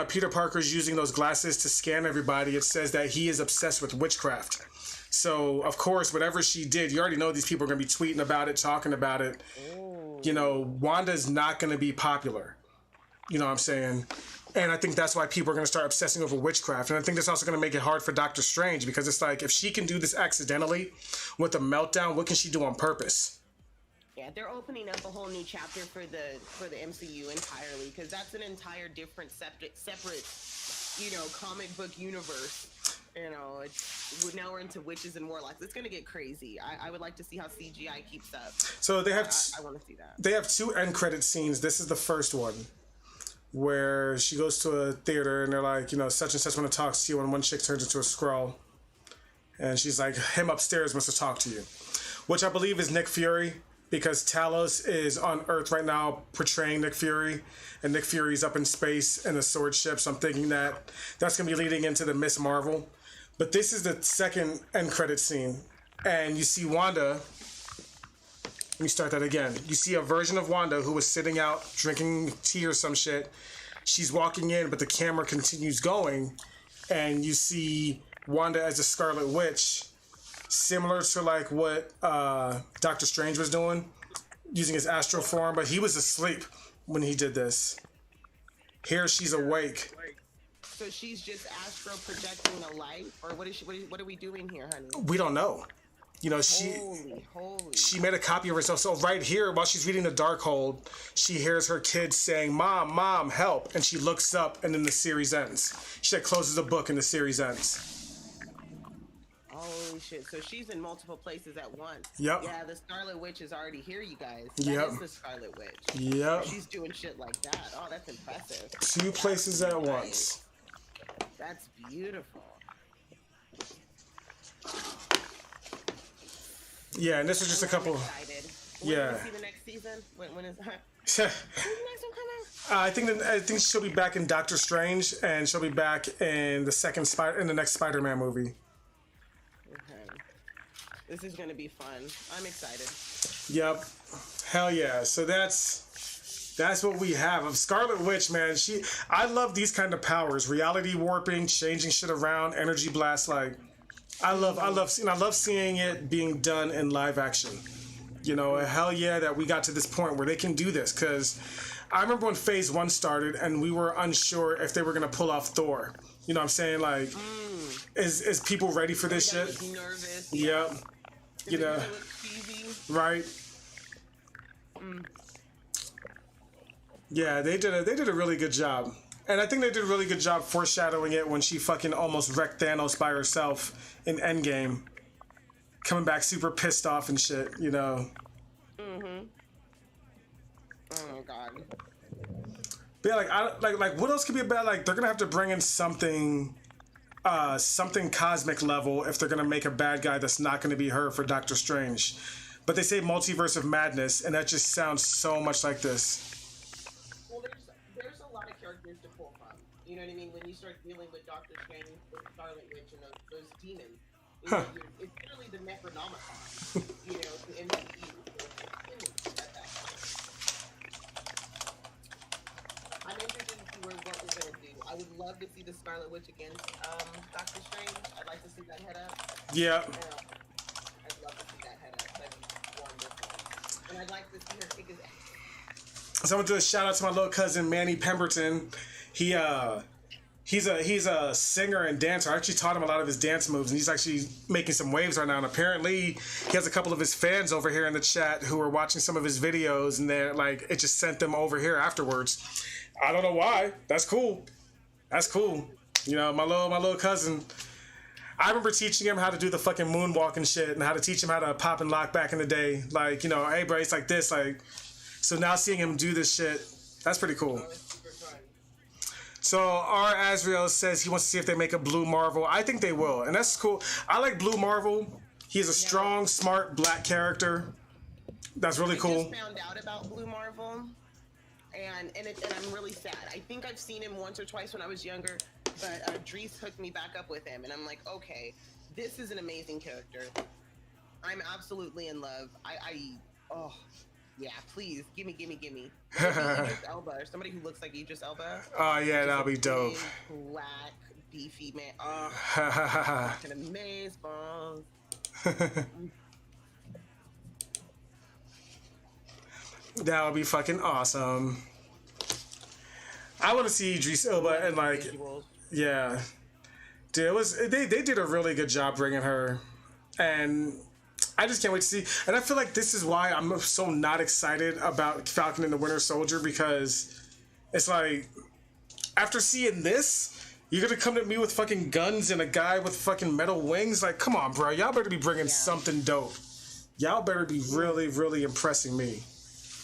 Peter Parker's using those glasses to scan everybody, it says that he is obsessed with witchcraft. So, of course, whatever she did, you already know these people are going to be tweeting about it, talking about it. You know, Wanda's not going to be popular. You know what I'm saying? And I think that's why people are going to start obsessing over witchcraft. And I think that's also going to make it hard for Doctor Strange, because it's like, if she can do this accidentally with a meltdown, what can she do on purpose? Yeah, they're opening up a whole new chapter for the MCU entirely, because that's an entire different separate, you know, comic book universe. You know, now we're into witches and warlocks. It's gonna get crazy. I would like to see how CGI keeps up. So they have. I want to see that. They have 2 end credit scenes. This is the first one, where she goes to a theater and they're like, you know, such and such want to talk to you, and one chick turns into a Skrull, and she's like, him upstairs wants to talk to you, which I believe is Nick Fury, because Talos is on Earth right now portraying Nick Fury, and Nick Fury's up in space in a sword ship. So I'm thinking that that's gonna be leading into the Miss Marvel. But this is the second end credit scene, and you see Wanda. Let me start that again. You see a version of Wanda who was sitting out drinking tea or some shit. She's walking in, but the camera continues going, and you see Wanda as a Scarlet Witch, similar to like what Doctor Strange was doing, using his astral form, but he was asleep when he did this. Here she's awake. So she's just astral projecting a light, or what is she? What are we doing here, honey? We don't know. You know, she made a copy of herself. So right here, while she's reading the Darkhold, she hears her kids saying, "Mom, Mom, help!" And she looks up, and then the series ends. She closes the book, and the series ends. Holy shit! So she's in multiple places at once. Yep. Yeah, the Scarlet Witch is already here, you guys. Yep. That is the Scarlet Witch. Yep. She's doing shit like that. Oh, that's impressive. 2 places at once. That's beautiful. Yeah, and this is just a couple. Yeah. When see the next season? When is that? When's the next one come out? I think she'll be back in Doctor Strange, and she'll be back in the next Spider-Man movie. Okay. This is gonna be fun. I'm excited. Yep. Hell yeah. So that's what we have of Scarlet Witch, man. I love these kind of powers: reality warping, changing shit around, energy blast. Like, I love seeing it being done in live action. You know, hell yeah that we got to this point where they can do this. Because I remember when Phase 1 started and we were unsure if they were gonna pull off Thor. You know what I'm saying? Like, is people ready for this shit? Nervous. Yep. You know, right? Yeah, they did a really good job. And I think they did a really good job foreshadowing it when she fucking almost wrecked Thanos by herself in Endgame. Coming back super pissed off and shit, you know. Mm-hmm. Oh god. But yeah, like what else could be bad? Like, they're gonna have to bring in something cosmic level if they're gonna make a bad guy that's not gonna be her for Doctor Strange. But they say multiverse of madness, and that just sounds so much like this. There's a lot of characters to pull from. You know what I mean? When you start dealing with Doctor Strange, with Scarlet Witch, and those demons, you know, it's literally the Necronomicon. You know, in the I'm interested to see what we're gonna do. I would love to see the Scarlet Witch against Doctor Strange. I'd like to see that head up. Yeah. I'd love to see that head up. That'd be wonderful. And I'd like to see her kick his ass. So I'm gonna do a shout out to my little cousin Manny Pemberton. He's a singer and dancer. I actually taught him a lot of his dance moves, and he's actually making some waves right now. And apparently, he has a couple of his fans over here in the chat who are watching some of his videos, and they're like, it just sent them over here afterwards. I don't know why. That's cool. That's cool. You know, my little cousin. I remember teaching him how to do the fucking moonwalk and shit, and how to teach him how to pop and lock back in the day. Like, you know, hey, bro, it's like this. Like, so now seeing him do this shit, that's pretty cool. So R. Azrael says he wants to see if they make a Blue Marvel. I think they will, and that's cool. I like Blue Marvel. He's a strong, smart, black character. That's really cool. I just found out about Blue Marvel, and I'm really sad. I think I've seen him once or twice when I was younger, but Dries hooked me back up with him, and I'm like, okay, this is an amazing character. I'm absolutely in love. Oh. Yeah, please, gimme. Idris Elba, or somebody who looks like Idris Elba. Oh yeah, that'll be dope. Big, black, beefy man. Oh, fucking amazeballs. That would be fucking awesome. I want to see Idris Elba and like, yeah, dude, they did a really good job bringing her, and I just can't wait to see. And I feel like this is why I'm so not excited about Falcon and the Winter Soldier, because it's like after seeing this, you're gonna come at me with fucking guns and a guy with fucking metal wings. Like, come on, bro, y'all better be bringing something dope. Y'all better be really, really impressing me.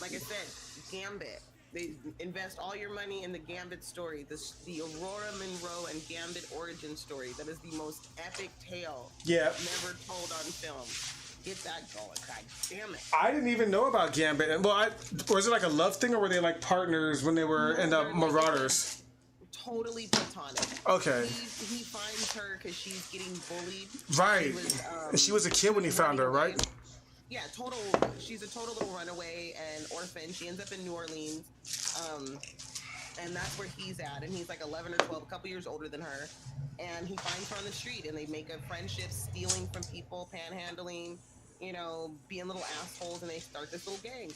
Like I said, Gambit. They invest all your money in the Gambit story, the Aurora Monroe and Gambit origin story. That is the most epic tale never told on film. Get that going, god damn it. I didn't even know about Gambit. And well, was it like a love thing, or were they like partners when they were in the Marauders? Totally platonic. Okay. He finds her because she's getting bullied. Right. She was a kid when he found her, right? Yeah, she's a total little runaway and orphan. She ends up in New Orleans. And that's where he's at. And he's like 11 or 12, a couple years older than her. And he finds her on the street, and they make a friendship, stealing from people, panhandling, you know, being little assholes, and they start this little gang,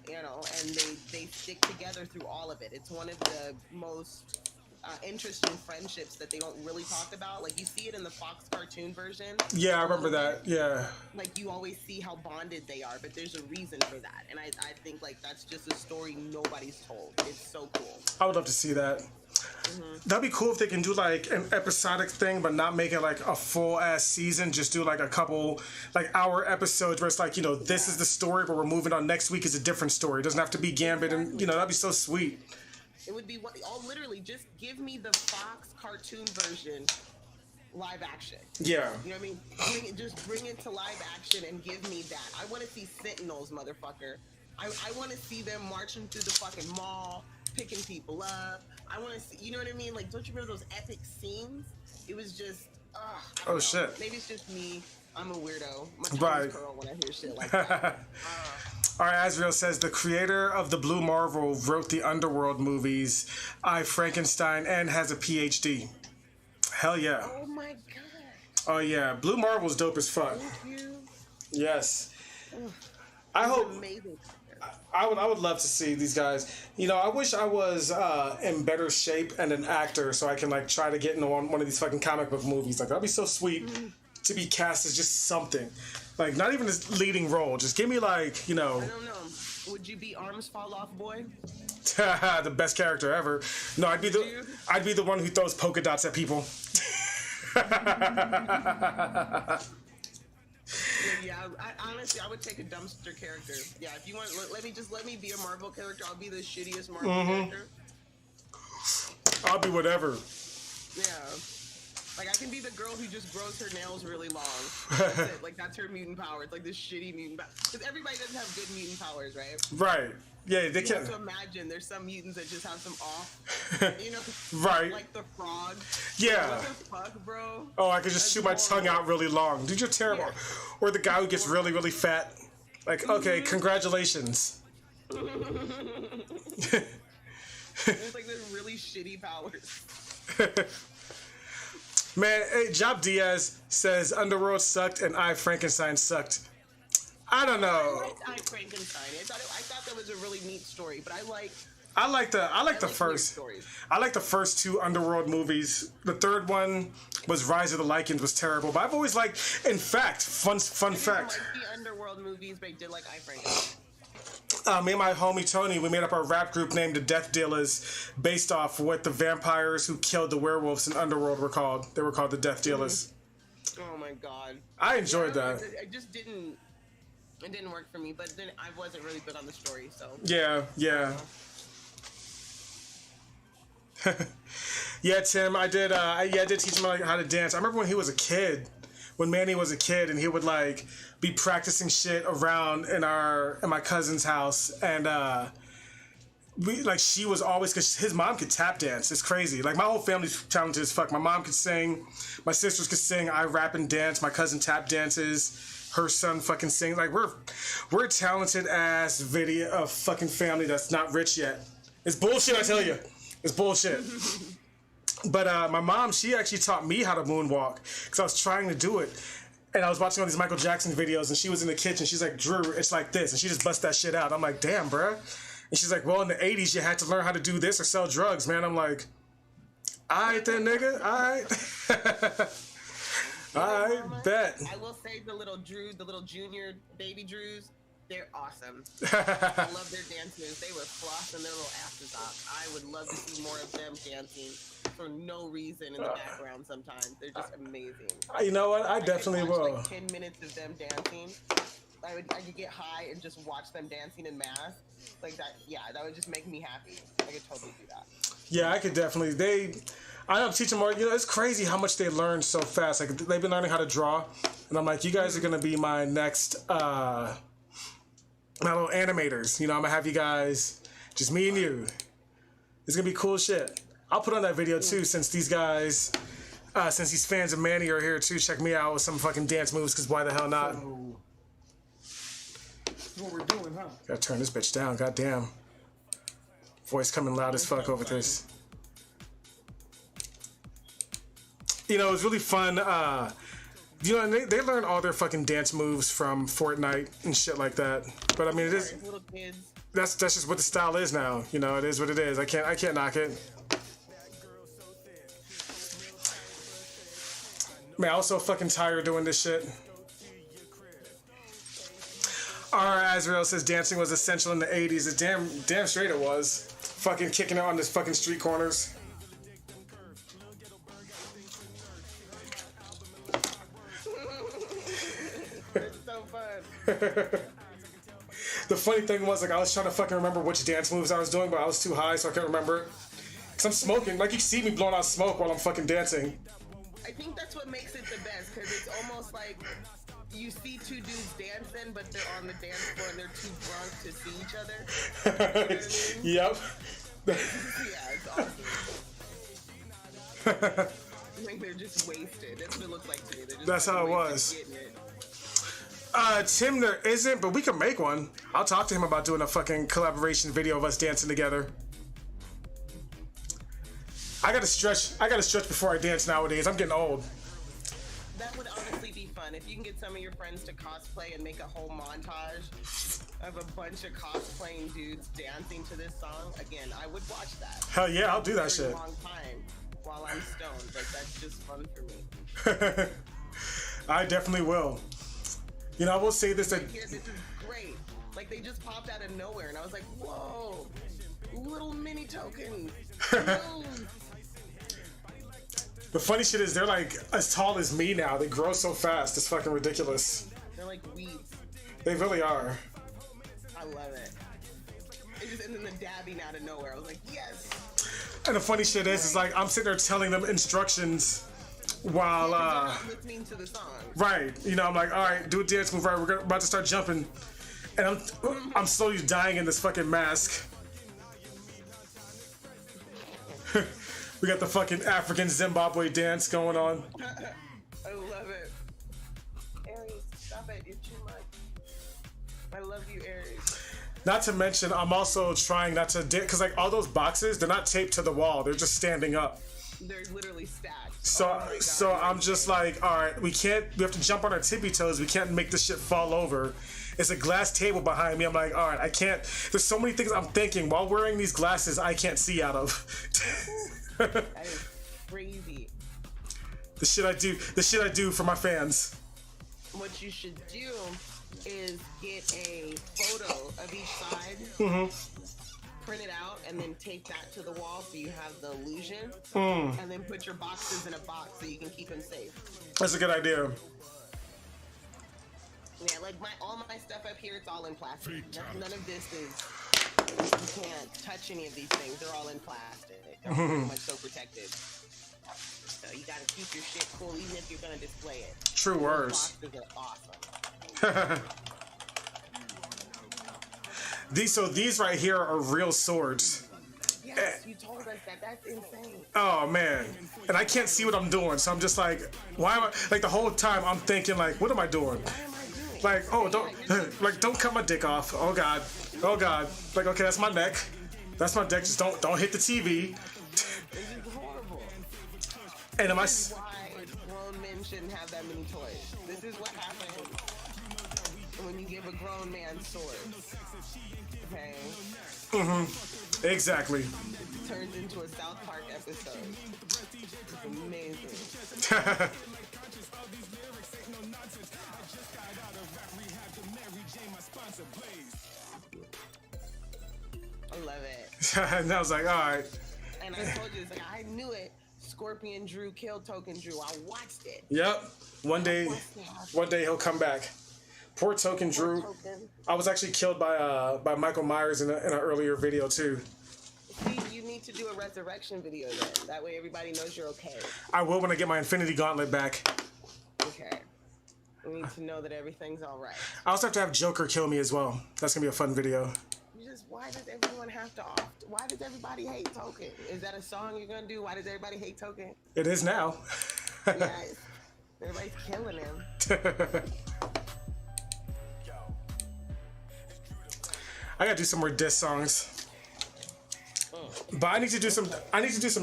you know, and they stick together through all of it. It's one of the most interesting friendships that they don't really talk about. Like, you see it in the Fox cartoon version. Yeah, I remember that. Yeah. Like, you always see how bonded they are, but there's a reason for that. And I think, like, that's just a story nobody's told. It's so cool. I would love to see that. That'd be cool if they can do like an episodic thing, but not make it like a full ass season. Just do like a couple like hour episodes where it's like, you know, this is the story, but we're moving on. Next week is a different story. It doesn't have to be Gambit, and you know, that'd be so sweet. It would be literally just give me the Fox cartoon version live action. Yeah. You know what I mean? Bring it to live action and give me that. I want to see Sentinels, motherfucker. I want to see them marching through the fucking mall, picking people up. I want to see, you know what I mean? Like, don't you remember those epic scenes? It was just, I don't know. Shit. Maybe it's just me. I'm a weirdo. My right. curl when I hear shit like that. All right, Azriel says the creator of the Blue Marvel wrote the Underworld movies, I, Frankenstein, and has a PhD. Hell yeah. Oh my god. Oh yeah, Blue Marvel's dope as fuck. Thank you. Yes. I hope. Amazing. I would love to see these guys. You know, I wish I was in better shape and an actor so I can like try to get into one of these fucking comic book movies. Like, that'd be so sweet to be cast as just something. Like, not even a leading role. Just give me like, you know. I don't know. Would you be Arms Fall Off Boy? The best character ever. No, I'd be the one who throws polka dots at people. Yeah, honestly, I would take a dumpster character. Yeah, if you want, let me be a Marvel character. I'll be the shittiest Marvel character. I'll be whatever. Yeah, like I can be the girl who just grows her nails really long. That's it. Like, that's her mutant power. It's like this shitty mutant power. Because everybody doesn't have good mutant powers, right? Right. Yeah, they you can't. have to imagine there's some mutants that just have some off, you know, right? Like the frog. Yeah. What the fuck, bro? Oh, I could just shoot my tongue out really long. Dude, you're terrible. Yeah. Or the guy who gets really, really fat. Like, okay, congratulations. It's like they're really shitty powers. Man, hey, Job Diaz says Underworld sucked and I, Frankenstein, sucked. I don't know. I liked I, Frankenstein. I thought that was a really neat story, but I like the first two Underworld movies. The third one was Rise of the Lycans was terrible, but I've always liked. In fact, fun fact. I like the Underworld movies, but I did like I, Frankenstein. Me and my homie Tony, we made up our rap group named the Death Dealers, based off what the vampires who killed the werewolves in Underworld were called. They were called the Death Dealers. Oh my god. I enjoyed that. I just didn't. It didn't work for me, but then I wasn't really good on the story, so. Yeah. Yeah, Tim, I did teach him how to dance. I remember when he was a kid, when Manny was a kid, and he would like be practicing shit around in my cousin's house, and she was always, because his mom could tap dance. It's crazy. Like, my whole family's talented as fuck. My mom could sing, my sisters could sing, I rap and dance, my cousin tap dances. Her son fucking sing. Like, we're a talented ass fucking family that's not rich yet. It's bullshit, I tell you. It's bullshit. But my mom, she actually taught me how to moonwalk because I was trying to do it. And I was watching all these Michael Jackson videos, and she was in the kitchen. She's like, Drew, it's like this. And she just bust that shit out. I'm like, damn, bruh. And she's like, well, in the 80s, you had to learn how to do this or sell drugs, man. I'm like, all right then, nigga. All right. All right, bet. I will say the little junior baby Drews, they're awesome. I love their dance moves. They were flossing their little asses off. I would love to see more of them dancing for no reason in the background sometimes. They're just amazing. You know what? I definitely will. Like 10 minutes of them dancing. I could get high and just watch them dancing in mass. Like that, yeah, that would just make me happy. I could totally do that. Yeah, I could definitely. I don't teach them more. You know, it's crazy how much they learn so fast. Like, they've been learning how to draw. And I'm like, you guys are going to be my next, my little animators. You know, I'm going to have you guys, just me and you. It's going to be cool shit. I'll put on that video, too, since these guys, since these fans of Manny are here, too. Check me out with some fucking dance moves, because why the hell not? So, that's what we're doing, huh? Gotta turn this bitch down, goddamn. Voice coming loud as fuck over this. You know, it was really fun. You know, and they learn all their fucking dance moves from Fortnite and shit like that. But I mean, it is. Little kids. That's just what the style is now. You know, it is what it is. I can't knock it. Man, I was so fucking tired doing this shit. R. Azrael says dancing was essential in the 80s. It's damn straight it was. Fucking kicking it on this fucking street corners. It's so fun. The funny thing was, like, I was trying to fucking remember which dance moves I was doing, but I was too high, so I couldn't remember it. Cause I'm smoking. Like, you see me blowing out smoke while I'm fucking dancing. I think that's what makes it the best, because it's almost like you see two dudes dancing, but they're on the dance floor and they're too drunk to see each other. You know what I mean? Yep. Yeah, it's awesome. Like they're just wasted. That's what it looks like to me. They're just That's how it was. Tim, there isn't, but we can make one. I'll talk to him about doing a fucking collaboration video of us dancing together. I gotta stretch before I dance nowadays. I'm getting old. That would honestly be fun. If you can get some of your friends to cosplay and make a whole montage of a bunch of cosplaying dudes dancing to this song, again, I would watch that. Hell yeah, I'll do that For a shit. long time while I'm stoned. Like, that's just fun for me. I definitely will. You know, I will say this that Here, this is great. Like, they just popped out of nowhere, and I was like, whoa, little mini tokens. No. the funny shit is they're like as tall as me now. They grow so fast. It's fucking ridiculous. They're like weeds. They really are. I love it. And then the dabbing out of nowhere. I was like, yes. And the funny shit is like I'm sitting there telling them instructions while They're not listening to the song. right. You know, I'm like, all right, do a dance move. Right, we're about to start jumping, and I'm slowly dying in this fucking mask. We got the fucking African Zimbabwe dance going on. I love it. Aries, stop it. You're too much. I love you, Aries. Not to mention, I'm also trying not to because like all those boxes, they're not taped to the wall. They're just standing up. They're literally stacked. So, Oh my God, so I'm you're just right. like, all right, we have to jump on our tippy toes. We can't make this shit fall over. It's a glass table behind me. I'm like, all right, I can't. There's so many things I'm thinking while wearing these glasses I can't see out of. That is crazy. The shit I do for my fans. What you should do is get a photo of each side, print it out, and then tape that to the wall so you have the illusion, and then put your boxes in a box so you can keep them safe. That's a good idea. Yeah, like all my stuff up here, it's all in plastic. None of this is, you can't touch any of these things. They're all in plastic. They're pretty much so protected. So you gotta keep your shit cool even if you're gonna display it. True words. Those boxes are awesome. These right here are real swords. Yes, you told us that. That's insane. Oh man, and I can't see what I'm doing, so I'm just like, why am I? Like the whole time I'm thinking like, what am I doing? What am I doing? Like, oh, don't cut my dick off. Oh god, oh god. Like, okay, that's my neck. That's my neck. Just don't hit the TV. This is horrible. And am I? This is why grown men children shouldn't have that many toys. This is what happens when you give a grown man swords. Okay? Mm-hmm. Exactly. It turns into a South Park episode. It's amazing. I love it. And I was like, all right. And I told you, it's like, I knew it. Scorpion Drew killed Token Drew. I watched it. Yep. One day he'll come back. Poor Token Drew. I was actually killed by Michael Myers in an earlier video too. See, you need to do a resurrection video then. That way everybody knows you're okay. I will when I get my Infinity Gauntlet back. Okay. We need to know that everything's all right. I also have to have Joker kill me as well. That's gonna be a fun video. Why does everyone have to opt? Why does everybody hate Token? Is that a song you're gonna do? Why does everybody hate Token? It is now. Yes. Everybody's killing him. I gotta do some more diss songs. But I need to do some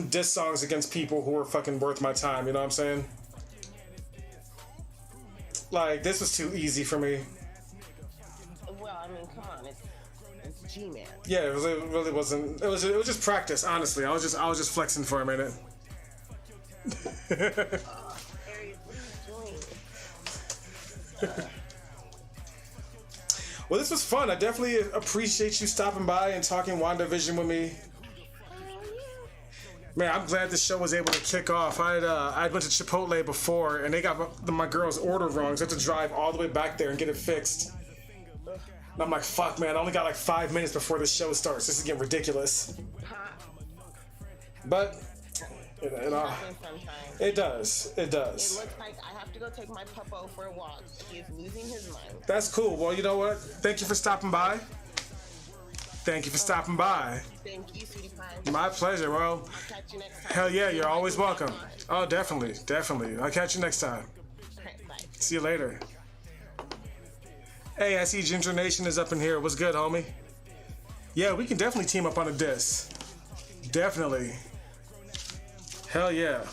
diss songs against people who are fucking worth my time, you know what I'm saying? Like, this was too easy for me. Well, I mean, come on, it's G-Man. Yeah, it really wasn't. It was just practice, honestly. I was just flexing for a minute. Arius, what are you doing? Well, this was fun. I definitely appreciate you stopping by and talking WandaVision with me. Man, I'm glad this show was able to kick off. I went to Chipotle before, and they got my girl's order wrong, so I had to drive all the way back there and get it fixed. And I'm like, fuck, man, I only got like 5 minutes before the show starts. This is getting ridiculous. But, it does. It does. It looks like I have to go take my puppo for a walk. He is losing his mind. That's cool. Well, you know what? Thank you for stopping by. Thank you for stopping by. Thank you, sweetie pie. My pleasure, bro. I'll catch you next time. Hell yeah, you're always welcome. Oh, definitely. I'll catch you next time. Alright, bye. See you later. Hey, I see Ginger Nation is up in here. What's good, homie? Yeah, we can definitely team up on a diss. Definitely. Hell yeah.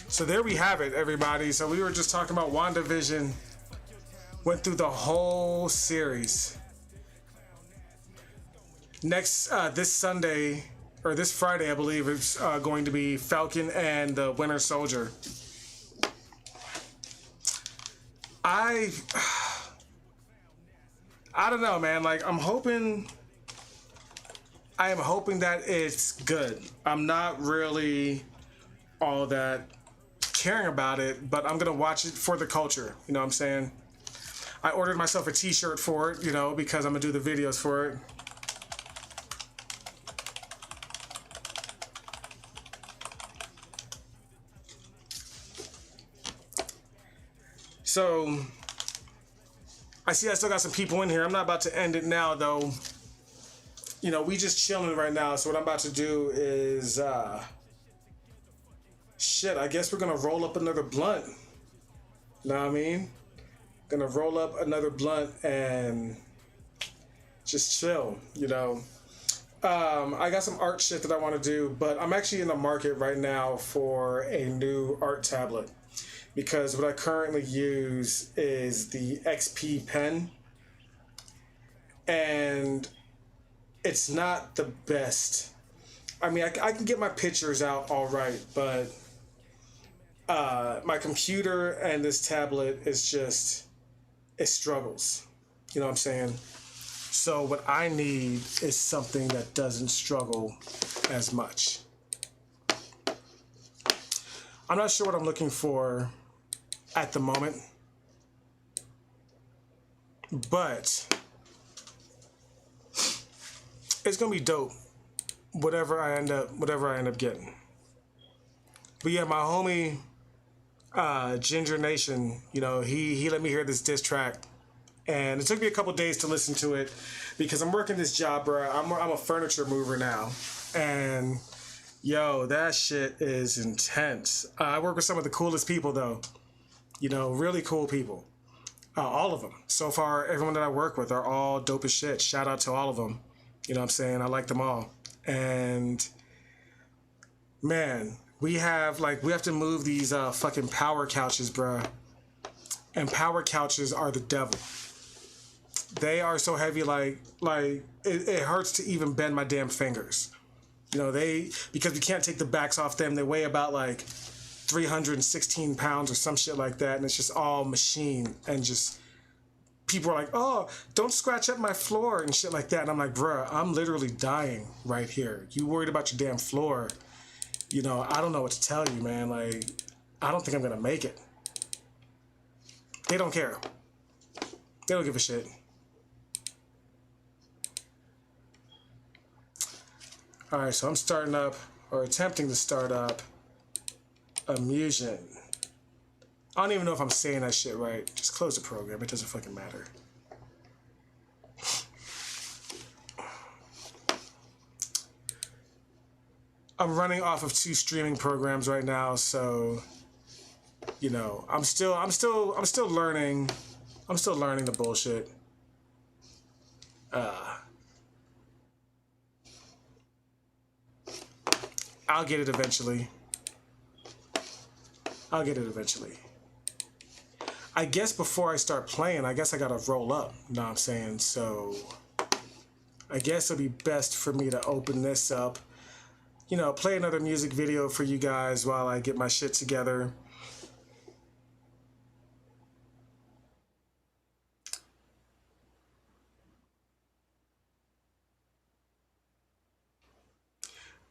So there we have it, everybody. So we were just talking about WandaVision. Went through the whole series. Next, this Sunday, or this Friday, I believe, is going to be Falcon and the Winter Soldier. I don't know, man. Like, I am hoping that it's good. I'm not really all that caring about it, but I'm gonna watch it for the culture. You know what I'm saying? I ordered myself a t-shirt for it, you know, because I'm gonna do the videos for it. So, I see I still got some people in here. I'm not about to end it now, though. You know, we just chilling right now. So what I'm about to do is, shit, I guess we're gonna roll up another blunt. Know what I mean? Gonna roll up another blunt and just chill, you know. I got some art shit that I want to do, but I'm actually in the market right now for a new art tablet. Because what I currently use is the XP pen, and it's not the best. I mean, I can get my pictures out all right, but my computer and this tablet is just, it struggles. You know what I'm saying? So what I need is something that doesn't struggle as much. I'm not sure what I'm looking for at the moment, but it's gonna be dope. Whatever I end up getting. But yeah, my homie Ginger Nation, you know, he let me hear this diss track, and it took me a couple days to listen to it because I'm working this job, bro. I'm a furniture mover now, and yo, that shit is intense. I work with some of the coolest people though. You know, really cool people. All of them. So far, everyone that I work with are all dope as shit. Shout out to all of them. You know what I'm saying? I like them all. And, man, we have to move these fucking power couches, bruh. And power couches are the devil. They are so heavy, it hurts to even bend my damn fingers. You know, because we can't take the backs off them. They weigh about 316 pounds or some shit like that, and it's just all machine, and just people are like, oh, don't scratch up my floor and shit like that. And I'm like, bruh, I'm literally dying right here. You worried about your damn floor? You know, I don't know what to tell you, man. Like, I don't think I'm gonna make it. They don't care. They don't give a shit. All right, so I'm starting up, or attempting to start up, Amusion. I don't even know if I'm saying that shit right. Just close the program. It doesn't fucking matter. I'm running off of 2 streaming programs right now, so you know, I'm still learning. I'm still learning the bullshit. I'll get it eventually. I'll get it eventually. I guess before I start playing, I guess I gotta roll up. You know what I'm saying? So I guess it'll be best for me to open this up. You know, play another music video for you guys while I get my shit together.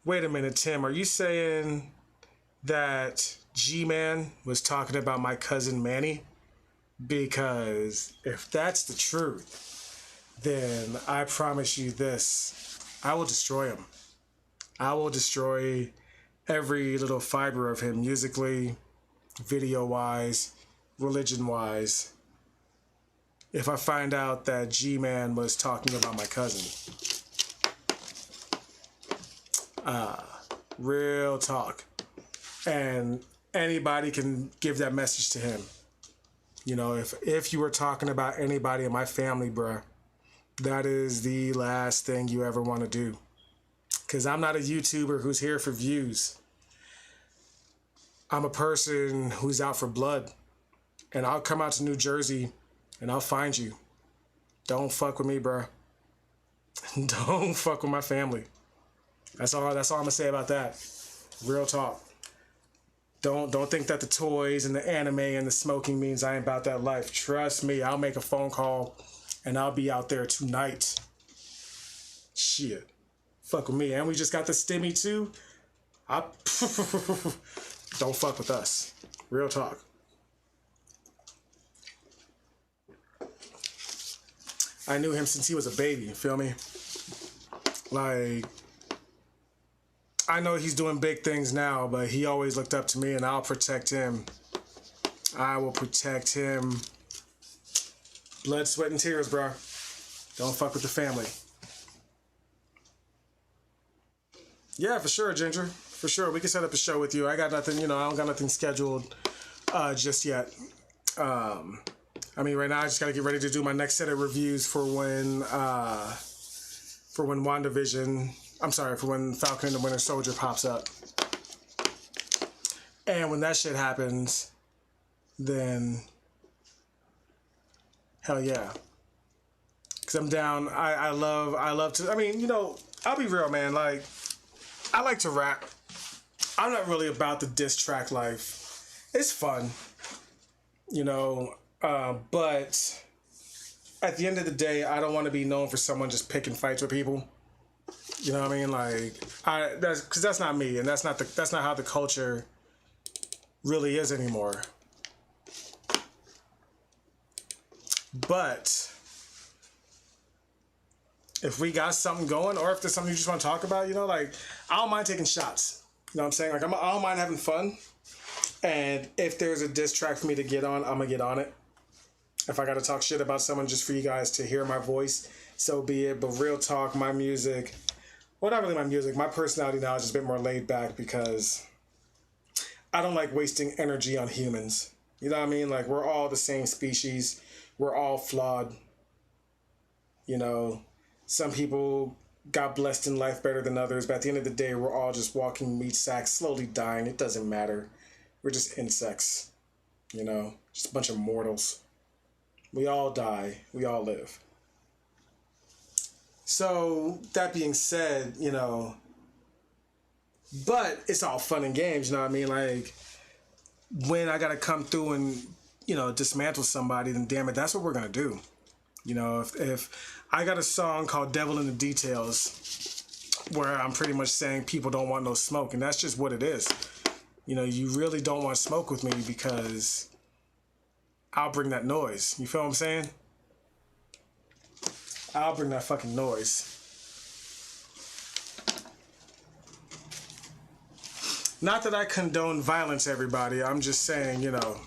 Wait a minute, Tim. Are you saying that G-Man was talking about my cousin Manny? Because if that's the truth, then I promise you this. I will destroy him. I will destroy every little fiber of him, musically, video-wise, religion-wise, if I find out that G-Man was talking about my cousin. Real talk. And anybody can give that message to him. You know, if you were talking about anybody in my family, bruh, that is the last thing you ever want to do. Because I'm not a YouTuber who's here for views. I'm a person who's out for blood. And I'll come out to New Jersey and I'll find you. Don't fuck with me, bruh. Don't fuck with my family. That's all I'm gonna say about that. Real talk. Don't think that the toys and the anime and the smoking means I ain't about that life. Trust me, I'll make a phone call and I'll be out there tonight. Shit. Fuck with me. And we just got the stimmy too. Don't fuck with us. Real talk. I knew him since he was a baby, you feel me? Like, I know he's doing big things now, but he always looked up to me, and I'll protect him. I will protect him. Blood, sweat, and tears, bro. Don't fuck with the family. Yeah, for sure, Ginger. For sure. We can set up a show with you. I got nothing, I don't got nothing scheduled just yet. I mean, right now I just got to get ready to do my next set of reviews for when Wandavision... I'm sorry, for when Falcon and the Winter Soldier pops up. And when that shit happens, then hell yeah. Cause I'm down. I love to, I'll be real, man. Like, I like to rap. I'm not really about the diss track life. It's fun, but at the end of the day, I don't want to be known for someone just picking fights with people. You know what I mean? Like, because that's not me, and that's not how the culture really is anymore. But if we got something going, or if there's something you just want to talk about, I don't mind taking shots. You know what I'm saying? Like, I don't mind having fun. And if there's a diss track for me to get on, I'm gonna get on it. If I gotta talk shit about someone just for you guys to hear my voice, so be it. But real talk, my music. Well, not really my music. My personality now is just a bit more laid back because I don't like wasting energy on humans. You know what I mean? Like, we're all the same species. We're all flawed. Some people got blessed in life better than others, but at the end of the day, we're all just walking meat sacks, slowly dying. It doesn't matter. We're just insects, you know, just a bunch of mortals. We all die. We all live. So, that being said, you know, but it's all fun and games, you know what I mean? Like, when I gotta come through and, you know, dismantle somebody, then damn it, that's what we're gonna do. You know, if I got a song called Devil in the Details, where I'm pretty much saying people don't want no smoke, and that's just what it is. You know, you really don't want smoke with me because I'll bring that noise. You feel what I'm saying? I'll bring that fucking noise. Not that I condone violence, everybody. I'm just saying, you know,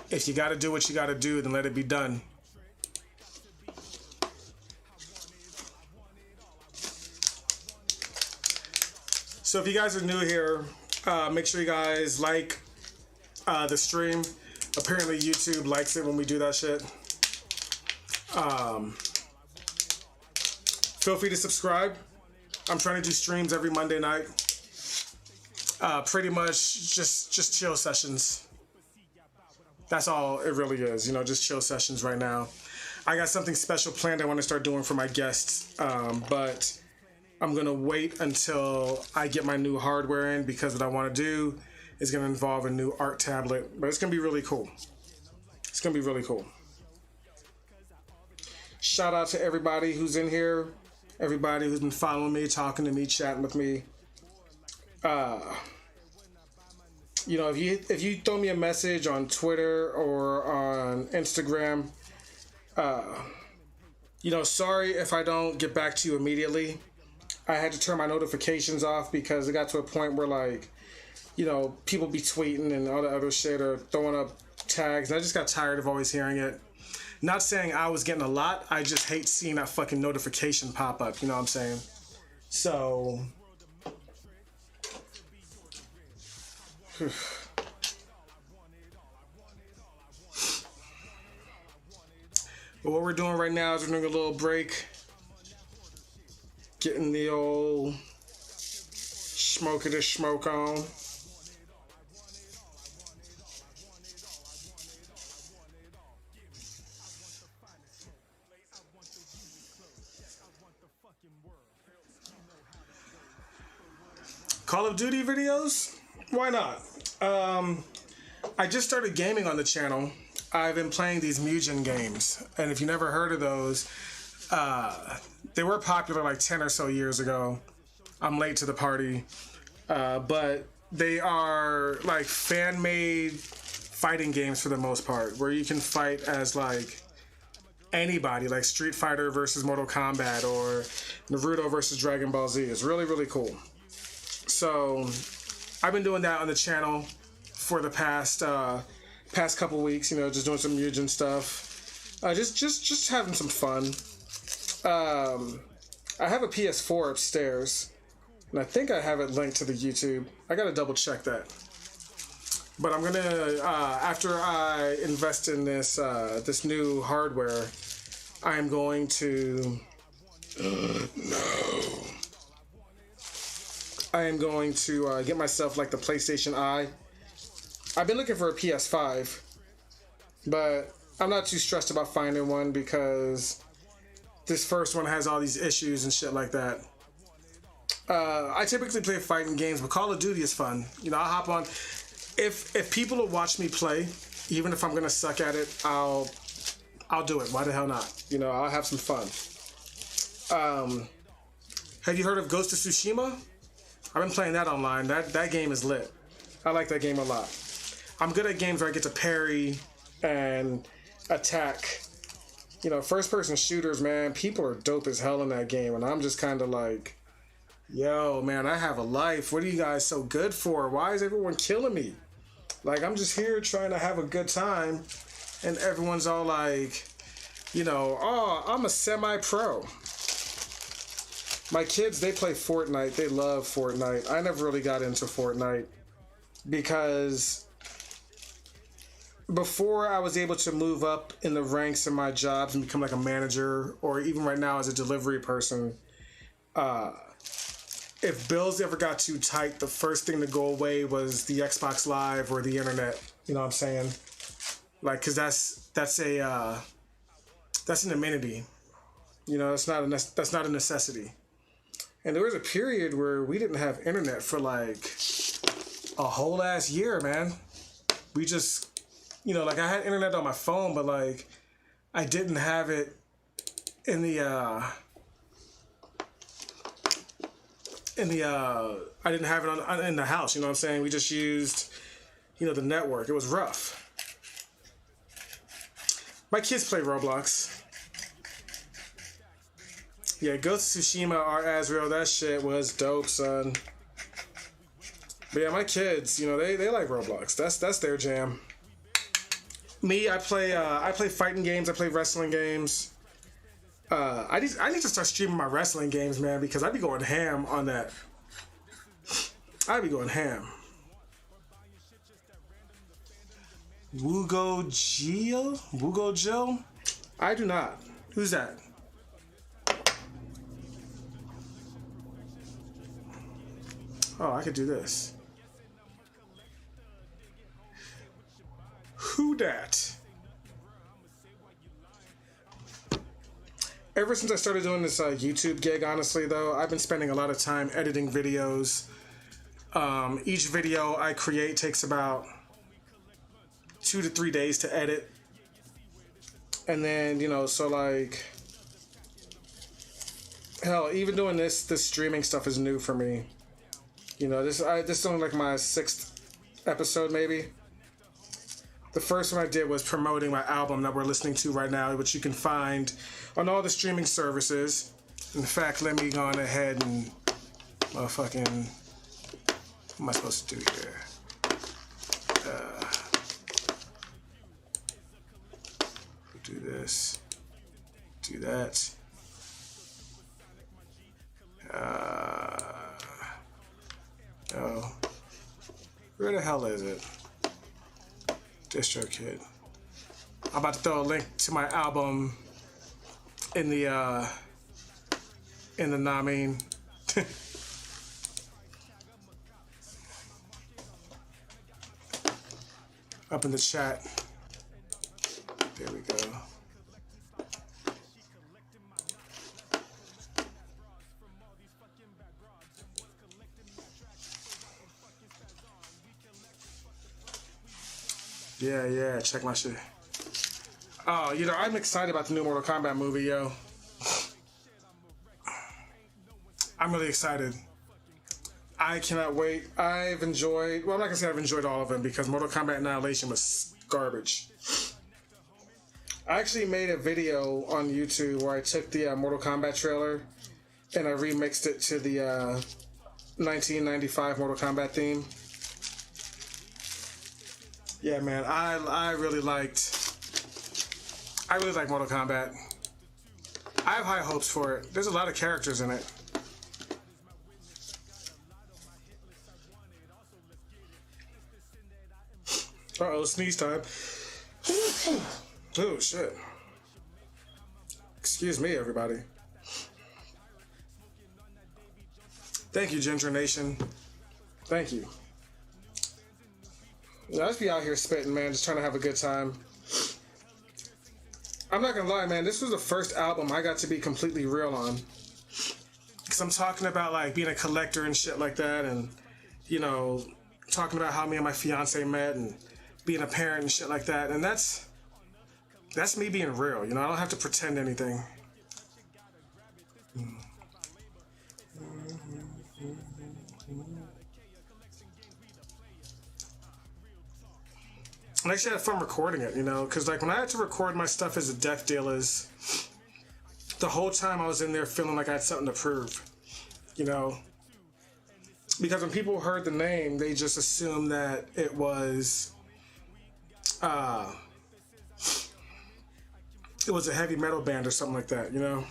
if you gotta do what you gotta do, then let it be done. So if you guys are new here, make sure you guys like the stream. Apparently YouTube likes it when we do that shit. Feel free to subscribe. I'm trying to do streams every Monday night. Pretty much just chill sessions. That's all it really is, you know, just chill sessions right now. I got something special planned I want to start doing for my guests, but I'm going to wait until I get my new hardware in, because what I want to do is going to involve a new art tablet, but it's going to be really cool. It's going to be really cool. Shout out to everybody who's in here, everybody who's been following me, talking to me, chatting with me. You know, if you throw me a message on Twitter or on Instagram, you know, sorry if I don't get back to you immediately. I had to turn my notifications off because it got to a point where, like, you know, people be tweeting and all the other shit or throwing up tags, and I just got tired of always hearing it. Not saying I was getting a lot, I just hate seeing that fucking notification pop up, you know what I'm saying? So... But what we're doing right now is we're doing a little break. Getting the old smoke on. Call of Duty videos? Why not? I just started gaming on the channel. I've been playing these Mugen games, and if you never heard of those, they were popular like 10 or so years ago. I'm late to the party, but they are like fan-made fighting games for the most part, where you can fight as like anybody, like Street Fighter versus Mortal Kombat or Naruto versus Dragon Ball Z. It's really, really cool. So I've been doing that on the channel for the past couple weeks, you know, just doing some Mugen stuff, just having some fun. I have a PS4 upstairs, and I think I have it linked to the YouTube. I gotta double check that. But I'm gonna after I invest in this this new hardware, I am going to I am going to get myself like the PlayStation Eye. I've been looking for a PS5, but I'm not too stressed about finding one because this first one has all these issues and shit like that. I typically play fighting games, but Call of Duty is fun. You know, I'll hop on. If people will watch me play, even if I'm gonna suck at it, I'll do it. Why the hell not? You know, I'll have some fun. Have you heard of Ghost of Tsushima? I've been playing that online. That game is lit. I like that game a lot. I'm good at games where I get to parry and attack. You know, first-person shooters, man, people are dope as hell in that game, and I'm just kind of like, yo, man, I have a life. What are you guys so good for? Why is everyone killing me? Like, I'm just here trying to have a good time, and everyone's all like, you know, oh, I'm a semi-pro. My kids, they play Fortnite. They love Fortnite. I never really got into Fortnite because before I was able to move up in the ranks in my jobs and become like a manager, or even right now as a delivery person, if bills ever got too tight, the first thing to go away was the Xbox Live or the internet. You know what I'm saying? Like, cause that's an amenity. You know, that's not a necessity. And there was a period where we didn't have internet for like a whole ass year, man. We just, you know, like I had internet on my phone, but like I didn't have it in the I didn't have it in the house, you know what I'm saying? We just used, you know, the network. It was rough. My kids play Roblox. Yeah, Ghost of Tsushima or Azrael, that shit was dope, son. But yeah, my kids, you know, they like Roblox. That's their jam. Me, I play fighting games, I play wrestling games. I need to start streaming my wrestling games, man, because I be going ham on that. I be going ham. Wugo Jill? I do not. Who's that? Oh, I could do this. Who dat? Ever since I started doing this YouTube gig, honestly, though, I've been spending a lot of time editing videos. Each video I create takes about 2 to 3 days to edit. And then, you know, so like, hell, even doing this streaming stuff is new for me. You know, this is only like my 6th episode, maybe. The first one I did was promoting my album that we're listening to right now, which you can find on all the streaming services. In fact, let me go on ahead and motherfucking, what am I supposed to do here? Do this, do that. Oh, where the hell is it? DistroKid. I'm about to throw a link to my album in the Namin. Up in the chat. There we go. Yeah, check my shit. Oh, you know, I'm excited about the new Mortal Kombat movie, yo. I'm really excited. I cannot wait. I've enjoyed, well, I'm not gonna say I've enjoyed all of them because Mortal Kombat Annihilation was garbage. I actually made a video on YouTube where I took the Mortal Kombat trailer and I remixed it to the 1995 Mortal Kombat theme. Yeah, man, I really liked Mortal Kombat. I have high hopes for it. There's a lot of characters in it. Uh-oh, sneeze time. Oh, shit. Excuse me, everybody. Thank you, Ginger Nation. Thank you. I just be out here spitting, man, just trying to have a good time. I'm not gonna lie, man, this was the first album I got to be completely real on. Because I'm talking about, like, being a collector and shit like that, and, you know, talking about how me and my fiance met, and being a parent and shit like that, and that's me being real, you know, I don't have to pretend anything. And I actually had fun recording it, you know, because like when I had to record my stuff as a death dealers, the whole time I was in there feeling like I had something to prove, you know, because when people heard the name, they just assumed that it was a heavy metal band or something like that, you know.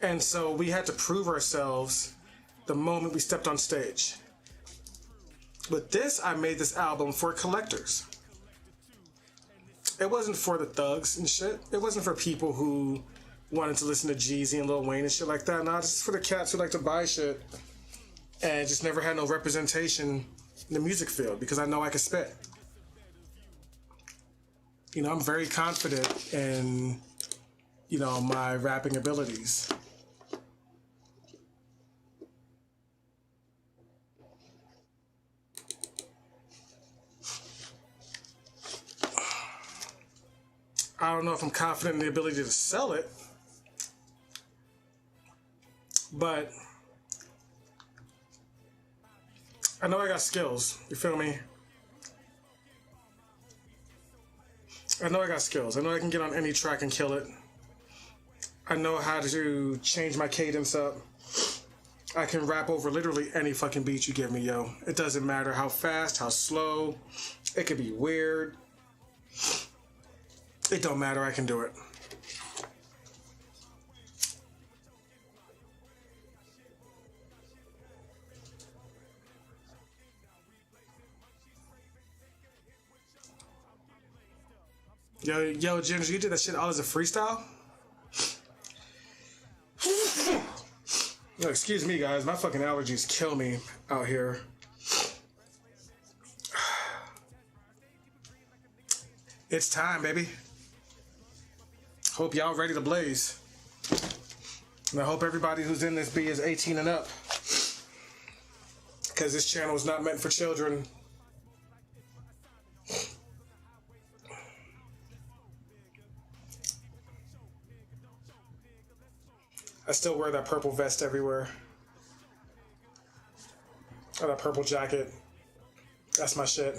And so we had to prove ourselves the moment we stepped on stage. With this, I made this album for collectors. it wasn't for the thugs and shit. It wasn't for people who wanted to listen to Jeezy and Lil Wayne and shit like that. Nah, this is for the cats who like to buy shit and just never had no representation in the music field because I know I can spit. You know, I'm very confident in, you know, my rapping abilities. I don't know if I'm confident in the ability to sell it, but I know I got skills. You feel me? I know I got skills. I know I can get on any track and kill it. I know how to change my cadence up. I can rap over literally any fucking beat you give me, yo. It doesn't matter how fast, how slow. It could be weird. It don't matter, I can do it. Yo, Ginger, you did that shit all as a freestyle? Yo, excuse me, guys. My fucking allergies kill me out here. It's time, baby. Hope y'all ready to blaze. And I hope everybody who's in this B is 18 and up. Because this channel is not meant for children. I still wear that purple vest everywhere. Or that purple jacket. That's my shit.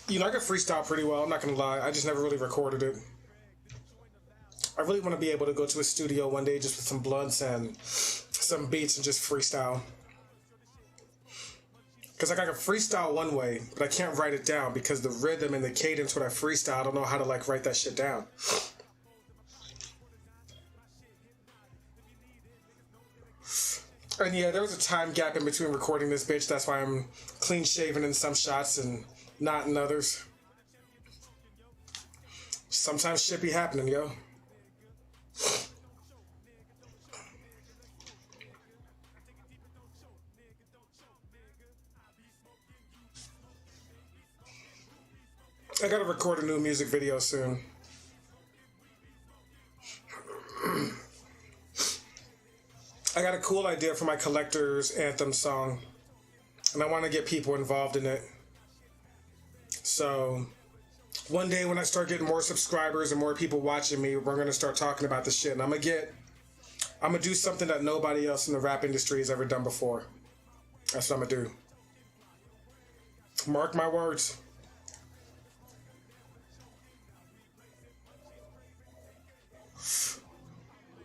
You know, I can freestyle pretty well, I'm not gonna lie. I just never really recorded it. I really want to be able to go to a studio one day just with some blunts and some beats and just freestyle. Because like I can freestyle one way, but I can't write it down because the rhythm and the cadence when I freestyle, I don't know how to like write that shit down. And yeah, there was a time gap in between recording this bitch. That's why I'm clean shaven in some shots and not in others. Sometimes shit be happening, yo. I gotta record a new music video soon. I got a cool idea for my collector's anthem song, and I want to get people involved in it. So, one day when I start getting more subscribers and more people watching me, we're gonna start talking about this shit, and I'm gonna do something that nobody else in the rap industry has ever done before. That's what I'm gonna do. Mark my words.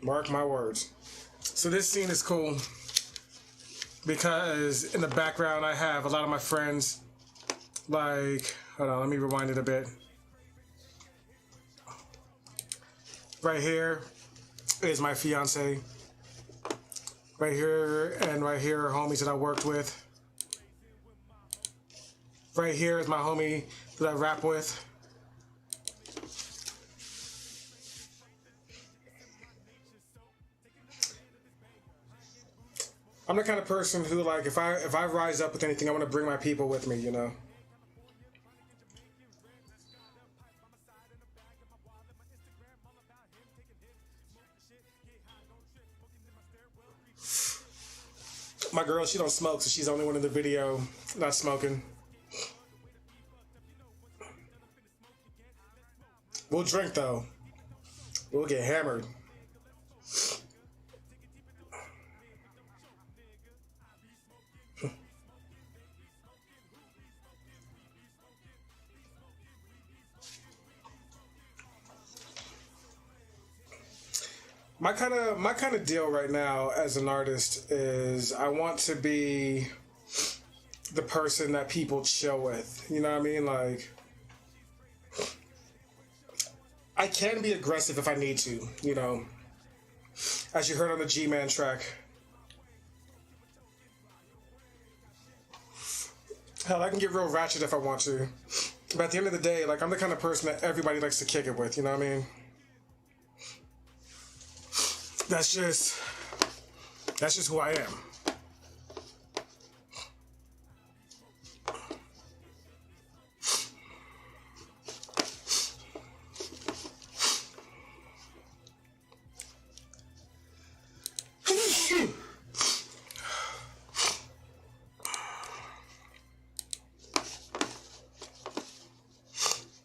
Mark my words. So this scene is cool because in the background I have a lot of my friends. Like, hold on, let me rewind it a bit. Right here is my fiance. Right here and right here are homies that I worked with. Right here is my homie that I rap with. I'm the kind of person who, like, if I rise up with anything, I want to bring my people with me, you know? My girl, she don't smoke, so she's the only one in the video not smoking. We'll drink, though. We'll get hammered. My kind of deal right now as an artist is I want to be the person that people chill with. You know what I mean? Like, I can be aggressive if I need to, you know. As you heard on the G-Man track. Hell, I can get real ratchet if I want to. But at the end of the day, like, I'm the kind of person that everybody likes to kick it with, you know what I mean? That's just who I am.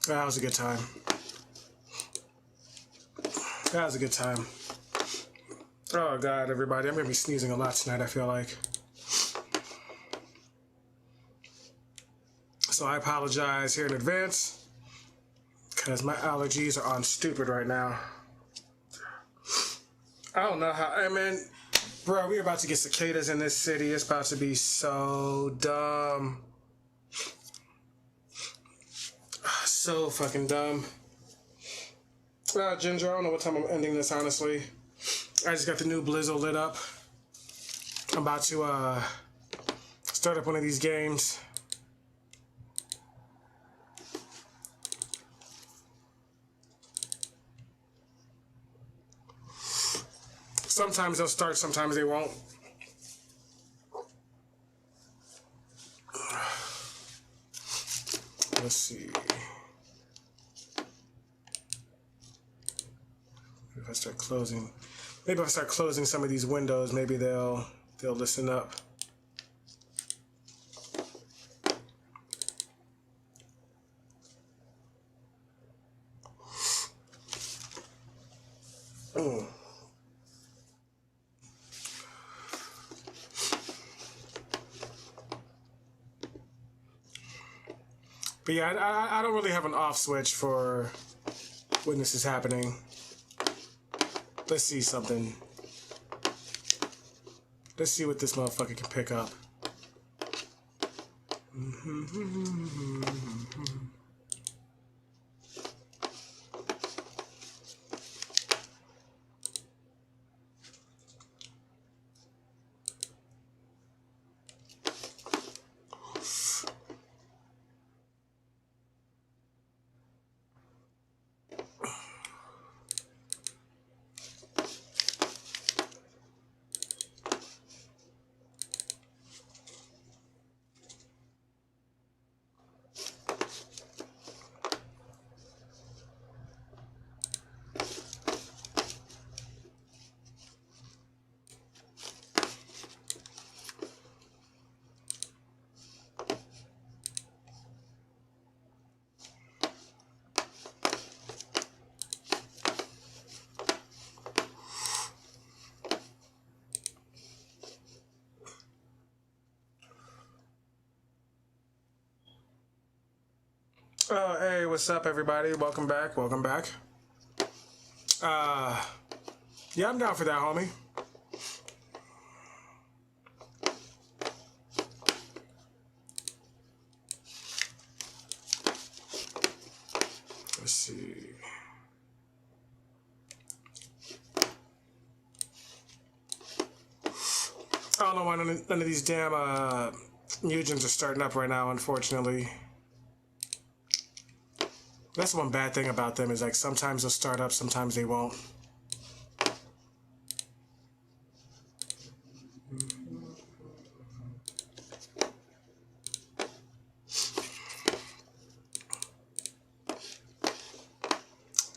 That was a good time. That was a good time. Oh God, everybody, I'm gonna be sneezing a lot tonight, I feel like. So I apologize here in advance, because my allergies are on stupid right now. I don't know how, I mean, bro, we're about to get cicadas in this city. It's about to be so dumb. So fucking dumb. Ginger, I don't know what time I'm ending this, honestly. I just got the new blizzle lit up. I'm about to start up one of these games. Sometimes they'll start, sometimes they won't. Let's see. If I start closing, maybe if I start closing some of these windows, maybe they'll listen up. But yeah, I don't really have an off switch for when this is happening. Let's see something. Let's see what this motherfucker can pick up. Oh, hey, what's up, everybody? Welcome back. Welcome back. Yeah, I'm down for that, homie. Let's see. I don't know why none of these damn mutants are starting up right now, unfortunately. That's one bad thing about them is like sometimes they'll start up, sometimes they won't.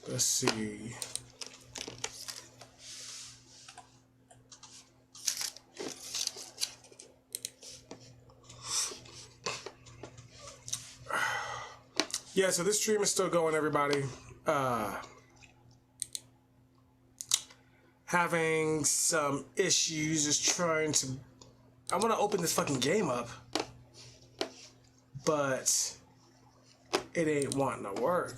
Let's see. Yeah, so this stream is still going, everybody. Having some issues, just trying to... I want to open this fucking game up, but it ain't wanting to work.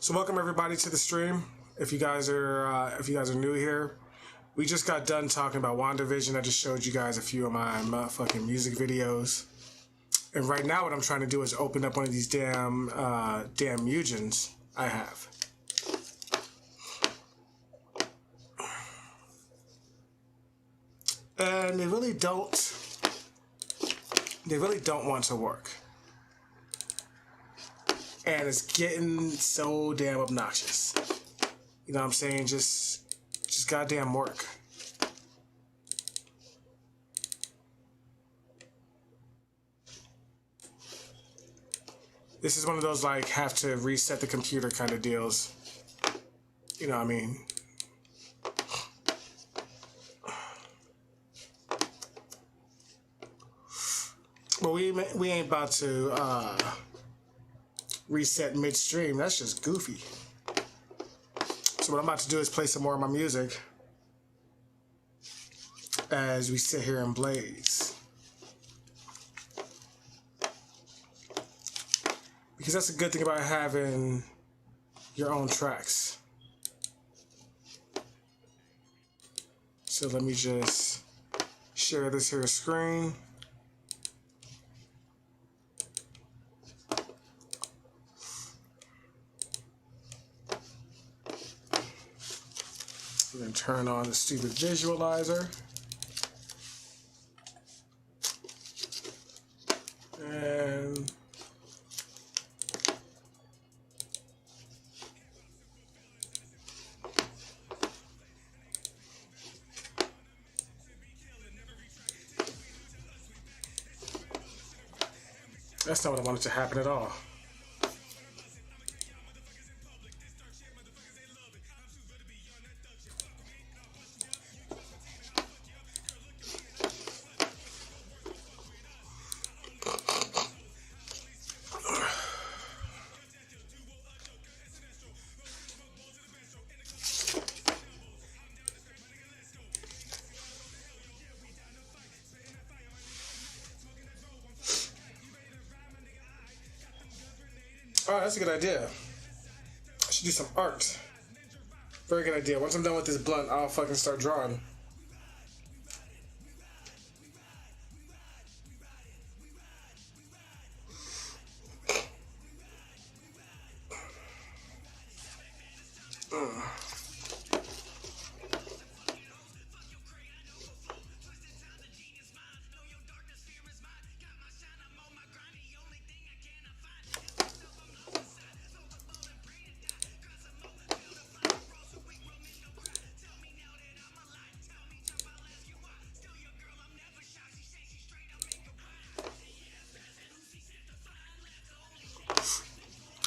So welcome everybody to the stream. If you guys are new here, we just got done talking about Wandavision. I just showed you guys a few of my motherfucking music videos, and right now what I'm trying to do is open up one of these damn Mugens I have. And they really don't want to work. And it's getting so damn obnoxious. You know what I'm saying? Just goddamn work. This is one of those like have to reset the computer kind of deals. You know what I mean? But we ain't about to reset midstream. That's just goofy. So what I'm about to do is play some more of my music as we sit here and blaze. Because that's a good thing about having your own tracks. So let me just share this here screen. We're going to turn on the stupid visualizer. And that's not what I wanted to happen at all. Oh, that's a good idea. I should do some art. Very good idea. Once I'm done with this blunt, I'll fucking start drawing.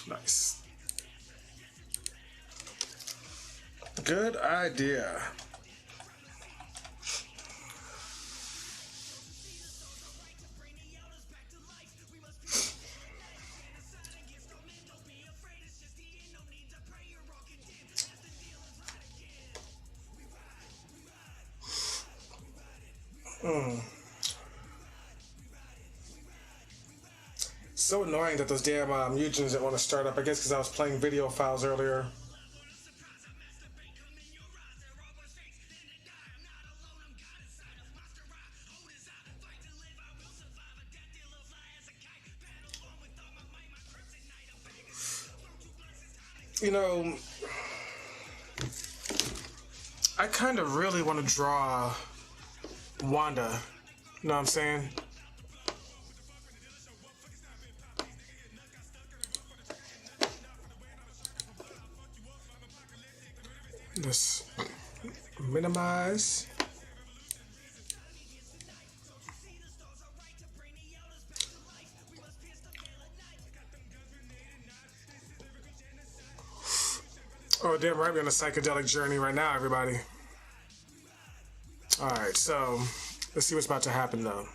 Nice. Good idea. So annoying that those damn Mugens didn't want to start up. I guess because I was playing video files earlier. You know, I kind of really want to draw Wanda. You know what I'm saying? Just minimize. Oh, damn right, we're on a psychedelic journey right now, everybody. Alright, so let's see what's about to happen, though.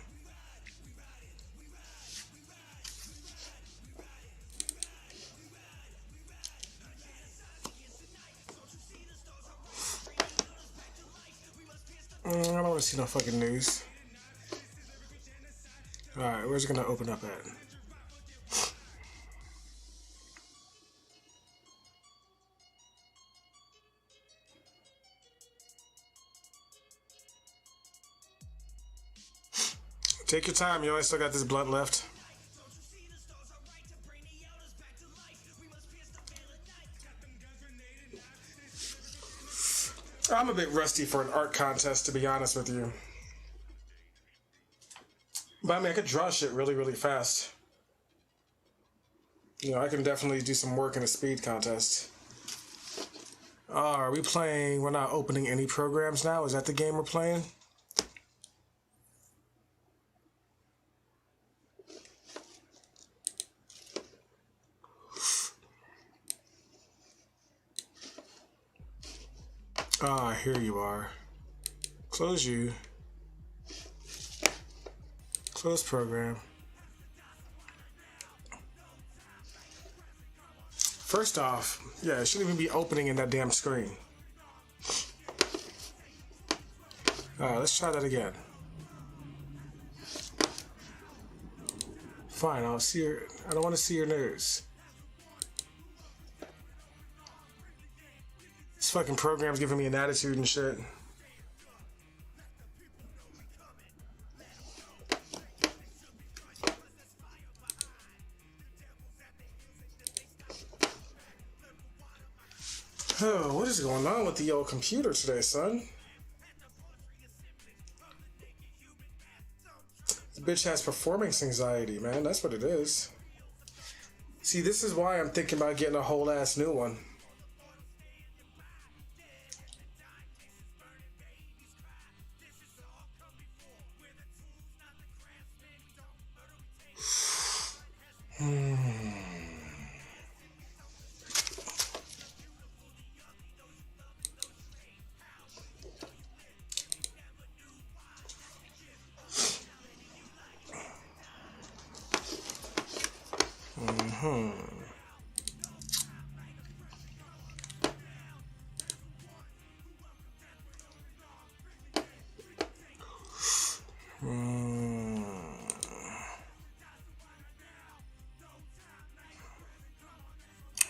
I don't want to see no fucking news. Alright, where's it gonna open up at? Take your time, yo. I still got this blood left. I'm a bit rusty for an art contest, to be honest with you. But I mean, I could draw shit really, really fast. You know, I can definitely do some work in a speed contest. Are we playing? We're not opening any programs now? Is that the game we're playing? Ah, here you are. Close you. Close program. First off, yeah, it shouldn't even be opening in that damn screen. Alright, let's try that again. Fine, I'll see your... I don't want to see your news. This fucking program's giving me an attitude and shit. Oh, what is going on with the old computer today, son? This bitch has performance anxiety, man. That's what it is. See, this is why I'm thinking about getting a whole ass new one.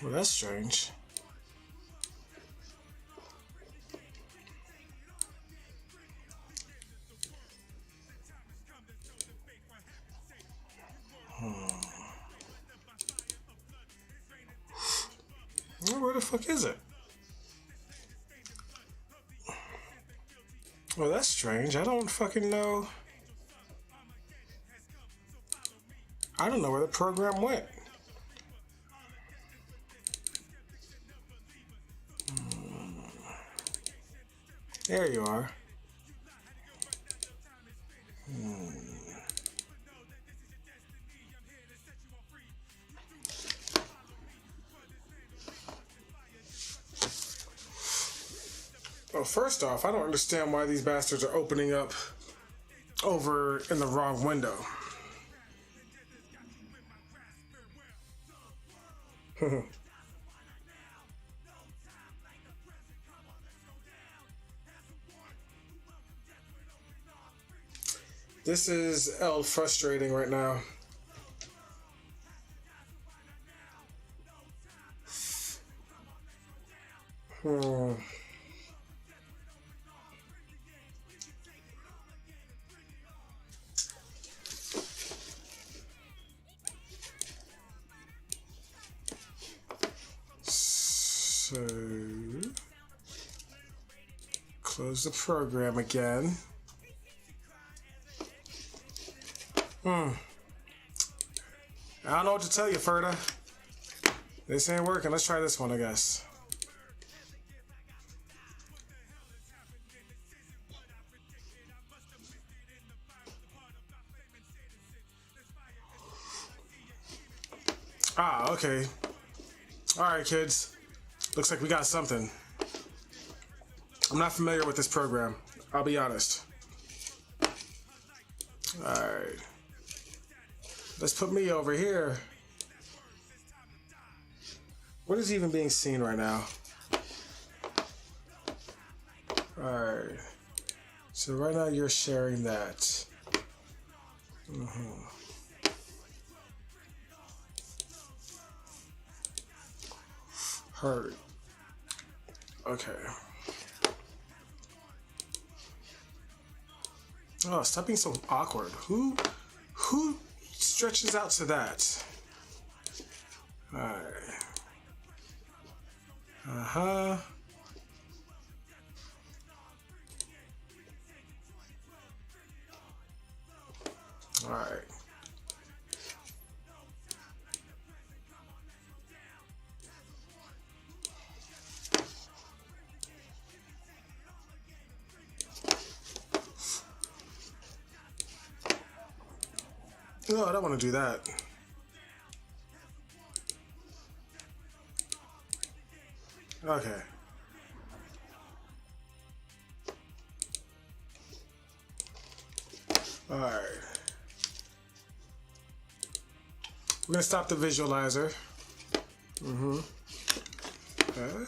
Well, that's strange. Well, where the fuck is it? Well, that's strange. I don't fucking know. I don't know where the program went. There you are. Well, first off, I don't understand why these bastards are opening up over in the wrong window. This is frustrating right now. So, close the program again. I don't know what to tell you, Ferda. This ain't working. Let's try this one, I guess. Ah, okay. Alright, kids. Looks like we got something. I'm not familiar with this program. I'll be honest. Alright. Let's put me over here. What is even being seen right now? Alright. So right now you're sharing that. Heard. Okay. Oh, stop being so awkward. Who stretches out to that? Alright. Uh-huh. Alright. No, I don't want to do that. Okay. Alright. We're gonna stop the visualizer. Okay.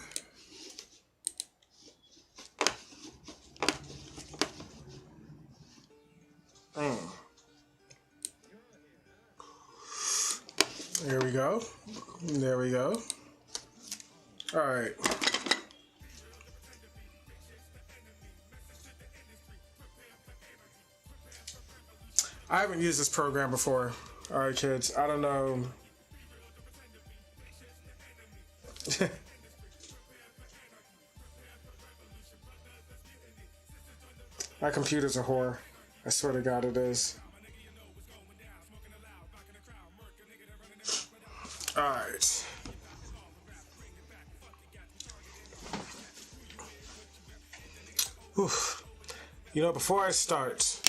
There we go. There we go. Alright. I haven't used this program before. Alright, kids. I don't know. My computer's a whore. I swear to God it is. Alright. You know, before I start,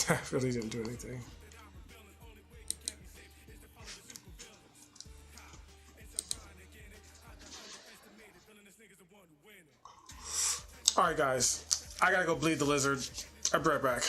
I really didn't do anything. Alright guys, I gotta go bleed the lizard. I'll be right back.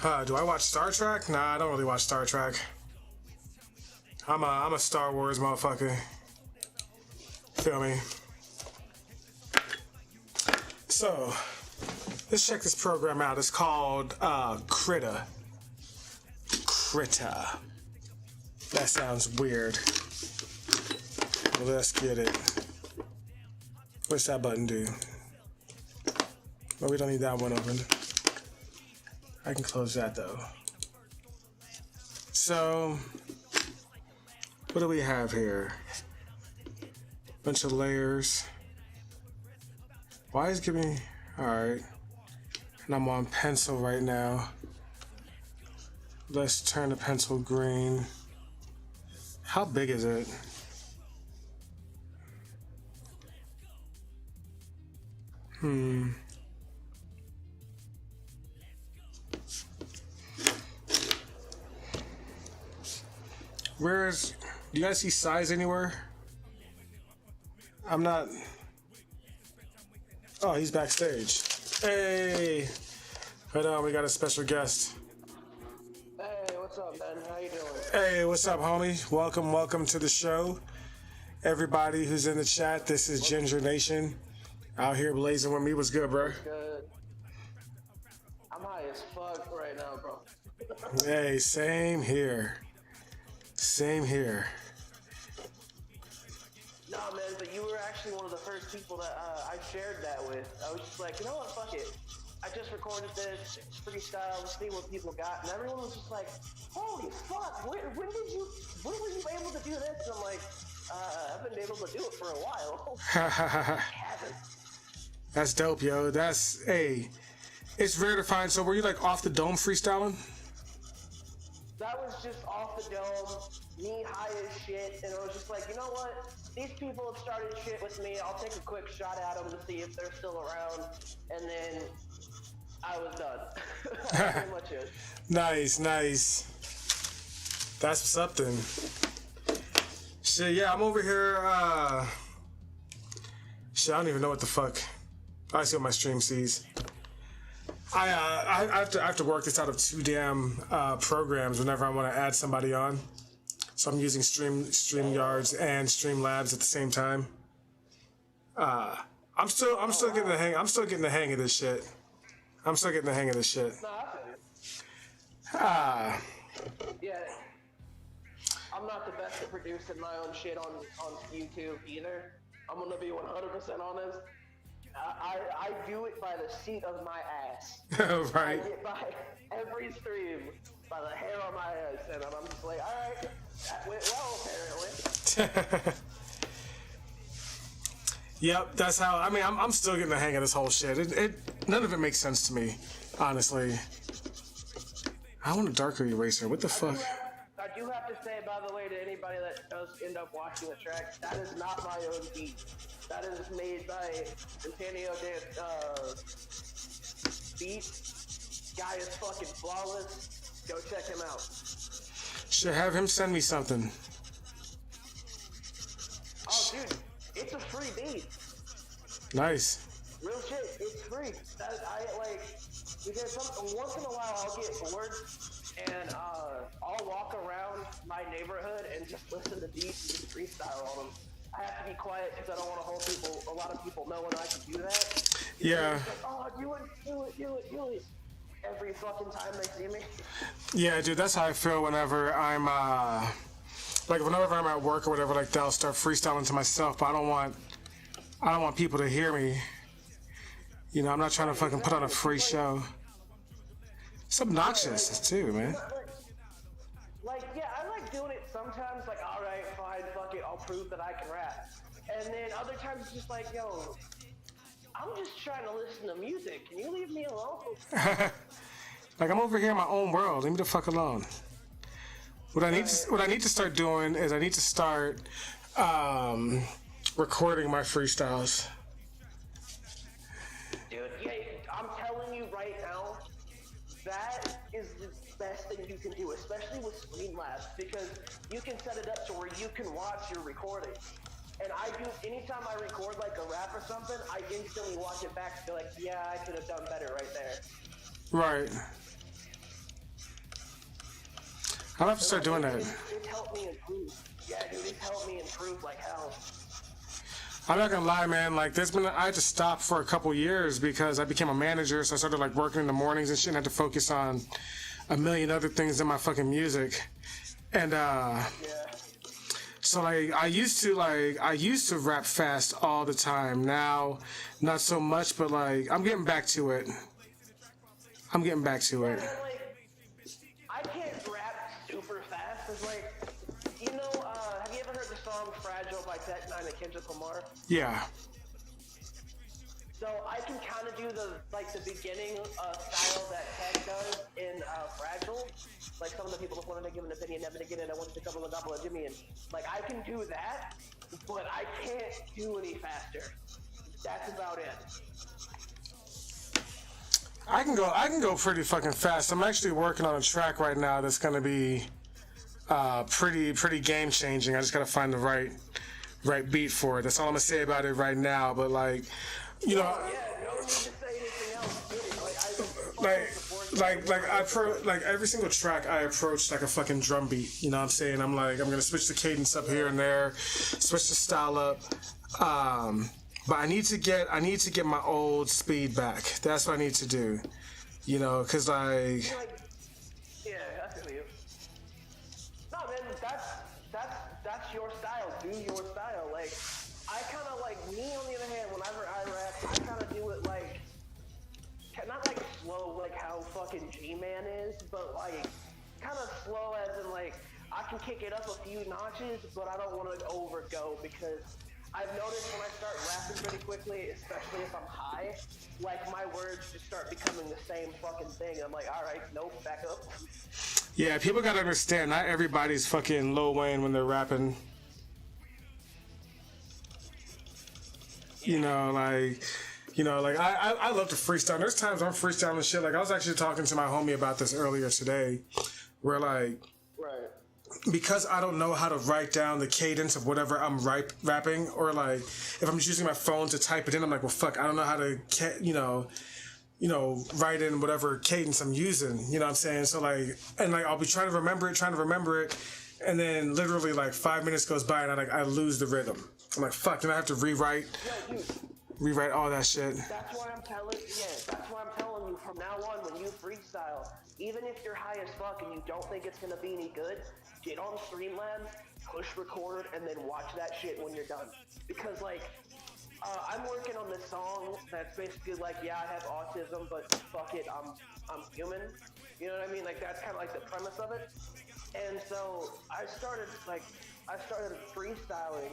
Do I watch Star Trek? Nah, I don't really watch Star Trek. I'm a Star Wars motherfucker. Feel me? So, let's check this program out. It's called Critter. Critter. That sounds weird. Well, let's get it. What's that button do? Well, we don't need that one open. I can close that though. So, what do we have here? Bunch of layers. Why is it giving me... Alright. And I'm on pencil right now. Let's turn the pencil green. How big is it? Where's... Do you guys see size anywhere? I'm not... Oh, he's backstage. Hey! Hold on, we got a special guest. Hey, what's up, man? How you doing? Hey, what's up, homie? Welcome to the show. Everybody who's in the chat, this is Ginger Nation. Out here blazing with me. What's good, bro? Good. I'm high as fuck right now, bro. Hey, same here. Same here. Nah, man, but you were actually one of the first people that I shared that with. I was just like, you know what, fuck it. I just recorded this freestyle, let's see what people got. And everyone was just like, holy fuck, when were you able to do this? And I'm like, I've been able to do it for a while. That's dope, yo. That's, hey, it's rare to find. So were you like off the dome freestyling? That was just off the dome, me high as shit, and I was just like, you know what? These people have started shit with me. I'll take a quick shot at them to see if they're still around, and then I was done. That's pretty much it. Nice. That's what's up then. Shit, yeah, I'm over here. Shit, I don't even know what the fuck. I see what my stream sees. I have to work this out of 2 damn programs whenever I want to add somebody on. So I'm using StreamYards and Streamlabs at the same time. I'm still getting the hang. I'm still getting the hang of this shit. No, I feel it. Yeah. I'm not the best at producing my own shit on YouTube either. I'm gonna be 100% honest. I do it by the seat of my ass. Right. I get by every stream by the hair on my ass, and I'm just like, all right, that went well apparently. Yep, that's how. I mean, I'm still getting the hang of this whole shit. None of it makes sense to me, honestly. I want a darker eraser. What the fuck? I do have to say, by the way, to anybody that does end up watching the track, that is not my own beat. That is made by Antonio beat. Guy is fucking flawless. Go check him out. Should have him send me something. Oh, dude, it's a free beat. Nice. Real shit, it's free. Because once in a while I'll get bored and I'll walk around my neighborhood and just listen to beats and freestyle on them. I have to be quiet because I don't want to hold a lot of people knowing I can do that. Yeah. Like, oh, do it. Every fucking time they see me. Yeah, dude, that's how I feel whenever I'm whenever I'm at work or whatever like that. I'll start freestyling to myself, but I don't want people to hear me. You know, I'm not trying to fucking put on a free show. It's obnoxious too, man. Yeah, I like doing it sometimes, like, all right, fine, fuck it, I'll prove that I can rap. And then other times it's just like, yo, I'm just trying to listen to music. Can you leave me alone? Like, I'm over here in my own world. Leave me the fuck alone. What I need to start doing is I need to start recording my freestyles. Dude, yeah, I'm telling you right now, that is the best thing you can do, especially with Streamlabs, because you can set it up to where you can watch your recording. And I do, anytime I record like a rap or something, I instantly watch it back and be like, yeah, I could have done better right there. Right. I'll have to start doing that. It's helped me improve. Yeah, dude, it's helped me improve like hell. I'm not gonna lie, man. Like, I had to stop for a couple years because I became a manager, so I started like working in the mornings and shit. And I had to focus on a million other things in my fucking music, and so like I used to rap fast all the time. Now, not so much, but like I'm getting back to it. I'm getting back to it. Like, I can't rap super fast. It's like, have you ever heard the song "Fragile" by Tech Nine and Kendrick Lamar? Yeah. So I can kind of do the beginning style that Tech does in "Fragile." Like some of the people just wanted to give an opinion, never to get it. I wanted to double a Jimmy, and like I can do that, but I can't do any faster. That's about it. I can go pretty fucking fast. I'm actually working on a track right now that's gonna be pretty game changing. I just gotta find the right beat for it. That's all I'm gonna say about it right now. But like, you know, Yeah, no need to say anything else. like every single track I approach like a fucking drum beat. You know what I'm saying? I'm gonna switch the cadence up here and there, switch the style up. But I need to get my old speed back. That's what I need to do. You know, cause like Yeah, I feel you. No, man, that's your style. Do your style. Like, I kind of like me on the other hand. Whenever I rap, I kind of do it like not like slow, like how fucking G-Man is, but like kind of slow as in like I can kick it up a few notches, but I don't want to overgo because I've noticed when I start rapping pretty quickly, especially if I'm high, like my words just start becoming the same fucking thing. I'm like, all right, nope, back up. yeah, people gotta understand. Not everybody's fucking Lil Wayne when they're rapping. You know, like I love to freestyle. There's times I'm freestyling shit. Like I was actually talking to my homie about this earlier today, where like, Right. because I don't know how to write down the cadence of whatever I'm rapping, or like if I'm just using my phone to type it in, I'm like, well, fuck, I don't know how to, write in whatever cadence I'm using. You know what I'm saying? So like, and like I'll be trying to remember it, and then literally like 5 minutes goes by and I lose the rhythm. I'm like, fuck, then I have to rewrite all that shit. That's why I'm telling you from now on when you freestyle, even if you're high as fuck and you don't think it's gonna be any good, get on Streamlabs, push record, and then watch that shit when you're done. Because like, I'm working on this song that's basically like, yeah, I have autism, but fuck it, I'm human. You know what I mean? Like that's kind of like the premise of it. And so I started freestyling,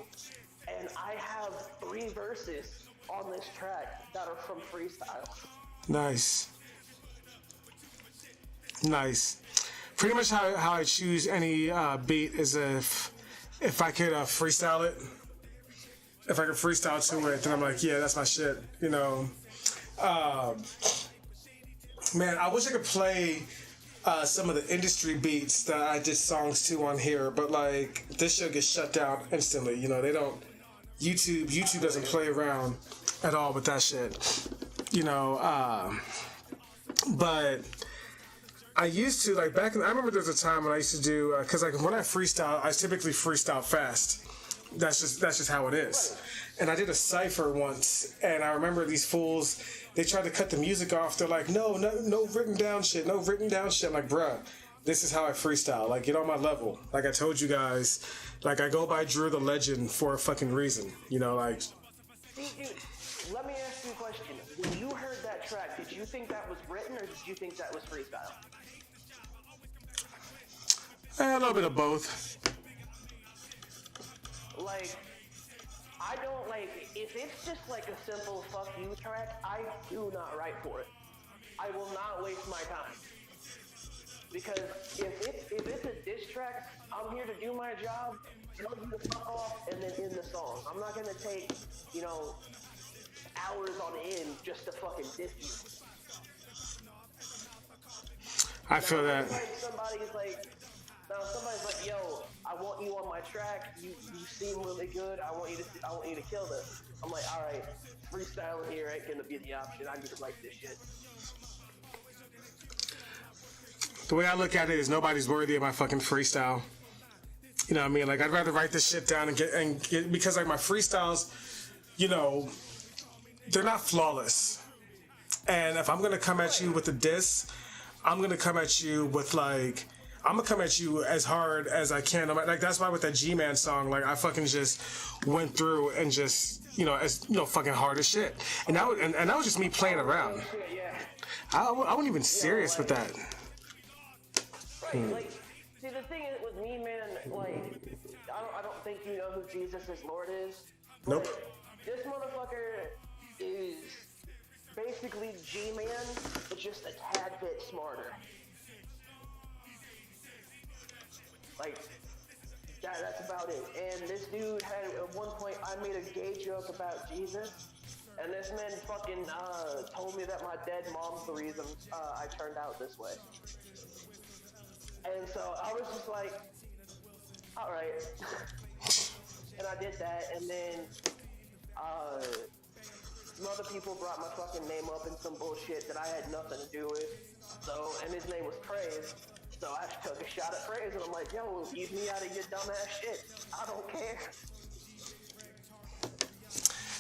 and I have 3 verses on this track that are from freestyle. Nice. Pretty much how I choose any beat is if I could freestyle it. If I could freestyle to it, then I'm like, yeah, that's my shit. You know. Man, I wish I could play some of the industry beats that I did songs to on here, but like this shit gets shut down instantly. You know, they don't. YouTube doesn't play around at all with that shit. You know, but I used to like back in. I remember there was a time when I used to do because like when I freestyle, I typically freestyle fast. That's just how it is. And I did a cipher once, and I remember these fools. They tried to cut the music off. They're like, no written down shit. I'm like, bruh, this is how I freestyle. Like, get on my level. Like I told you guys, like I go by Drew the Legend for a fucking reason. You know, like. See, dude, let me ask you a question. When you heard that track, did you think that was written or did you think that was freestyle? A little bit of both. Like, I don't like, if it's just like a simple fuck you track, I do not write for it. I will not waste my time. Because if it's a diss track, I'm here to do my job, tell you to fuck off, and then end the song. I'm not gonna take, hours on end just to fucking diss you. I feel that. Somebody's like, yo, I want you on my track. You seem really good. I want you to kill this. I'm like, all right, freestyling here ain't gonna be the option. I need to write this shit. The way I look at it is nobody's worthy of my fucking freestyle. You know what I mean? Like, I'd rather write this shit down and get because like my freestyles, you know, they're not flawless. And if I'm gonna come at you with a diss, I'm gonna come at you with like, I'm gonna come at you as hard as I can. Like, that's why with that G-Man song, like I fucking just went through and just, you know, as you know, fucking hard as shit. And that was just me playing around. I wasn't even serious with that. Right, like, see, the thing is with me, man, like, I don't think you know who Jesus is Lord is. Nope. This motherfucker is basically G-Man, but just a tad bit smarter. Like, that's about it. And this dude had, at one point, I made a gay joke about Jesus, and this man fucking told me that my dead mom's the reason I turned out this way. And so I was just like, all right. And I did that, and then some other people brought my fucking name up in some bullshit that I had nothing to do with. So, and his name was Praise. So I took a shot at Praise, and I'm like, yo, leave me out of your dumbass shit. I don't care.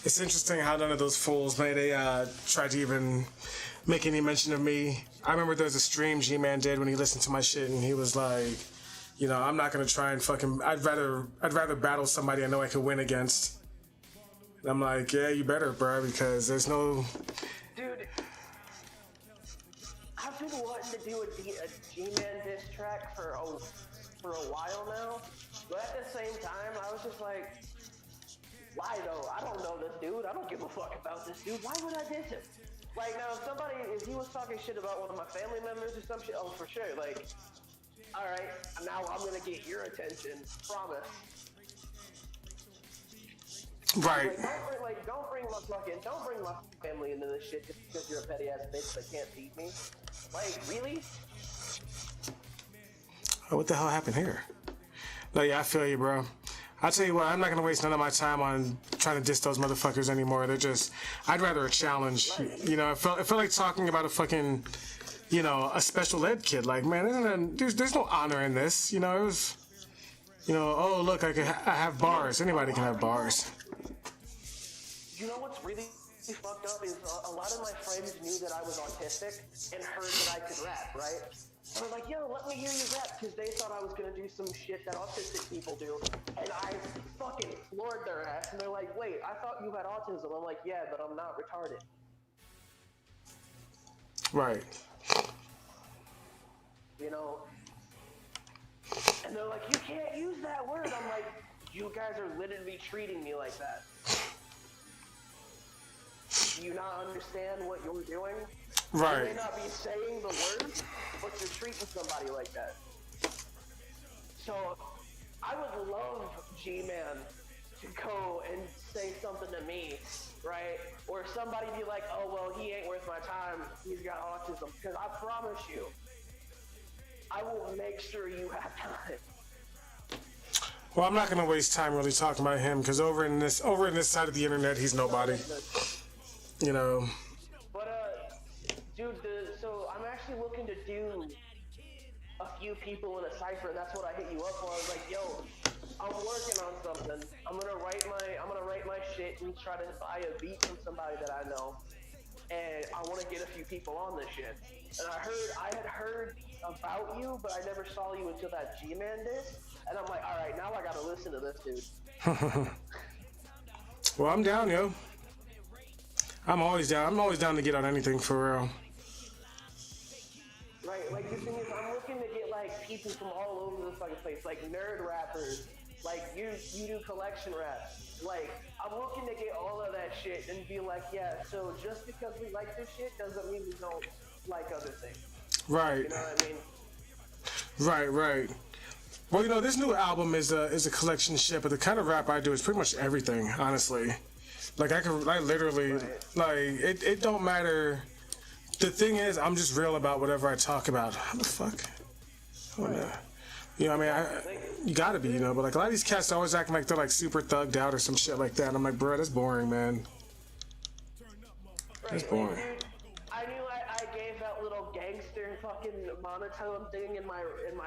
It's interesting how none of those fools, man, they tried to even make any mention of me. I remember there was a stream G-Man did when he listened to my shit, and he was like, you know, I'm not gonna try and fucking. I'd rather battle somebody I know I can win against. And I'm like, yeah, you better, bro, because there's no. Dude, I've been wanting to do a G-Man diss track for a while now, but at the same time, I was just like, why though? I don't know this dude. I don't give a fuck about this dude. Why would I diss him? Like, now, if he was talking shit about one of my family members or some shit, oh, for sure, like, all right, now I'm gonna get your attention, promise. Right. Like, don't bring my family into this shit just because you're a petty ass bitch that can't beat me. Like, really? Oh, what the hell happened here? No, yeah, I feel you, bro. I'll tell you what, I'm not gonna waste none of my time on trying to diss those motherfuckers anymore. They're just, I'd rather a challenge. You know, it felt like talking about a fucking, you know, a special ed kid. Like, man, there's no honor in this. You know, it was, you know, oh look, I have bars. Anybody can have bars. You know what's really fucked up is a lot of my friends knew that I was autistic and heard that I could rap, right? And they're like, yo, let me hear you rap, because they thought I was gonna do some shit that autistic people do. And I fucking floored their ass, and they're like, wait, I thought you had autism. I'm like, yeah, but I'm not retarded. Right. You know? And they're like, you can't use that word. I'm like, you guys are literally treating me like that. Do you not understand what you're doing? Right. You may not be saying the words, but you're treating somebody like that. So, I would love G-Man to go and say something to me, right? Or somebody be like, oh, well, he ain't worth my time. He's got autism. Because I promise you, I will make sure you have time. Well, I'm not gonna waste time really talking about him because over in this side of the internet, he's nobody. You know. But dude, so I'm actually looking to do a few people in a cipher, and that's what I hit you up for. I was like, yo, I'm working on something. I'm gonna write my shit and try to buy a beat from somebody that I know, and I want to get a few people on this shit. And I had heard about you, but I never saw you until that G-Man did. And I'm like, all right, now I gotta listen to this dude. Well, I'm down, yo. I'm always down. I'm always down to get on anything for real. Right, like the thing is, I'm looking to get like people from all over the fucking place, like nerd rappers, like you do collection rap. Like, I'm looking to get all of that shit and be like, yeah, so just because we like this shit doesn't mean we don't like other things. Right. You know what I mean? Right. Well, you know, this new album is a collection shit, but the kind of rap I do is pretty much everything, honestly. Like, I literally, like, it don't matter. The thing is, I'm just real about whatever I talk about. How the fuck? I don't know. You know what I mean? You gotta be, you know, but like a lot of these cats are always acting like they're like super thugged out or some shit like that. And I'm like, bro, that's boring, man. That's boring. Dude, I knew I gave that little gangster fucking monotone thing in my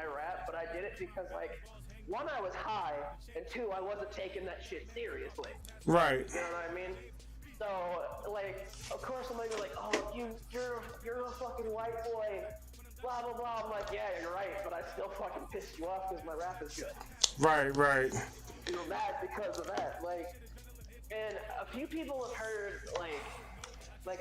rap, but I did it because like, one, I was high, and two, I wasn't taking that shit seriously. Right. You know what I mean? So like, of course somebody be like, oh, you're a fucking white boy, blah blah blah. I'm like, yeah, you're right, but I still fucking pissed you off because my rap is good. Right. You're mad because of that, like, and a few people have heard like my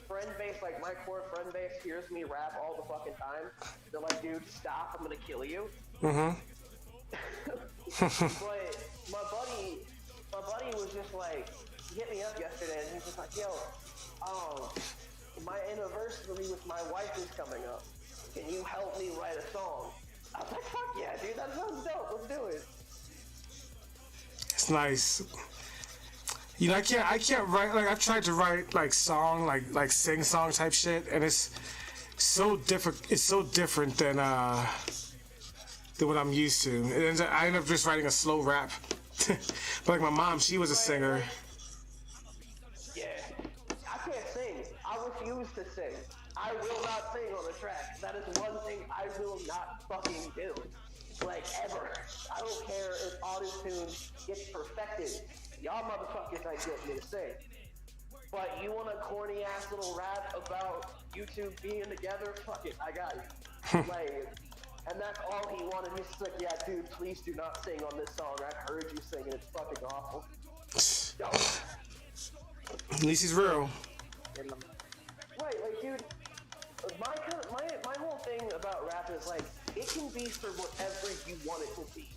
friend base, like my core friend base hears me rap all the fucking time. They're like, dude, stop, I'm gonna kill you. Mm-hmm. But my buddy was just like, he hit me up yesterday and he's just like, yo, my anniversary with my wife is coming up. Can you help me write a song? I was like, fuck yeah, dude, that sounds dope, let's do it. It's nice. You know, I can't write, like, I've tried to write like song, like sing song type shit, and it's so different. It's so different than what I'm used to. I end up just writing a slow rap. But like my mom, she was a singer. Yeah, I can't sing. I refuse to sing. I will not sing on a track. That is one thing I will not fucking do. Like, ever. I don't care if auto-tune gets perfected. Y'all motherfuckers ain't getting me to sing. But you want a corny ass little rap about you two being together? Fuck it, I got you. Like, and that's all he wanted. He's just like, yeah, dude, please do not sing on this song. I've heard you sing and it's fucking awful. Don't. At least he's real. Right, like, dude, my whole thing about rap is like, it can be for whatever you want it to be.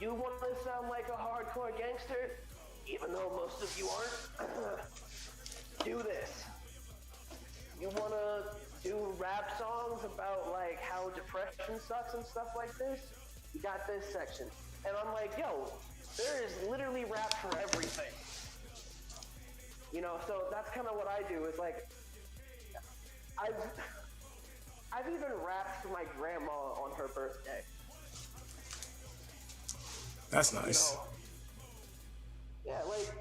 You want to sound like a hardcore gangster, even though most of you aren't? Do this. You want to do rap songs about like how depression sucks and stuff like this? You got this section. And I'm like, yo, there is literally rap for everything. You know, so that's kind of what I do, is like, I've even rapped for my grandma on her birthday. That's nice. You know, yeah, like,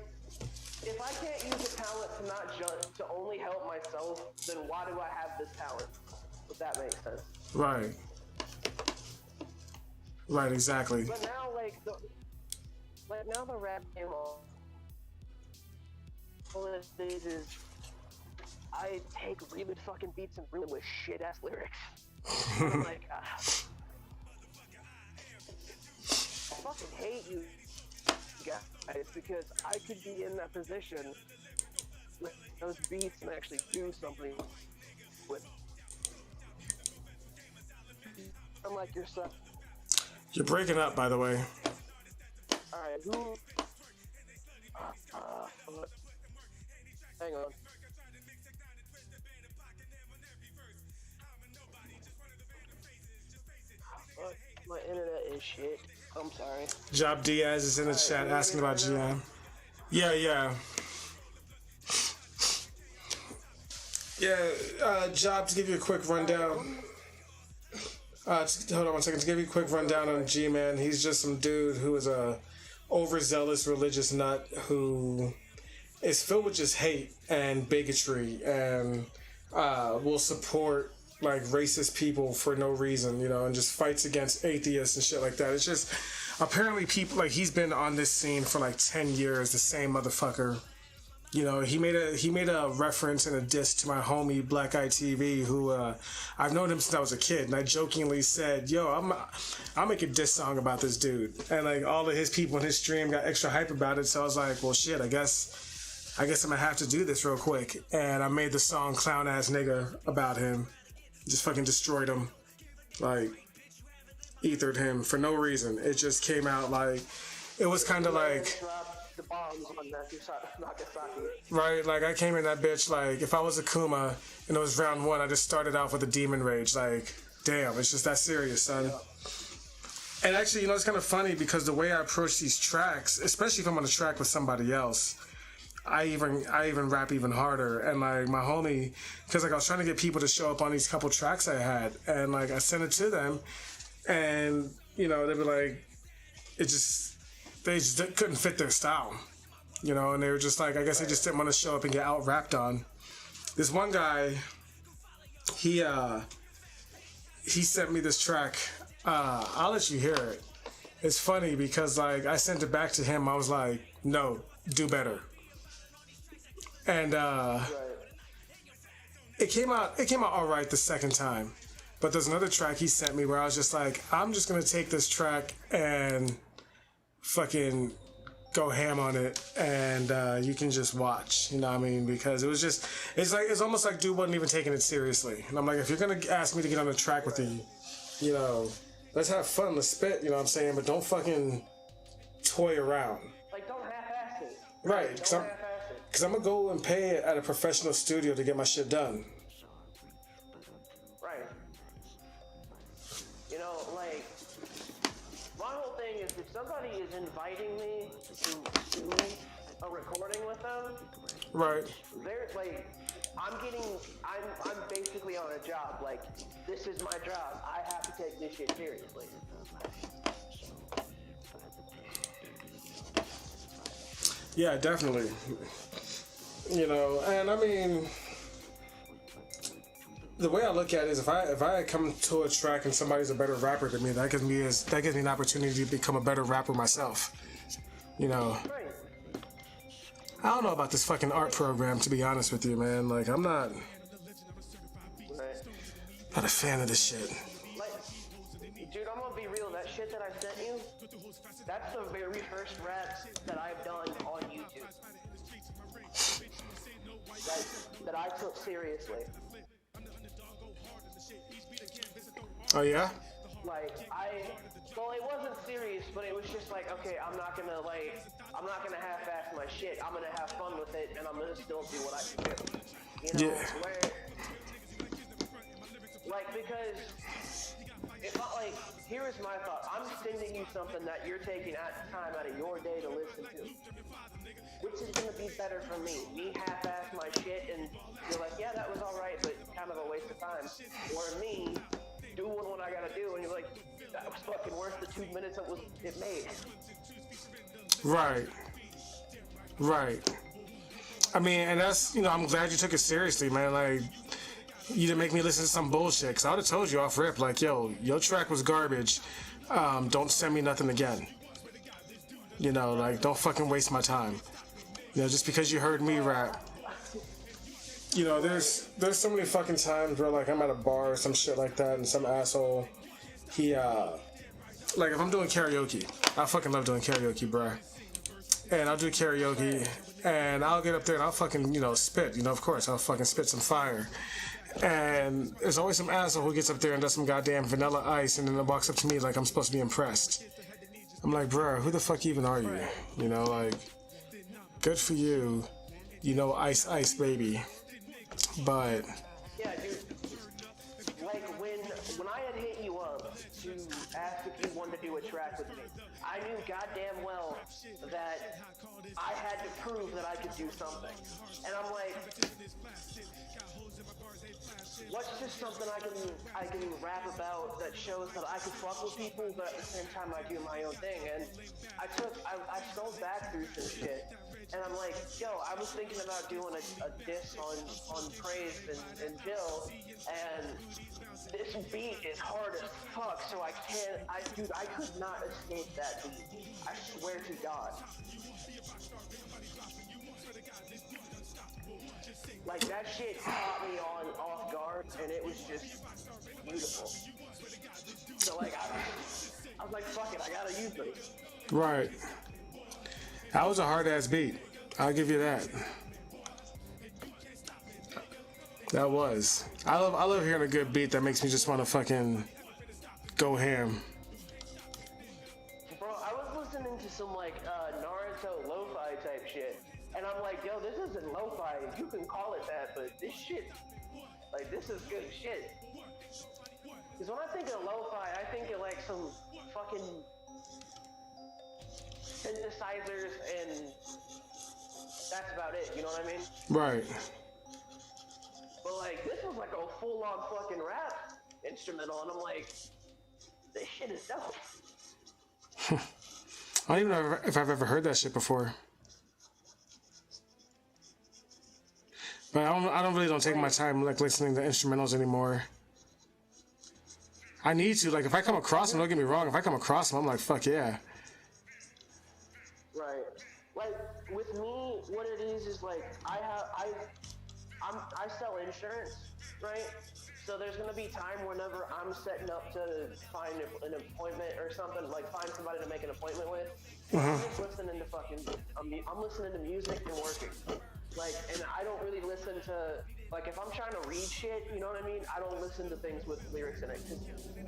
if I can't use a talent to not just to only help myself, then why do I have this talent? If that makes sense. Right. Right, exactly. But now, now the rap game all it is I take really fucking beats and ruin with shit ass lyrics. I'm like, I fucking hate you guys because I could be in that position with those beats and actually do something with. Unlike yourself. You're breaking up, by the way. Alright, who? Hang on. My internet is shit. I'm sorry. Job Diaz is in the chat asking about GM. Yeah. Job, to give you a quick rundown. Hold on 1 second. To give you a quick rundown on G-Man, he's just some dude who is a overzealous religious nut who is filled with just hate and bigotry and will support like racist people for no reason, you know, and just fights against atheists and shit like that. It's just apparently people like he's been on this scene for like 10 years, the same motherfucker. You know, he made a reference and a diss to my homie Black Eye TV, who I've known him since I was a kid, and I jokingly said, "Yo, I'll make a diss song about this dude," and like all of his people in his stream got extra hype about it. So I was like, "Well, shit, I guess I'm gonna have to do this real quick," and I made the song "Clown Ass Nigga" about him, just fucking destroyed him, like ethered him for no reason. It just came out like it was kind of like. The bombs on Nagasaki. Right, like I came in that bitch like if I was a Kuma and it was round 1, I just started off with a demon rage. Like, damn, it's just that serious, son. Yeah. And actually, you know, it's kind of funny because the way I approach these tracks, especially if I'm on a track with somebody else, I even rap even harder. And like my homie, because like I was trying to get people to show up on these couple tracks I had, and like I sent it to them, and you know they were like, they just couldn't fit their style, you know, and they were just like, I guess they just didn't want to show up and get out rapped on. This one guy, he he sent me this track. I'll let you hear it. It's funny because like I sent it back to him. I was like, no, do better. And it came out all right the second time. But there's another track he sent me where I was just like, I'm just gonna take this track and fucking go ham on it, and you can just watch, you know what I mean? Because it was just, it's almost like dude wasn't even taking it seriously. And I'm like, if you're gonna ask me to get on the track with you, you know, let's have fun, let's spit, you know what I'm saying? But don't fucking toy around. Like, don't half-ass it. Right, Don't half-ass it. because I'm gonna go and pay it at a professional studio to get my shit done. Right. You know, like, my whole thing is if somebody is inviting me to do a recording with them, Right. they're like, I'm basically on a job. Like, this is my job. I have to take this shit seriously. Yeah, definitely. You know, and I mean, the way I look at it is if I come to a track and somebody's a better rapper than me, that gives me an opportunity to become a better rapper myself. You know. Right. I don't know about this fucking art program, to be honest with you, man. Like, I'm not a fan of this shit. Like, dude, I'm gonna be real. That shit that I sent you, that's the very first rap that I've done on YouTube. That I took seriously. Oh yeah? Like, well, it wasn't serious, but it was just like, okay, I'm not gonna half-ass my shit. I'm gonna have fun with it, and I'm gonna still do what I can do. You know, Yeah. because it's not like, here is my thought. I'm sending you something that you're taking time out of your day to listen to. Which is gonna be better for me? Me half-ass my shit, and you're like, yeah, that was alright, but kind of a waste of time. Or me doing what I gotta do, and you're like, that was fucking worth the 2 minutes it made. Right. I mean, and that's, you know, I'm glad you took it seriously, man. Like, you didn't make me listen to some bullshit, because I would have told you off rip, like, yo, your track was garbage. Don't send me nothing again. You know, like, don't fucking waste my time. You know, just because you heard me rap. You know, there's so many fucking times where, like, I'm at a bar or some shit like that, and some asshole, he, like, if I'm doing karaoke, I fucking love doing karaoke, bruh. And I'll do karaoke, and I'll get up there and I'll fucking, you know, spit. You know, of course, I'll fucking spit some fire. And there's always some asshole who gets up there and does some goddamn Vanilla Ice, and then walks up to me like I'm supposed to be impressed. I'm like, bruh, who the fuck even are you? You know, like, good for you. You know, ice, baby. But Yeah, dude. Like, when I had hit you up to ask if you wanted to do a track with me, I knew goddamn well that I had to prove that I could do something. And I'm like, what's just something I can rap about that shows that I can fuck with people, but at the same time I do my own thing. And I scrolled back through some shit, and I'm like, yo, I was thinking about doing a diss on Praise and Jill, and this beat is hard as fuck, so I could not escape that beat. I swear to God. Like, that shit caught me off guard, and it was just beautiful. So, like, I was like, fuck it, I gotta use it. right. That was a hard ass beat. I'll give you that. That was. I love hearing a good beat that makes me just want to fucking go ham. Bro, I was listening to some, like, Naruto lo-fi type shit, and I'm like, yo, this isn't lo-fi. You can call it that, but this shit, like, this is good shit. Because when I think of lo-fi, I think of, like, some fucking synthesizers, and that's about it, you know what I mean? Right. But, like, this was like a full-on fucking rap instrumental, and I'm like, this shit is dope. I don't even know if I've ever heard that shit before. But I don't really take my time like listening to instrumentals anymore. I need to. Like, if I come across them, don't get me wrong. If I come across them, I'm like, fuck yeah. Right. Like with me, what it is like I sell insurance, right? So there's gonna be time whenever I'm setting up to find an appointment or something, like find somebody to make an appointment with. I'm just listening to I'm listening to music and working. Like, and I don't really listen to, like, if I'm trying to read shit, you know what I mean? I don't listen to things with lyrics in it. 'Cause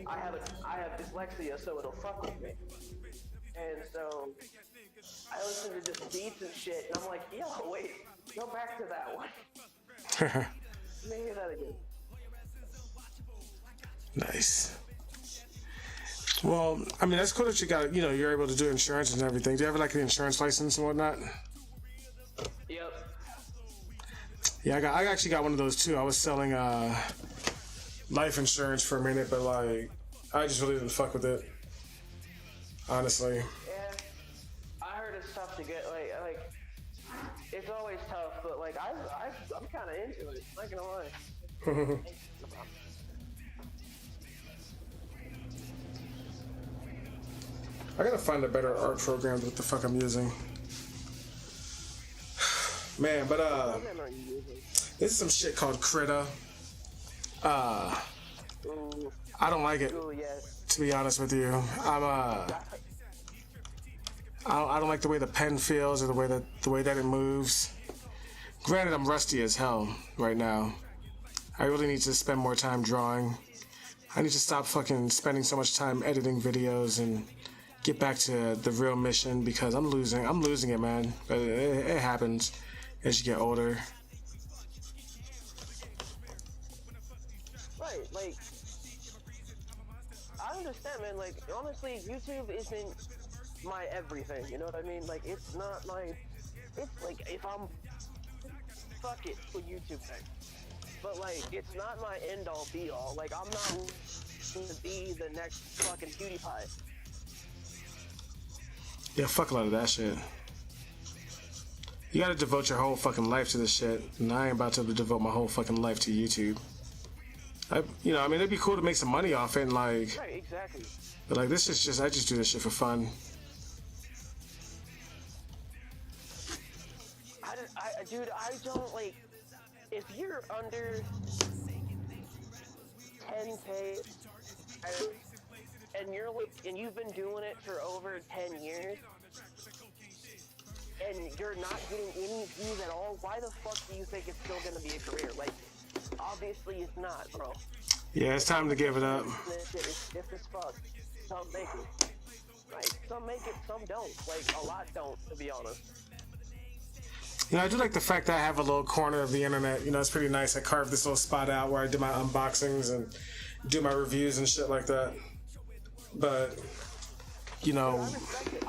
I have dyslexia, so it'll fuck with me. And so I listen to just beats and shit, and I'm like, yo, wait, go back to that one. Let me hear that again. Nice. Well, I mean, that's cool that you got, you know, you're able to do insurance and everything. Do you have like an insurance license and whatnot? Yep. Yeah, I actually got one of those too. I was selling life insurance for a minute, but like, I just really didn't fuck with it. Honestly. Yeah. I heard it's tough to get, like, it's always tough, but like, I'm kind of into it. Not gonna lie. I gotta find a better art program than what the fuck I'm using. Man, but this is some shit called Krita. I don't like it, to be honest with you. I don't like the way the pen feels or the way that it moves. Granted, I'm rusty as hell right now. I really need to spend more time drawing. I need to stop fucking spending so much time editing videos and get back to the real mission because I'm losing it, man. But it happens as you get older. Right, like, I understand, man. Like, honestly, YouTube isn't my everything, you know what I mean? Like, it's not my, it's like, if I'm, fuck it, for YouTube thing. But, like, it's not my end-all, be-all. Like, I'm not going to be the next fucking PewDiePie. Yeah, fuck a lot of that shit. You gotta devote your whole fucking life to this shit, and I ain't about to devote my whole fucking life to YouTube. I mean, it'd be cool to make some money off it, and like, right, exactly. But like, this is just, I just do this shit for fun. Dude, I don't, like, if you're under 10K, and you're like, and you've been doing it for over 10 years, and you're not getting any views at all, why the fuck do you think it's still gonna be a career? Like, obviously it's not, bro. Yeah, it's time to give it up. This shit is stiff as fuck. Some make it. Right, some make it, some don't. Like, a lot don't, to be honest. You know, I do like the fact that I have a little corner of the internet. You know, it's pretty nice. I carved this little spot out where I do my unboxings and do my reviews and shit like that. But, you know... I respect it.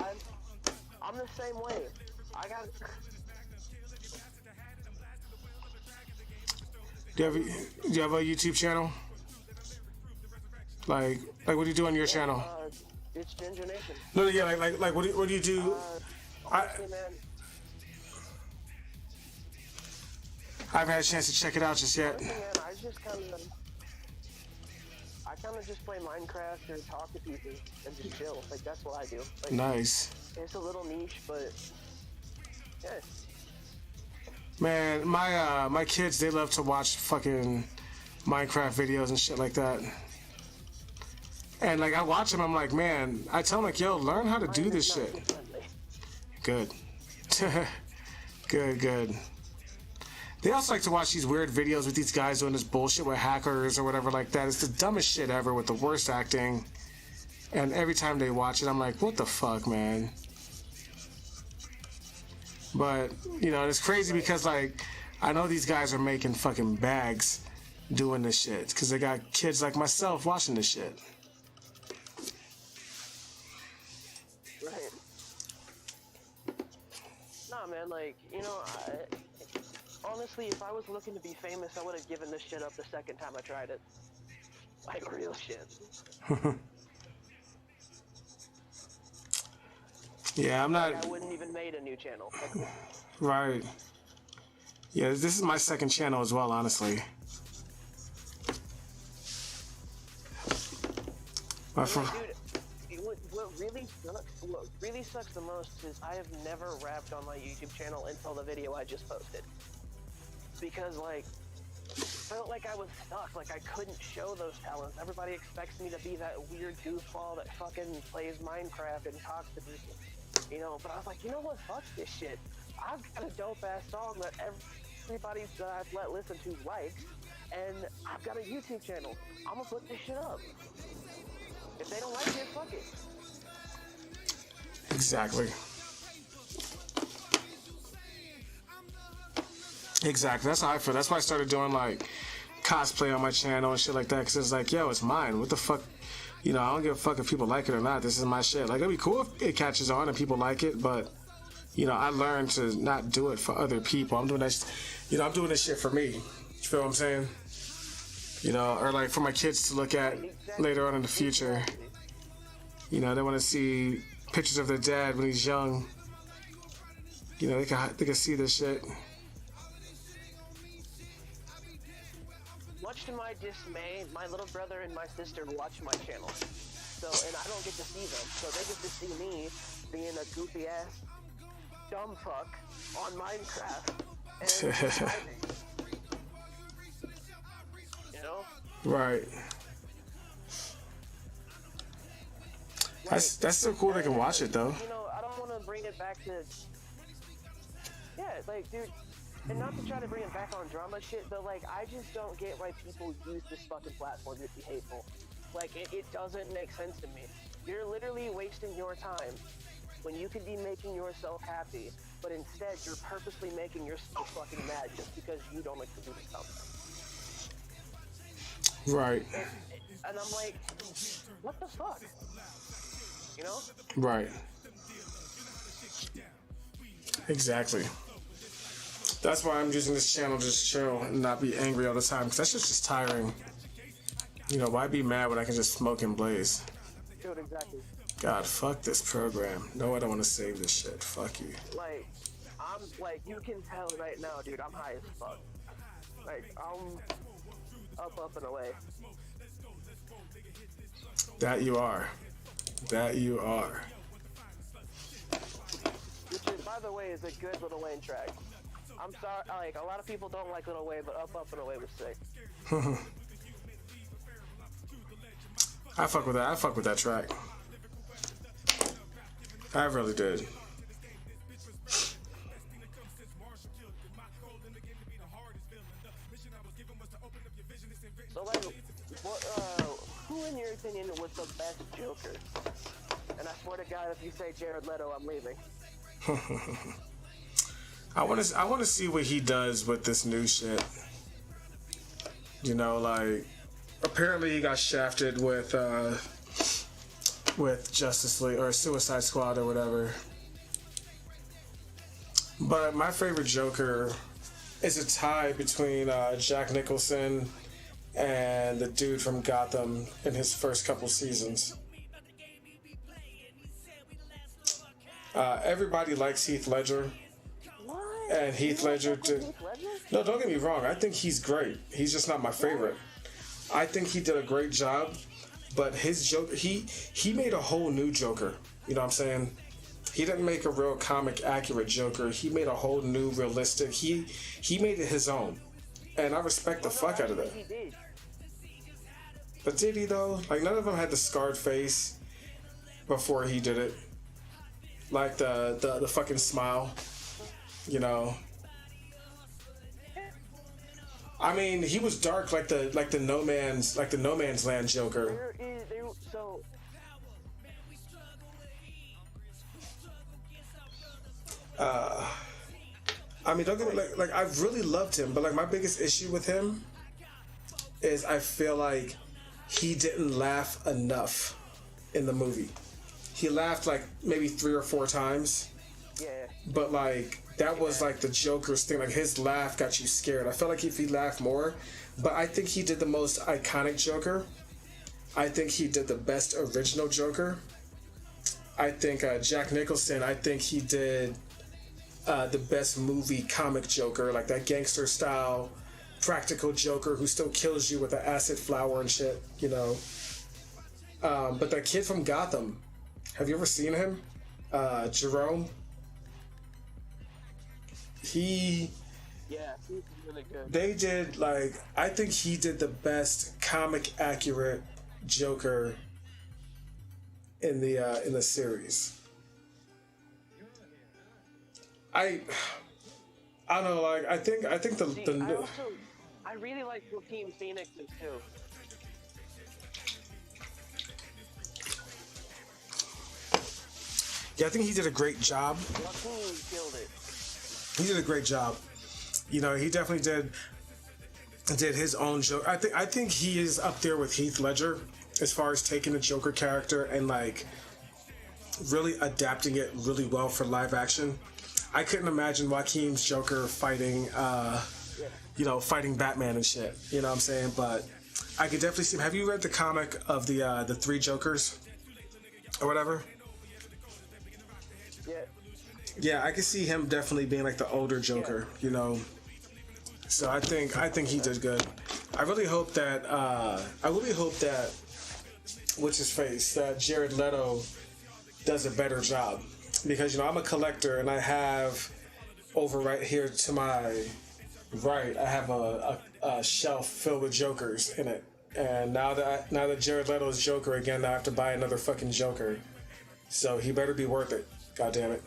I'm the same way. I got... Do you have a YouTube channel? Like what do you do on your channel? It's Ginger Nation. No, yeah, like what do you do? Honestly, man, I haven't had a chance to check it out just yet. man, I kind of just play Minecraft or talk to people and just chill. Like, that's what I do. Like, Nice. it's a little niche, but yeah. Man, my kids, they love to watch fucking Minecraft videos and shit like that. And like, I watch them, I'm like, man, I tell them like, yo, learn how to do this shit. Good. Good. They also like to watch these weird videos with these guys doing this bullshit with hackers or whatever like that. It's the dumbest shit ever with the worst acting. And every time they watch it, I'm like, what the fuck, man? But, you know, it's crazy because, like, I know these guys are making fucking bags doing this shit because they got kids like myself watching this shit. Right. Nah, man, like, you know, honestly, if I was looking to be famous, I would have given this shit up the second time I tried it. Like, real shit. Yeah, I'm not... Like, I wouldn't even made a new channel. Like, Right. Yeah, this is my second channel as well, honestly. My phone. Dude, what really sucks the most is I have never rapped on my YouTube channel until the video I just posted. Because, like, I felt like I was stuck, like I couldn't show those talents. Everybody expects me to be that weird goofball that fucking plays Minecraft and talks to people, you know? But I was like, you know what, fuck this shit. I've got a dope-ass song that everybody that I've listen to likes, and I've got a YouTube channel. I'm gonna put this shit up. If they don't like it, fuck it. Exactly. Exactly. That's how I feel. That's why I started doing like cosplay on my channel and shit like that. Cause it's like, yo, it's mine. What the fuck? You know, I don't give a fuck if people like it or not. This is my shit. Like, it'd be cool if it catches on and people like it, but you know, I learned to not do it for other people. I'm doing that. You know, I'm doing this shit for me. You feel what I'm saying? You know, or like for my kids to look at later on in the future. You know, they want to see pictures of their dad when he's young. You know, they can see this shit. Much to my dismay, my little brother and my sister watch my channel. So, and I don't get to see them. So they get to see me being a goofy ass dumb fuck on Minecraft. And you know? Right. That's so cool they can watch it though. You know, I don't want to bring it back to... Yeah, like, dude, and not to try to bring it back on drama shit, but like, I just don't get why people use this fucking platform to be hateful. Like, it doesn't make sense to me. You're literally wasting your time when you could be making yourself happy, but instead you're purposely making yourself fucking mad just because you don't like to do something. Right. And I'm like, what the fuck? You know? Right. Exactly. That's why I'm using this channel to just chill and not be angry all the time, because that's just tiring. You know, why be mad when I can just smoke and blaze? Dude, exactly. God, fuck this program. No, I don't want to save this shit. Fuck you. Like, I'm like, you can tell right now, dude, I'm high as fuck. Like, I'm up and away. That you are. That you are. Which is, by the way, is a good Lil Wayne track. I'm sorry, like, a lot of people don't like Lil Wayne, but Up and Away was sick. I fuck with that. I fuck with that track. I really did. So, like, what, who in your opinion was the best Joker? And I swear to God, if you say Jared Leto, I'm leaving. I want to see what he does with this new shit. You know, like, apparently he got shafted with Justice League or Suicide Squad or whatever. But my favorite Joker is a tie between Jack Nicholson and the dude from Gotham in his first couple seasons. Everybody likes Heath Ledger. What? And Heath Ledger did. No, don't get me wrong. I think he's great. He's just not my favorite. I think he did a great job, but his Joker, he made a whole new Joker. You know what I'm saying? He didn't make a real comic accurate Joker. He made a whole new realistic. He made it his own, and I respect the fuck out of that. But did he though? Like, none of them had the scarred face before he did it. Like the fucking smile, you know. I mean, he was dark like the no man's land Joker. So I mean, don't get me like I really loved him, but like my biggest issue with him is I feel like he didn't laugh enough in the movie. He laughed like maybe 3 or 4 times. yeah. But like that was like the Joker's thing. Like his laugh got you scared. I felt like if he laughed more, but I think he did the most iconic Joker. I think he did the best original Joker. I think Jack Nicholson, I think he did the best movie comic Joker, like that gangster style practical Joker who still kills you with an acid flower and shit, you know. But that kid from Gotham, have you ever seen him? Jerome. Yeah, he's really good. They did like I think he did the best comic accurate Joker in the series. I don't know, like I think I really like Joaquin Phoenix's too. Yeah, I think he did a great job. Joaquin killed it. He did a great job. You know, he definitely did his own Joker. I think he is up there with Heath Ledger as far as taking the Joker character and like really adapting it really well for live action. I couldn't imagine Joaquin's Joker fighting fighting Batman and shit. You know what I'm saying? But I could definitely see him. Have you read the comic of the three Jokers or whatever? Yeah. Yeah, I could see him definitely being like the older Joker, you know. So I think he did good. I really hope that what's his face, that Jared Leto does a better job, because you know I'm a collector and I have over right here to my right I have a shelf filled with Jokers in it, and now that Jared Leto is Joker again, I have to buy another fucking Joker, so he better be worth it. God damn it.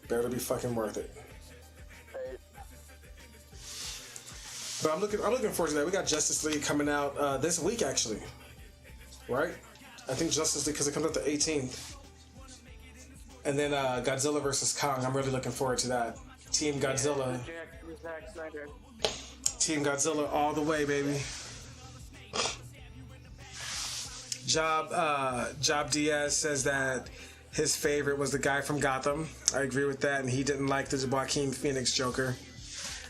Better be fucking worth it. But I'm looking forward to that. We got Justice League coming out this week, actually. Right? I think Justice League, because it comes out the 18th. And then Godzilla vs. Kong. I'm really looking forward to that. Team Godzilla. Zack Snyder. Team Godzilla all the way, baby. Job Diaz says that his favorite was the guy from Gotham. I agree with that, and he didn't like the Joaquin Phoenix Joker.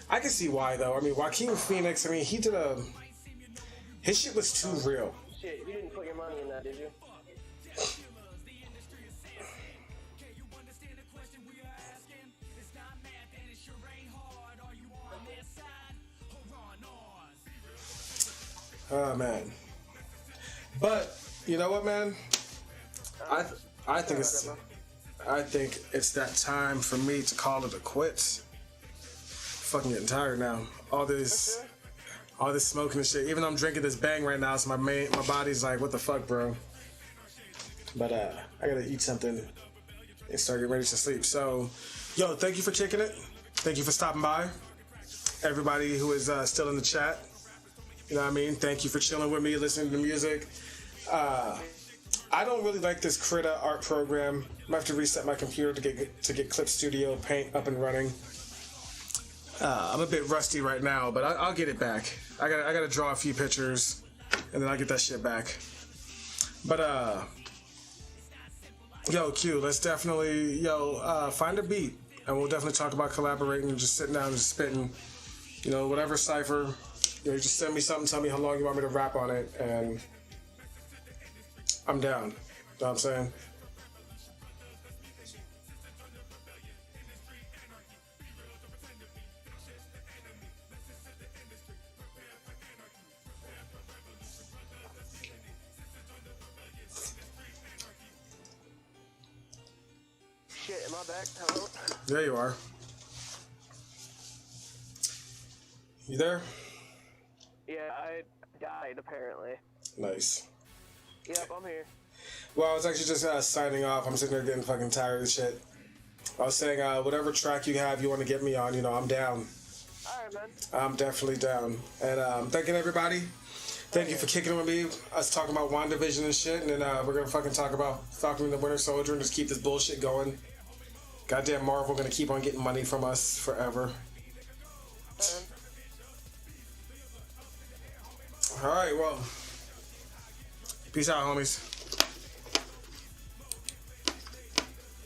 I can see why, though. I mean, Joaquin Phoenix, I mean, his shit was too real. Shit, you didn't put your money in that, did you? Oh, man. But, you know what, man? I think it's that time for me to call it a quits. Fucking getting tired now. All this smoking and shit. Even though I'm drinking this bang right now, so my body's like, what the fuck, bro? But I gotta eat something and start getting ready to sleep. So, yo, thank you for kicking it. Thank you for stopping by. Everybody who is still in the chat, you know what I mean? Thank you for chilling with me, listening to music. I don't really like this Krita art program. I'm gonna have to reset my computer to get Clip Studio Paint up and running. I'm a bit rusty right now, but I'll get it back. I gotta draw a few pictures, and then I'll get that shit back. But yo, Q, let's definitely find a beat, and we'll definitely talk about collaborating and just sitting down and just spitting, you know, whatever cipher. You know, just send me something, tell me how long you want me to rap on it, and I'm down. You know what I'm saying? Shit, am I back? Hello? There you are. You there? Yeah, I died apparently. Nice. Yep, I'm here. Well, I was actually just signing off. I'm sitting there getting fucking tired of shit. I was saying, whatever track you have you want to get me on, you know, I'm down. Alright, man. I'm definitely down. And thanking everybody. Thank you for kicking it with me. Us talking about Wandavision and shit. And then we're going to fucking talk about Falcon and the Winter Soldier and just keep this bullshit going. Goddamn Marvel going to keep on getting money from us forever. Alright, well. Peace out, homies.